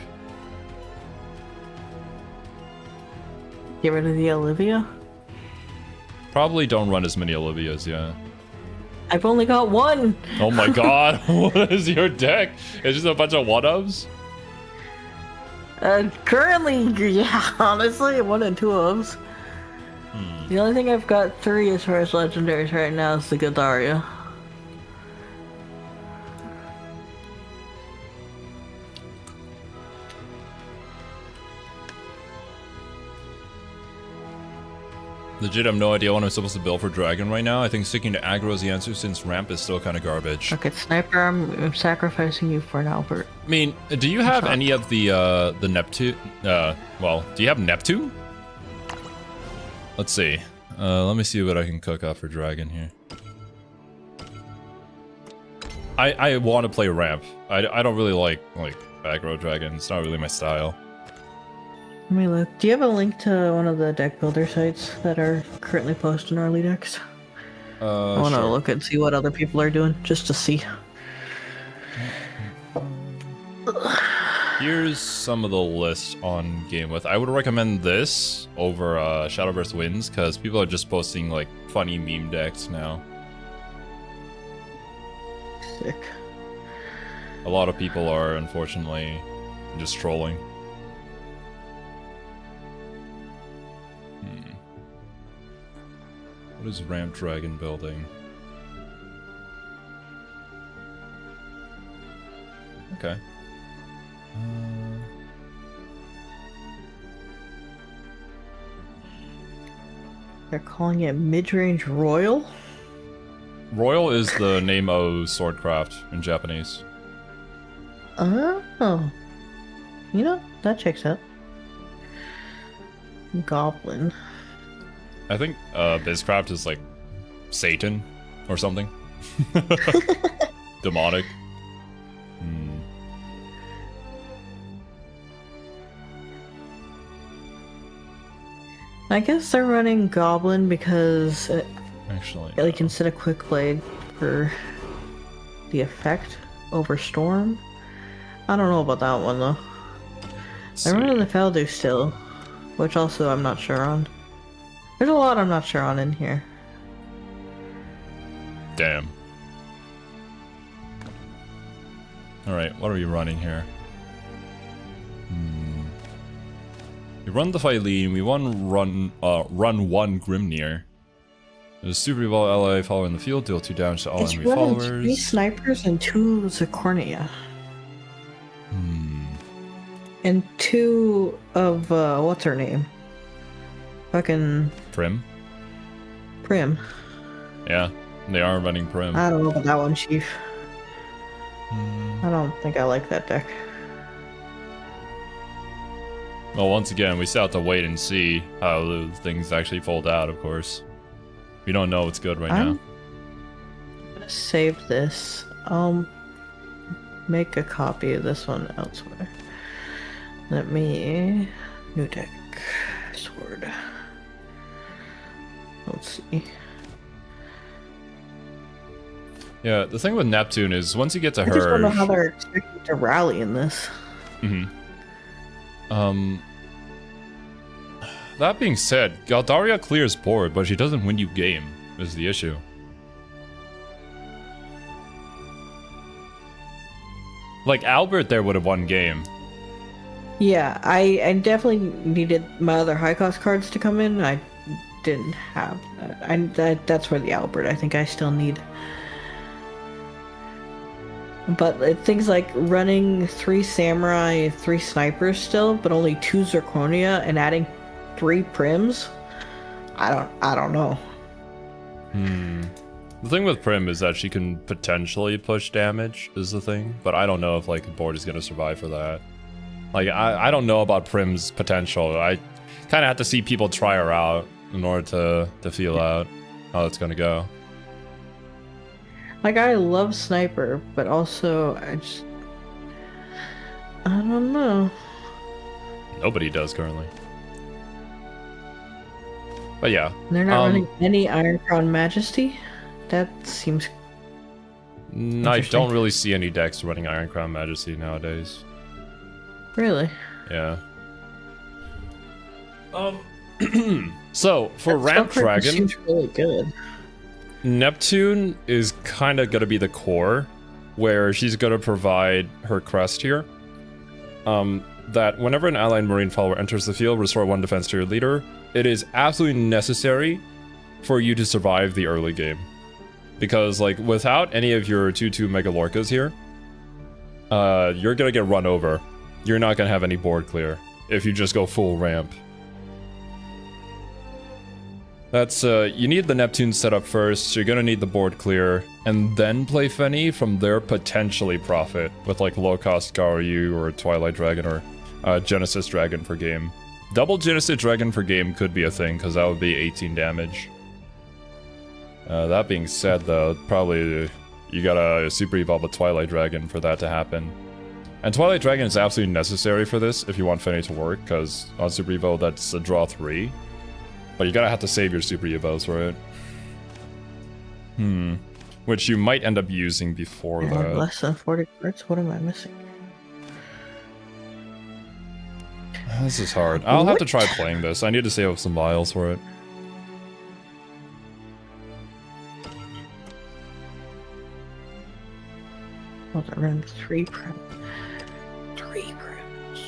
Get rid of the Olivia? Probably don't run as many Olivias, yeah. I've only got 1! Oh my god, what is your deck? It's just a bunch of 1-ofs? Currently, yeah, honestly, 1 and 2-ofs. The only thing I've got 3 as far as legendaries right now is the Gildaria. Legit, I have no idea what I'm supposed to build for Dragon right now. I think sticking to aggro is the answer since ramp is still kind of garbage. Okay, Sniper, I'm sacrificing you for an Albert. I mean, do you have any of the Neptune? Well, do you have Neptune? Let's see. Let me see what I can cook up for Dragon here. I want to play ramp. I don't really like aggro Dragon. It's not really my style. Let me look. Do you have a link to one of the deck builder sites that are currently posting early decks? I want to look and see what other people are doing, just to see. Here's some of the lists on Game With. I would recommend this over Shadowverse Wins, because people are just posting like funny meme decks now. Sick. A lot of people are, unfortunately, just trolling. What is Ramp Dragon building? Okay. They're calling it mid-range royal? Royal is the name of swordcraft in Japanese. Oh. You know, that checks out. Goblin. I think Bizcraft is like Satan or something. Demonic. I guess they're running Goblin because Actually, like instead of Quick Blade for the effect over Storm. I don't know about that one though. I'm running the Feldu still, which also I'm not sure on. There's a lot I'm not sure on in here. Damn. Alright, what are we running here? We run the Phylene, we run one Grimnir. There's a Super Evil ally following the field, deal 2 damage to all enemy followers. 3 snipers and 2 Zirconia. And 2 of, what's her name? Fucking... Prim? Prim. Yeah, they are running Prim. I don't know about that one, Chief. I don't think I like that deck. Well, once again, we still have to wait and see how the things actually fold out, of course. We don't know what's good right now. I'm gonna save this. I'll make a copy of this one elsewhere. Let me... New deck. Sword. Let's see. Yeah, the thing with Neptune is once you get to I her... just don't know how they're expecting to rally in this. That being said, Galdaria clears board, but she doesn't win you game, is the issue. Like, Albert there would have won game. Yeah, I definitely needed my other high cost cards to come in. I didn't have that. That's where the Albert I think I still need. But things like running 3 Samurai, 3 Snipers still, but only 2 Zirconia and adding 3 Prims? I don't know. The thing with Prim is that she can potentially push damage, is the thing. But I don't know if, like, the board is going to survive for that. Like, I don't know about Prim's potential. I kind of have to see people try her out in order to feel out how it's going to go. Like, I love Sniper, but also, I don't know. Nobody does currently. But yeah. They're not running any Iron Crown Majesty? That seems... I don't really see any decks running Iron Crown Majesty nowadays. Really? Yeah. So, for Ramp Dragon... seems really good. Neptune is kind of going to be the core, where she's going to provide her crest here. That whenever an allied marine follower enters the field, restore 1 defense to your leader. It is absolutely necessary for you to survive the early game. Because, like, without any of your 2/2 Megalorcas here, you're going to get run over. You're not going to have any board clear if you just go full ramp. That's, you need the Neptune setup first, you're gonna need the board clear, and then play Fenny. From there, potentially profit with like low-cost Garyu or Twilight Dragon or Genesis Dragon for game. Double Genesis Dragon for game could be a thing, because that would be 18 damage. That being said, though, probably you gotta Super Evolve a Twilight Dragon for that to happen. And Twilight Dragon is absolutely necessary for this if you want Fenny to work, because on Super Evo that's a draw 3. But you gotta have to save your Super Evos for it. Which you might end up using before that. Less than 40 cards? What am I missing? This is hard. I'll have to try playing this. I need to save up some vials for it. Well, I ran 3 prims. 3 prims.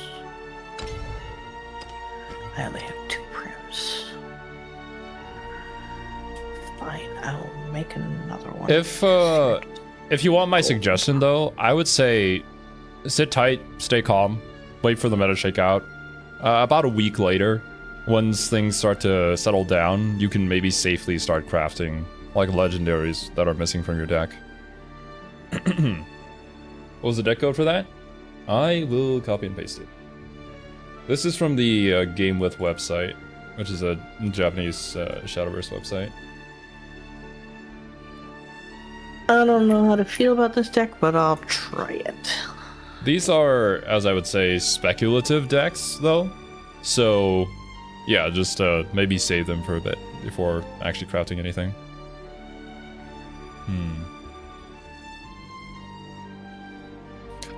I only have 2 prims. Fine, I'll make another one. If you want my suggestion, though, I would say sit tight, stay calm, wait for the meta shakeout. About a week later, once things start to settle down, you can maybe safely start crafting like legendaries that are missing from your deck. What was the deck code for that? I will copy and paste it. This is from the Game With website, which is a Japanese Shadowverse website. I don't know how to feel about this deck, but I'll try it. These are, as I would say, speculative decks, though. So, yeah, just maybe save them for a bit before actually crafting anything.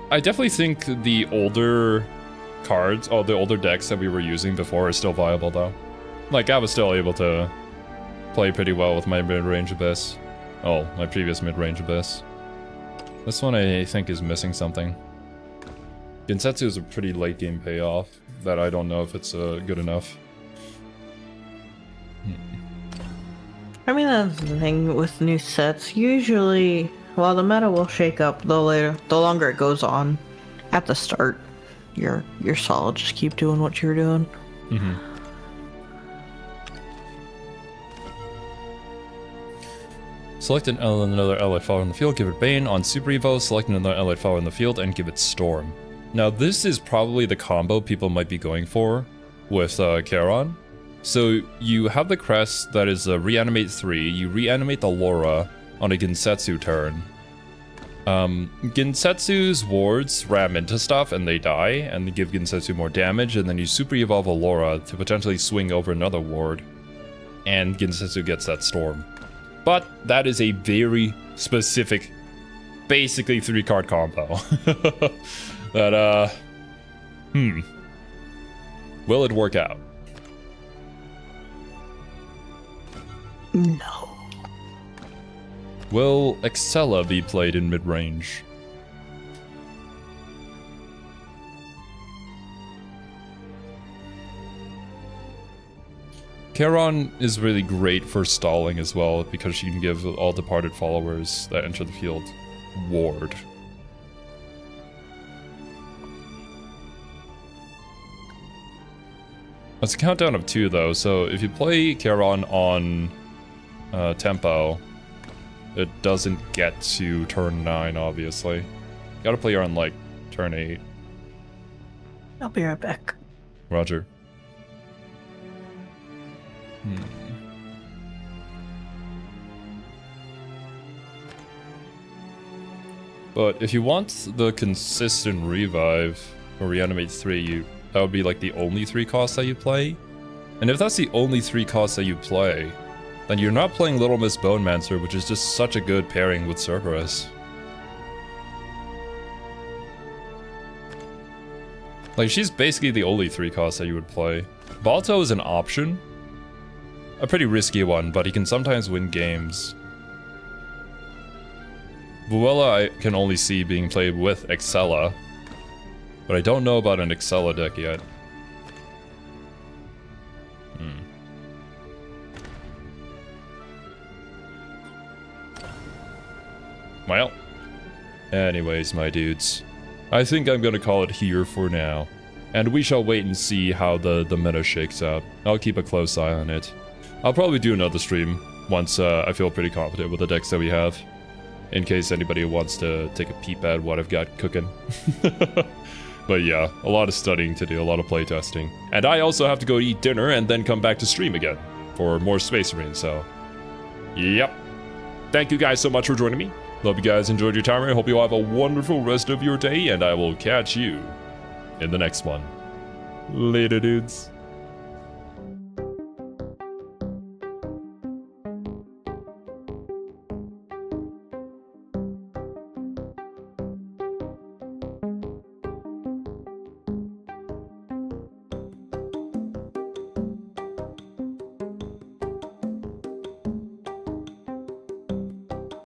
I definitely think the older cards, the older decks that we were using before are still viable, though. Like, I was still able to play pretty well with my mid-range Abyss. Oh, my previous mid-range Abyss. This one I think is missing something. Gensetsu is a pretty late game payoff that I don't know if it's good enough. I mean, that's the thing with new sets. Usually, while the meta will shake up, the longer it goes on. At the start, you're solid. Just keep doing what you're doing. Select another allied flower in the field, give it Bane. On Super Evo, select another allied flower in the field and give it Storm. Now, this is probably the combo people might be going for with Charon. So you have the crest that is reanimate 3, you reanimate the Laura on a Gensetsu turn. Gensetsu's wards ram into stuff and they die, and they give Gensetsu more damage, and then you Super Evolve a Laura to potentially swing over another ward, and Gensetsu gets that Storm. But that is a very specific, basically 3-card combo. That, will it work out? No. Will Excella be played in mid-range? Charon is really great for stalling as well, because she can give all departed followers that enter the field ward. It's a countdown of 2 though, so if you play Charon on tempo, it doesn't get to turn 9, obviously. You gotta play her on like turn 8. I'll be right back. Roger. But if you want the consistent revive or reanimate 3, that would be like the only 3 costs that you play. And if that's the only 3 costs that you play, then you're not playing Little Miss Bonemancer, which is just such a good pairing with Cerberus. Like, she's basically the only 3 costs that you would play. Balto is an option. A pretty risky one, but he can sometimes win games. Vuela I can only see being played with Excella, but I don't know about an Excella deck yet. Well, anyways, my dudes, I think I'm gonna call it here for now, and we shall wait and see how the meta shakes out. I'll keep a close eye on it. I'll probably do another stream once I feel pretty confident with the decks that we have, in case anybody wants to take a peep at what I've got cooking. But yeah, a lot of studying to do, a lot of playtesting. And I also have to go eat dinner and then come back to stream again for more Space Marine, so... Yep. Thank you guys so much for joining me. Hope you guys enjoyed your time. I hope you all have a wonderful rest of your day, and I will catch you in the next one. Later, dudes.